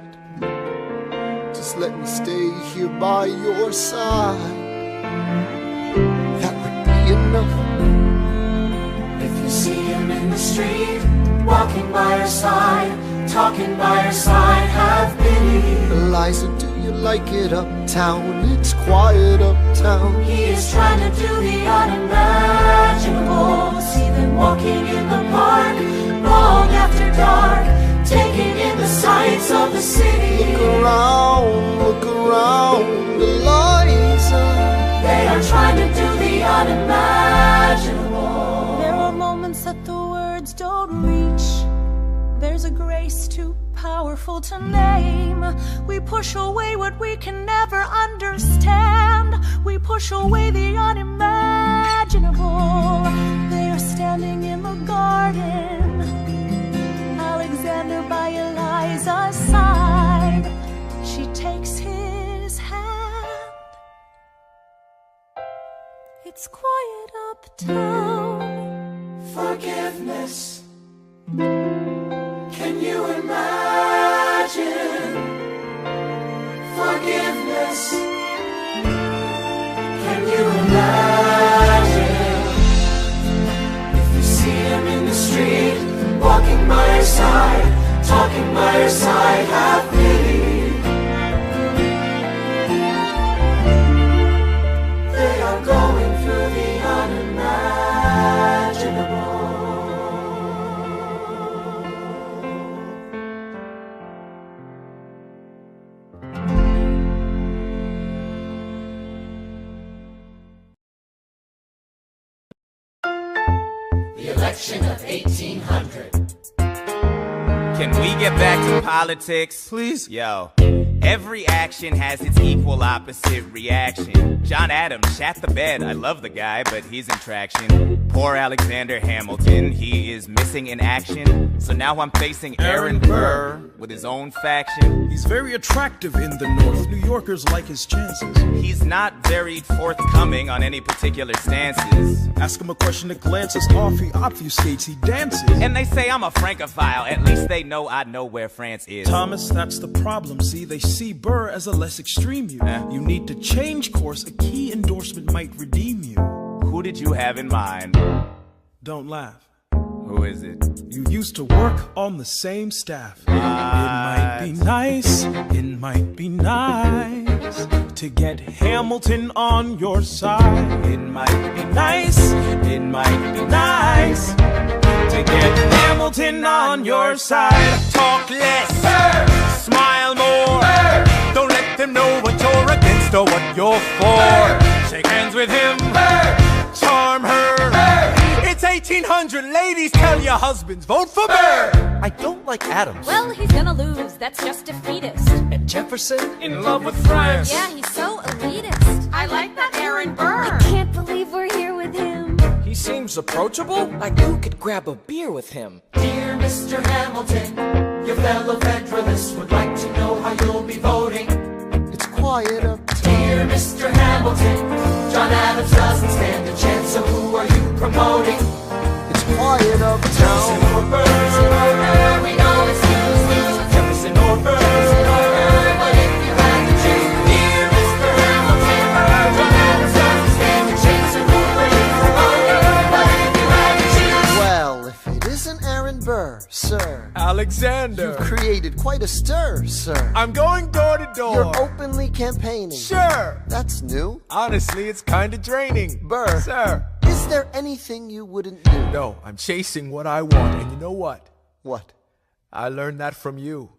Just let me stay here by your side. That would be enough. If you see him in the street, walking by your side, talking by your side, have pity. Eliza, do you like it uptown? It's quiet uptown. He is trying to do the unimaginable. See them walking in the park, long after dark, taking in the sights of the city. Look around, Eliza. They are trying to do the unimaginable. There are moments that the words don't reach. There's a grace too powerful to name. We push away what we can never understand. We push away the unimaginable. They are standing in the garden, Alexander by Eliza's side. She takes his hand. It's quiet uptown. Forgiveness. Can you imagine? Forgiveness. Can you imagine? If you see him in the street, walking by your side, talking by your side, have pity. They are going through the unimaginable. The election of 1800. Can we get back to politics? Please? Yo. Every action has its equal opposite reaction. John Adams shat the bed. I love the guy, but he's in traction. Poor Alexander Hamilton, he is missing in action. So now I'm facing Aaron Burr with his own faction. He's very attractive in the North. New Yorkers like his chances. He's not very forthcoming on any particular stances. Ask him a question that glances off, he obfuscates, he dances. And they say I'm a Francophile. At least they know I know where France is. Thomas, that's the problem. See, they see Burr as a less extreme you. You need to change course. A key endorsement might redeem you. Who did you have in mind? Don't laugh. Who is it? You used to work on the same staff. It might be nice, it might be nice to get Hamilton on your side. It might be nice, it might be nice to get Hamilton on your side. Talk less, smile more. Don't let them know what you're against or what you're for. Shake hands with him, charm her. It's 1800, ladies, tell your husbands, vote for Burr. I don't like Adams. Well, he's gonna lose, that's just defeatist. And Jefferson? In love with France. Yeah, he's so elitist. I like that Aaron Burr. I can't believe we're here with him. He seems approachable, like who could grab a beer with him? Dear Mr. Hamilton, your fellow Federalists would like to know how you'll be voting. It's quiet uptown. Dear Mr. Hamilton, John Adams doesn't stand a chance, so who are you promoting? It's quiet uptown. Jefferson or Burr, we know it's lose-lose. Jefferson or Burr, but if you had to choose, dear Mr. Hamilton, John Adams doesn't stand a chance, so who are you promoting? But if you had to choose, Well, if it isn't Aaron Burr, sir, Alexander, you've created quite a stir, sir. I'm going door to door. You're openly campaigning. Sure. That's new. Honestly, it's kinda draining. Burr, Sir. is there anything you wouldn't do? No, I'm chasing what I want, and you know what? What? I learned that from you.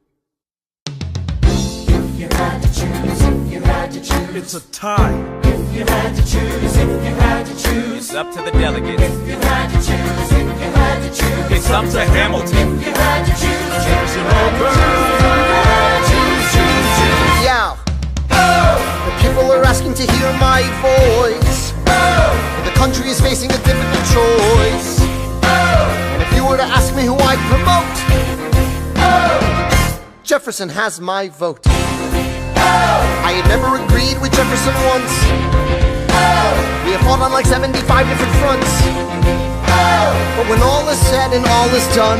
If you had to choose, if you had to choose, It's a tie. if you had to choose, if you had to choose, It's up to the delegates. if you had to choose, if you had to choose, It's up to Hamilton. if you had to choose, Jefferson Auburn. Yeah. The people are asking to hear my voice. The country is facing a difficult choice. And if you were to ask me who I'd promote, Jefferson has my vote. I had never agreed with Jefferson once. We have fought on like 75 different fronts. But when all is said and all is done,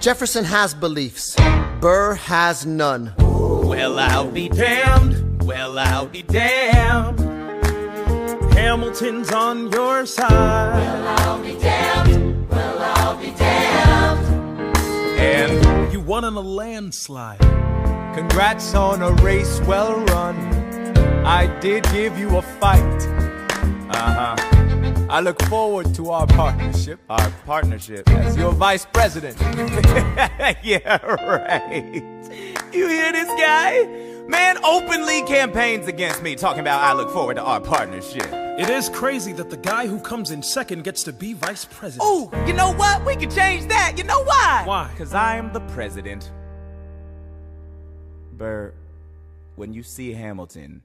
Jefferson has beliefs, Burr has none. Well, I'll be damned. Well, I'll be damned. Hamilton's on your side. Well, I'll be damned. Well, I'll be damned. And you won in a landslide. Congrats on a race well run. I did give you a fight. I look forward to our partnership. Our partnership. As your vice president. Yeah, right. You hear this guy? Man openly campaigns against me, talking about I look forward to our partnership. It is crazy that the guy who comes in second gets to be vice president. Oh, you know what? We can change that. You know why? Why? Because I am the president. Burr, when you see Hamilton,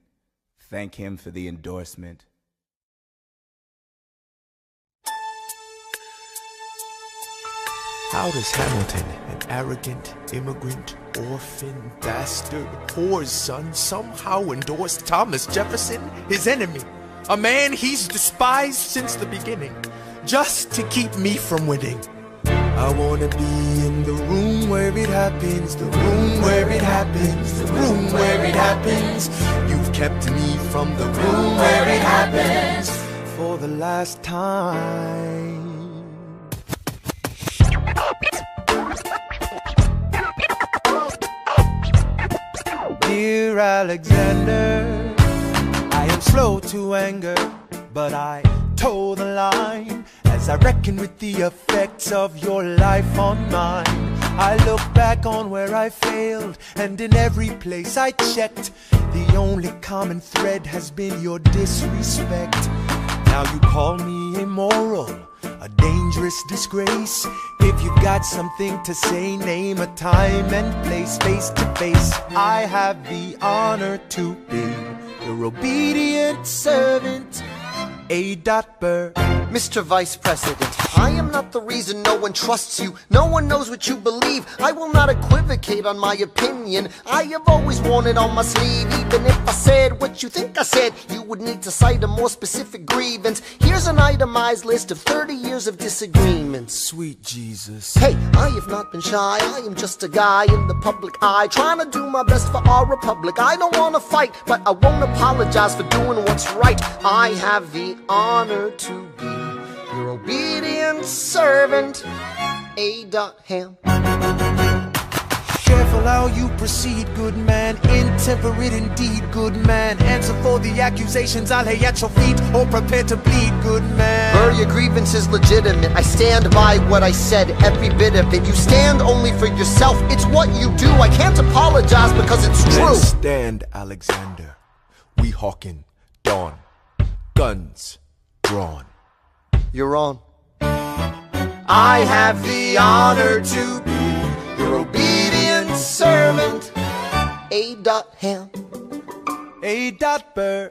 thank him for the endorsement. How does Hamilton, an arrogant immigrant, orphan, bastard, whore's son, somehow endorse Thomas Jefferson, his enemy? A man he's despised since the beginning, just to keep me from winning. I wanna be in the room where it happens, the room where it happens, the room where it happens. You've kept me from the room where it happens for the last time. Dear Alexander, I am slow to anger, but I toe the line as I reckon with the effects of your life on mine. I look back on where I failed, and in every place I checked, the only common thread has been your disrespect. Now you call me immoral, a dangerous disgrace. If you've got something to say, name a time and place, face to face. I have the honor to be your obedient servant, A. Burr. Mr. Vice President, I am not the reason no one trusts you. No one knows what you believe. I will not equivocate on my opinion. I have always worn it on my sleeve. Even if I said what you think I said, you would need to cite a more specific grievance. Here's an itemized list of 30 years of disagreements. Sweet Jesus. Hey, I have not been shy. I am just a guy in the public eye, trying to do my best for our republic. I don't want to fight, but I won't apologize for doing what's right. I have the honor to be your obedient servant, A. Ham. Careful how you proceed, good man. Intemperate indeed, good man. Answer for the accusations I lay at your feet, or prepare to bleed, good man. Burr, your grievance is legitimate. I stand by what I said, every bit of it. You stand only for yourself. It's what you do. I can't apologize because it's true. Let's stand, Alexander. We hawking dawn. Guns drawn. You're on. I have the honor to be your obedient servant, A. Ham. A. Burr.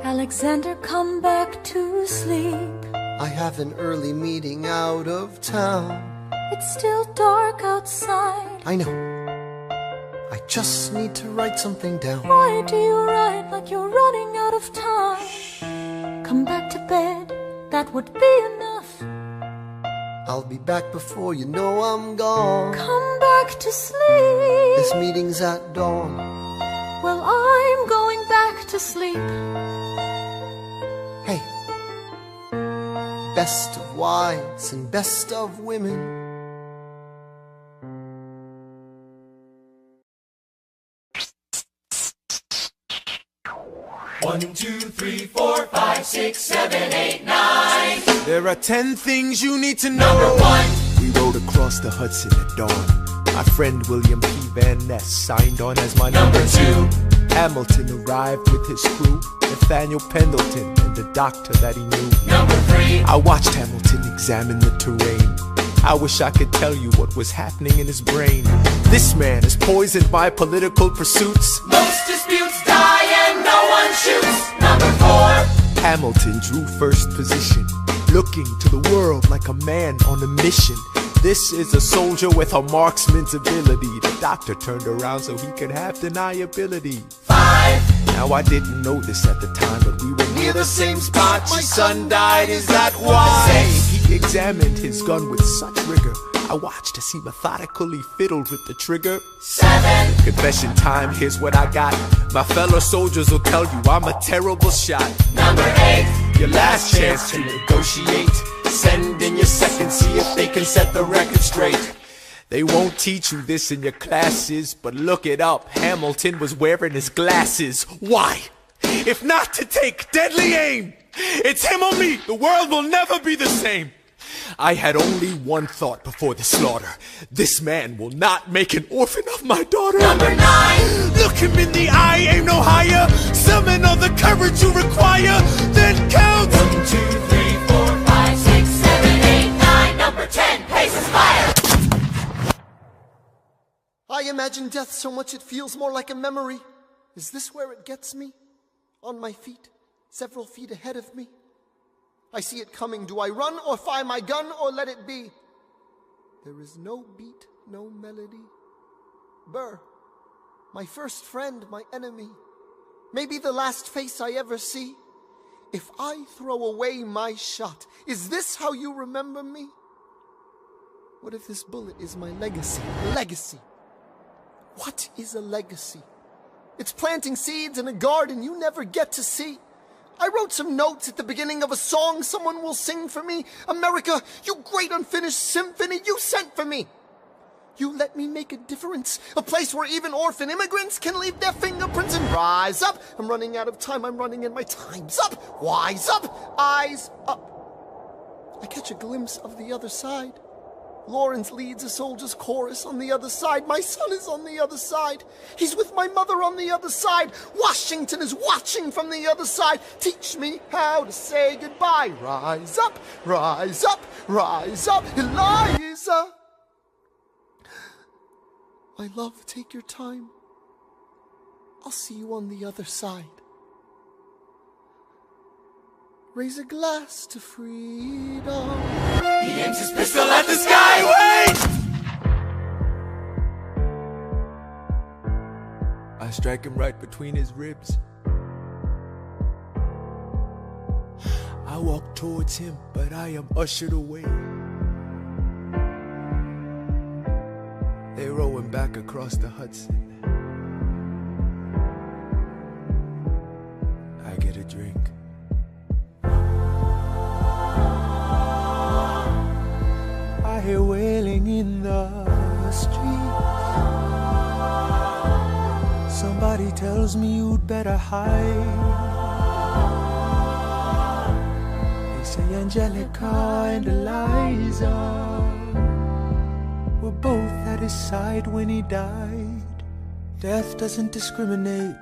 Alexander, come back to sleep. I have an early meeting out of town. It's still dark outside. I know. I just need to write something down. Why do you write like you're running out of time? Come back to bed, that would be enough. I'll be back before you know I'm gone. Come back to sleep. This meeting's at dawn. Well, I'm going back to sleep. Hey, best of wives and best of women, 1, 2, 3, 4, 5, 6, 7, 8, 9. There are 10 things you need to know. Number 1. We rode across the Hudson at dawn. My friend William P. Van Ness signed on as my Number 2. Hamilton arrived with his crew, Nathaniel Pendleton and the doctor that he knew. Number 3. I watched Hamilton examine the terrain. I wish I could tell you what was happening in his brain. This man is poisoned by political pursuits. Most disputes die and no one shoots. Number 4. Hamilton drew first position, looking to the world like a man on a mission. This is a soldier with a marksman's ability. The doctor turned around so he could have deniability. 5. Now I didn't know this at the time, but we were near the same spot. My son died, is that why? He examined his gun with such rigor. I watched as he methodically fiddled with the trigger. 7. Confession time, here's what I got. My fellow soldiers will tell you I'm a terrible shot. Number 8. Your last chance to negotiate. Send in your second, see if they can set the record straight. They won't teach you this in your classes, but look it up. Hamilton was wearing his glasses. Why? If not to take deadly aim. It's him or me. The world will never be the same. I had only one thought before the slaughter. This man will not make an orphan of my daughter. Number 9. Look him in the eye, aim no higher. Summon all the courage you require. Then count. 1, 2, 3, 4, 5, 6, 7, 8, 9. Number 10. Paces fire. I imagine death so much it feels more like a memory. Is this where it gets me? On my feet, several feet ahead of me. I see it coming. Do I run or fire my gun or let it be? There is no beat, no melody. Burr, my first friend, my enemy. Maybe the last face I ever see. If I throw away my shot, is this how you remember me? What if this bullet is my legacy? Legacy. What is a legacy? It's planting seeds in a garden you never get to see. I wrote some notes at the beginning of a song someone will sing for me. America, you great unfinished symphony you sent for me. You let me make a difference, a place where even orphan immigrants can leave their fingerprints and rise up. I'm running out of time, I'm running and my time's up. Wise up, eyes up. I catch a glimpse of the other side. Lawrence leads a soldier's chorus on the other side. My son is on the other side. He's with my mother on the other side. Washington is watching from the other side. Teach me how to say goodbye. Rise up, rise up, rise up, Eliza. My love, take your time. I'll see you on the other side. Raise a glass to freedom. He aims his pistol at the sky. Wait! I strike him right between his ribs. I walk towards him, but I am ushered away. They row him back across the Hudson. I get a drink. I hear wailing in the street. Somebody tells me you'd better hide. They say Angelica and Eliza were both at his side when he died. Death doesn't discriminate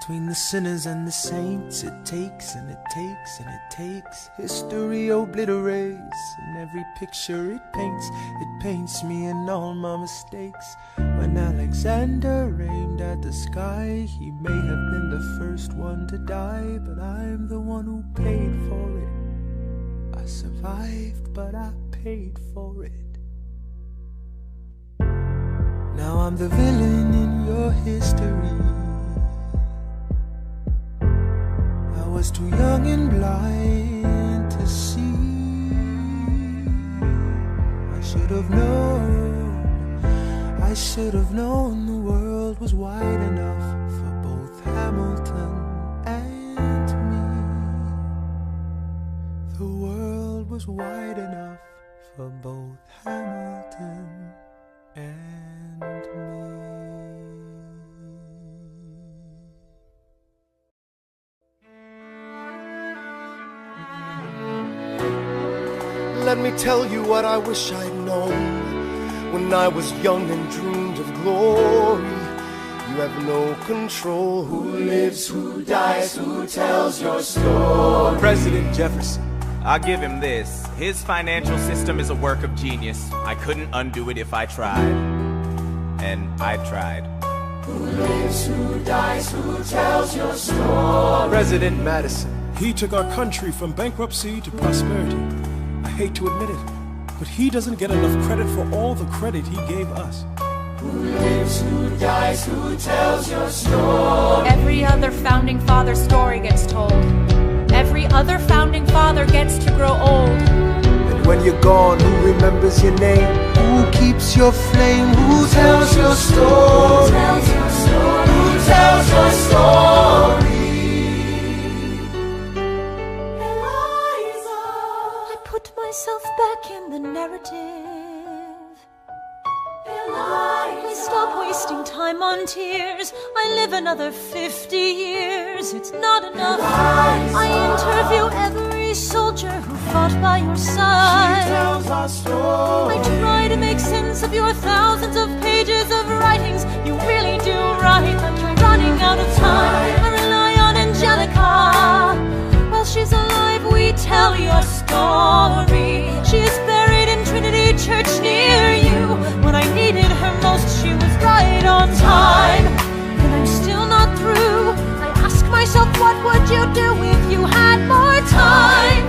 between the sinners and the saints. It takes and it takes and it takes. History obliterates, and every picture it paints me in all my mistakes. When Alexander aimed at the sky, he may have been the first one to die, but I'm the one who paid for it. I survived, but I paid for it. Now I'm the villain in your history. I was too young and blind to see. I should have known the world was wide enough for both Hamilton and me. The world was wide enough for both Hamilton and me. let me tell you what I wish I'd known when I was young and dreamed of glory. You have no control. Who lives, who dies, who tells your story? President Jefferson. I'll give him this. His financial system is a work of genius. I couldn't undo it if I tried. And I tried. Who lives, who dies, who tells your story? President Madison. He took our country from bankruptcy to prosperity. I hate to admit it, but he doesn't get enough credit for all the credit he gave us. Who lives, who dies, who tells your story? Every other founding father story gets told. Every other founding father gets to grow old. And when you're gone, who remembers your name? Who keeps your flame? Who tells your story? Who tells your story? Who tells your story? Eliza, I put myself back in the narrative. I stop wasting time on tears. I live another 50 years. It's not enough. I interview every soldier who fought by your side. She tells our story. I try to make sense of your thousands of pages of writings. You really do write, but you're running out of time. I rely on Angelica. While she's alive, we tell your story. She is buried in Trinity Church near you. When I needed her most, she was right on time. And I'm still not through. I ask myself, what would you do if you had more time?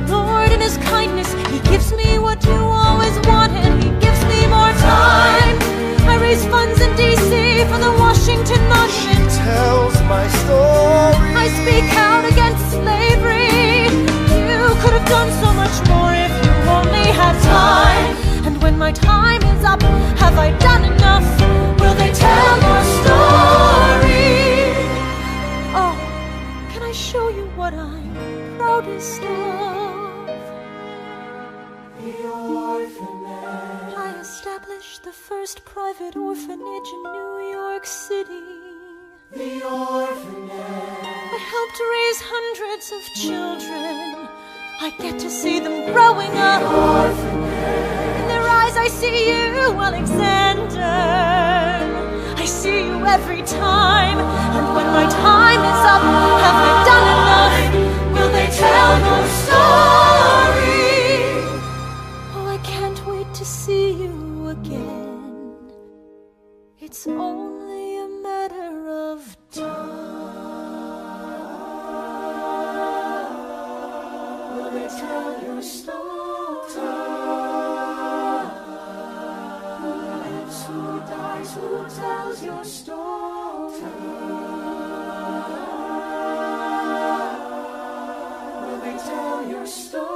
The Lord in His kindness, He gives me what you always wanted. He gives me more time. I raise funds in D.C. for the Washington Monument. She tells my story. I speak out against slavery. You could have done so much more if you only had time. And when my time is up, have I done enough? Will they tell your story? Oh, can I show you what I'm proudest of? The orphanage. I established the first private orphanage in New York City. The orphanage. I helped raise hundreds of children. I get to see them growing up. In their eyes I see you, Alexander. I see you every time. And when my time is up, have I done enough? Will they tell your story? Oh, I can't wait to see you again. It's only a matter of time. Will they tell your story? Who lives, who dies, who tells your story? Will they tell your story?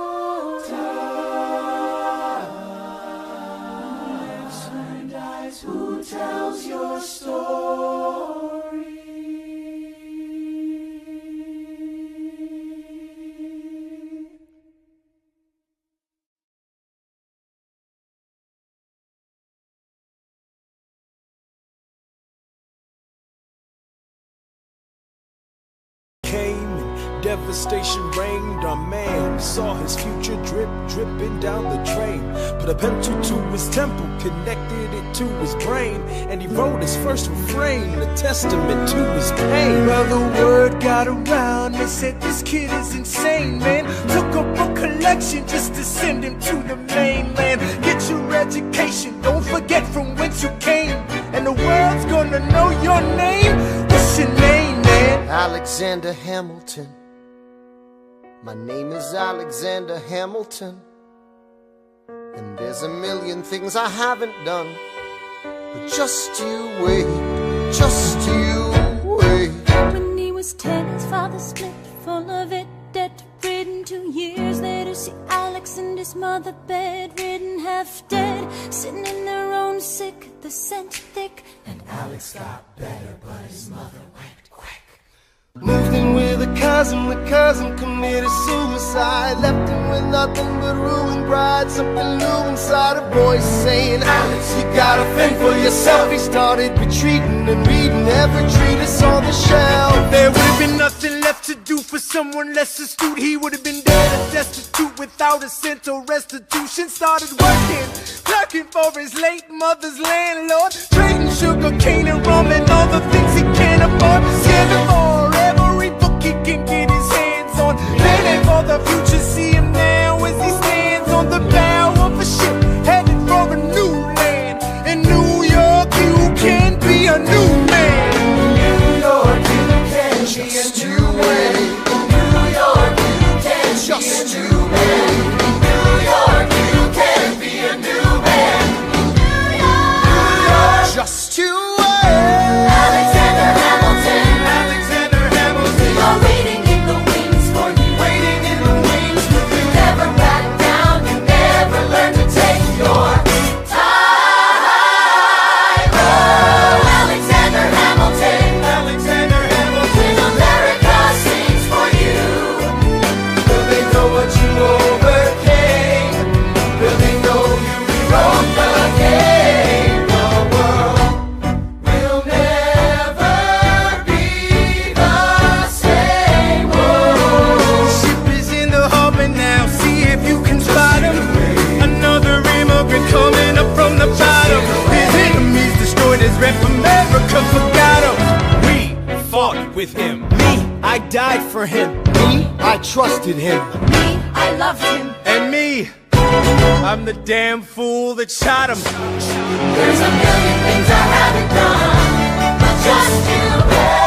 Who lives, who dies, who tells your story? Came and devastation reigned. Our man saw his future dripping down the drain. Put a pencil to his temple, connected it to his brain, and he wrote his first refrain, a testament to his pain. Well, the word got around. They said this kid is insane, man. Took up a collection just to send him to the mainland. Get your education, don't forget from whence you came, and the world's gonna know your name. What's your name, man? Alexander Hamilton. My name is Alexander Hamilton. And there's a million things I haven't done. But just you wait, just you wait. When he was 10, his father split, full of it, debt-ridden. 2 years later, see Alex and his mother bedridden, half dead, sitting in their own sick, the scent thick. And Alex got better, but his mother went quick. Moved in with a cousin, the cousin committed suicide. Left him with nothing but ruined pride. Something new inside a voice saying, Alex, you gotta fend for yourself. He started retreating and reading every treatise on the shelf. There would have been nothing left to do for someone less astute, he would have been dead or destitute without a cent or restitution. Started working, clerking for his late mother's landlord, trading sugar cane and rum and all the things he can't afford. Scamming for every book he can get his hands on, planning for the future. See him now as he stands on the bow of a ship, headed for a new land. In New York, you can be a new man. New York, you can be a new man. New York, you can be a new man. New York, you can be a new man. New York, just you Alexander Hamilton. Alexander Hamilton. You're waiting in the wings for you. Waiting in the wings for you. Never back down. You never learn to take your time. Oh, Alexander Hamilton. Alexander Hamilton. America sings for you. Will they know what you overcame? Will they know you rewrote the game? The world will never be the same. Ship is in the harbor now, see if you can spot him. Another immigrant coming up from the bottom. His enemies destroyed his rep, America forgot him. We fought with him. Me, I died for him. Me, I trusted him. Me, I loved him. And me, I'm the damn fool that shot him. There's a million things I haven't done, but just you.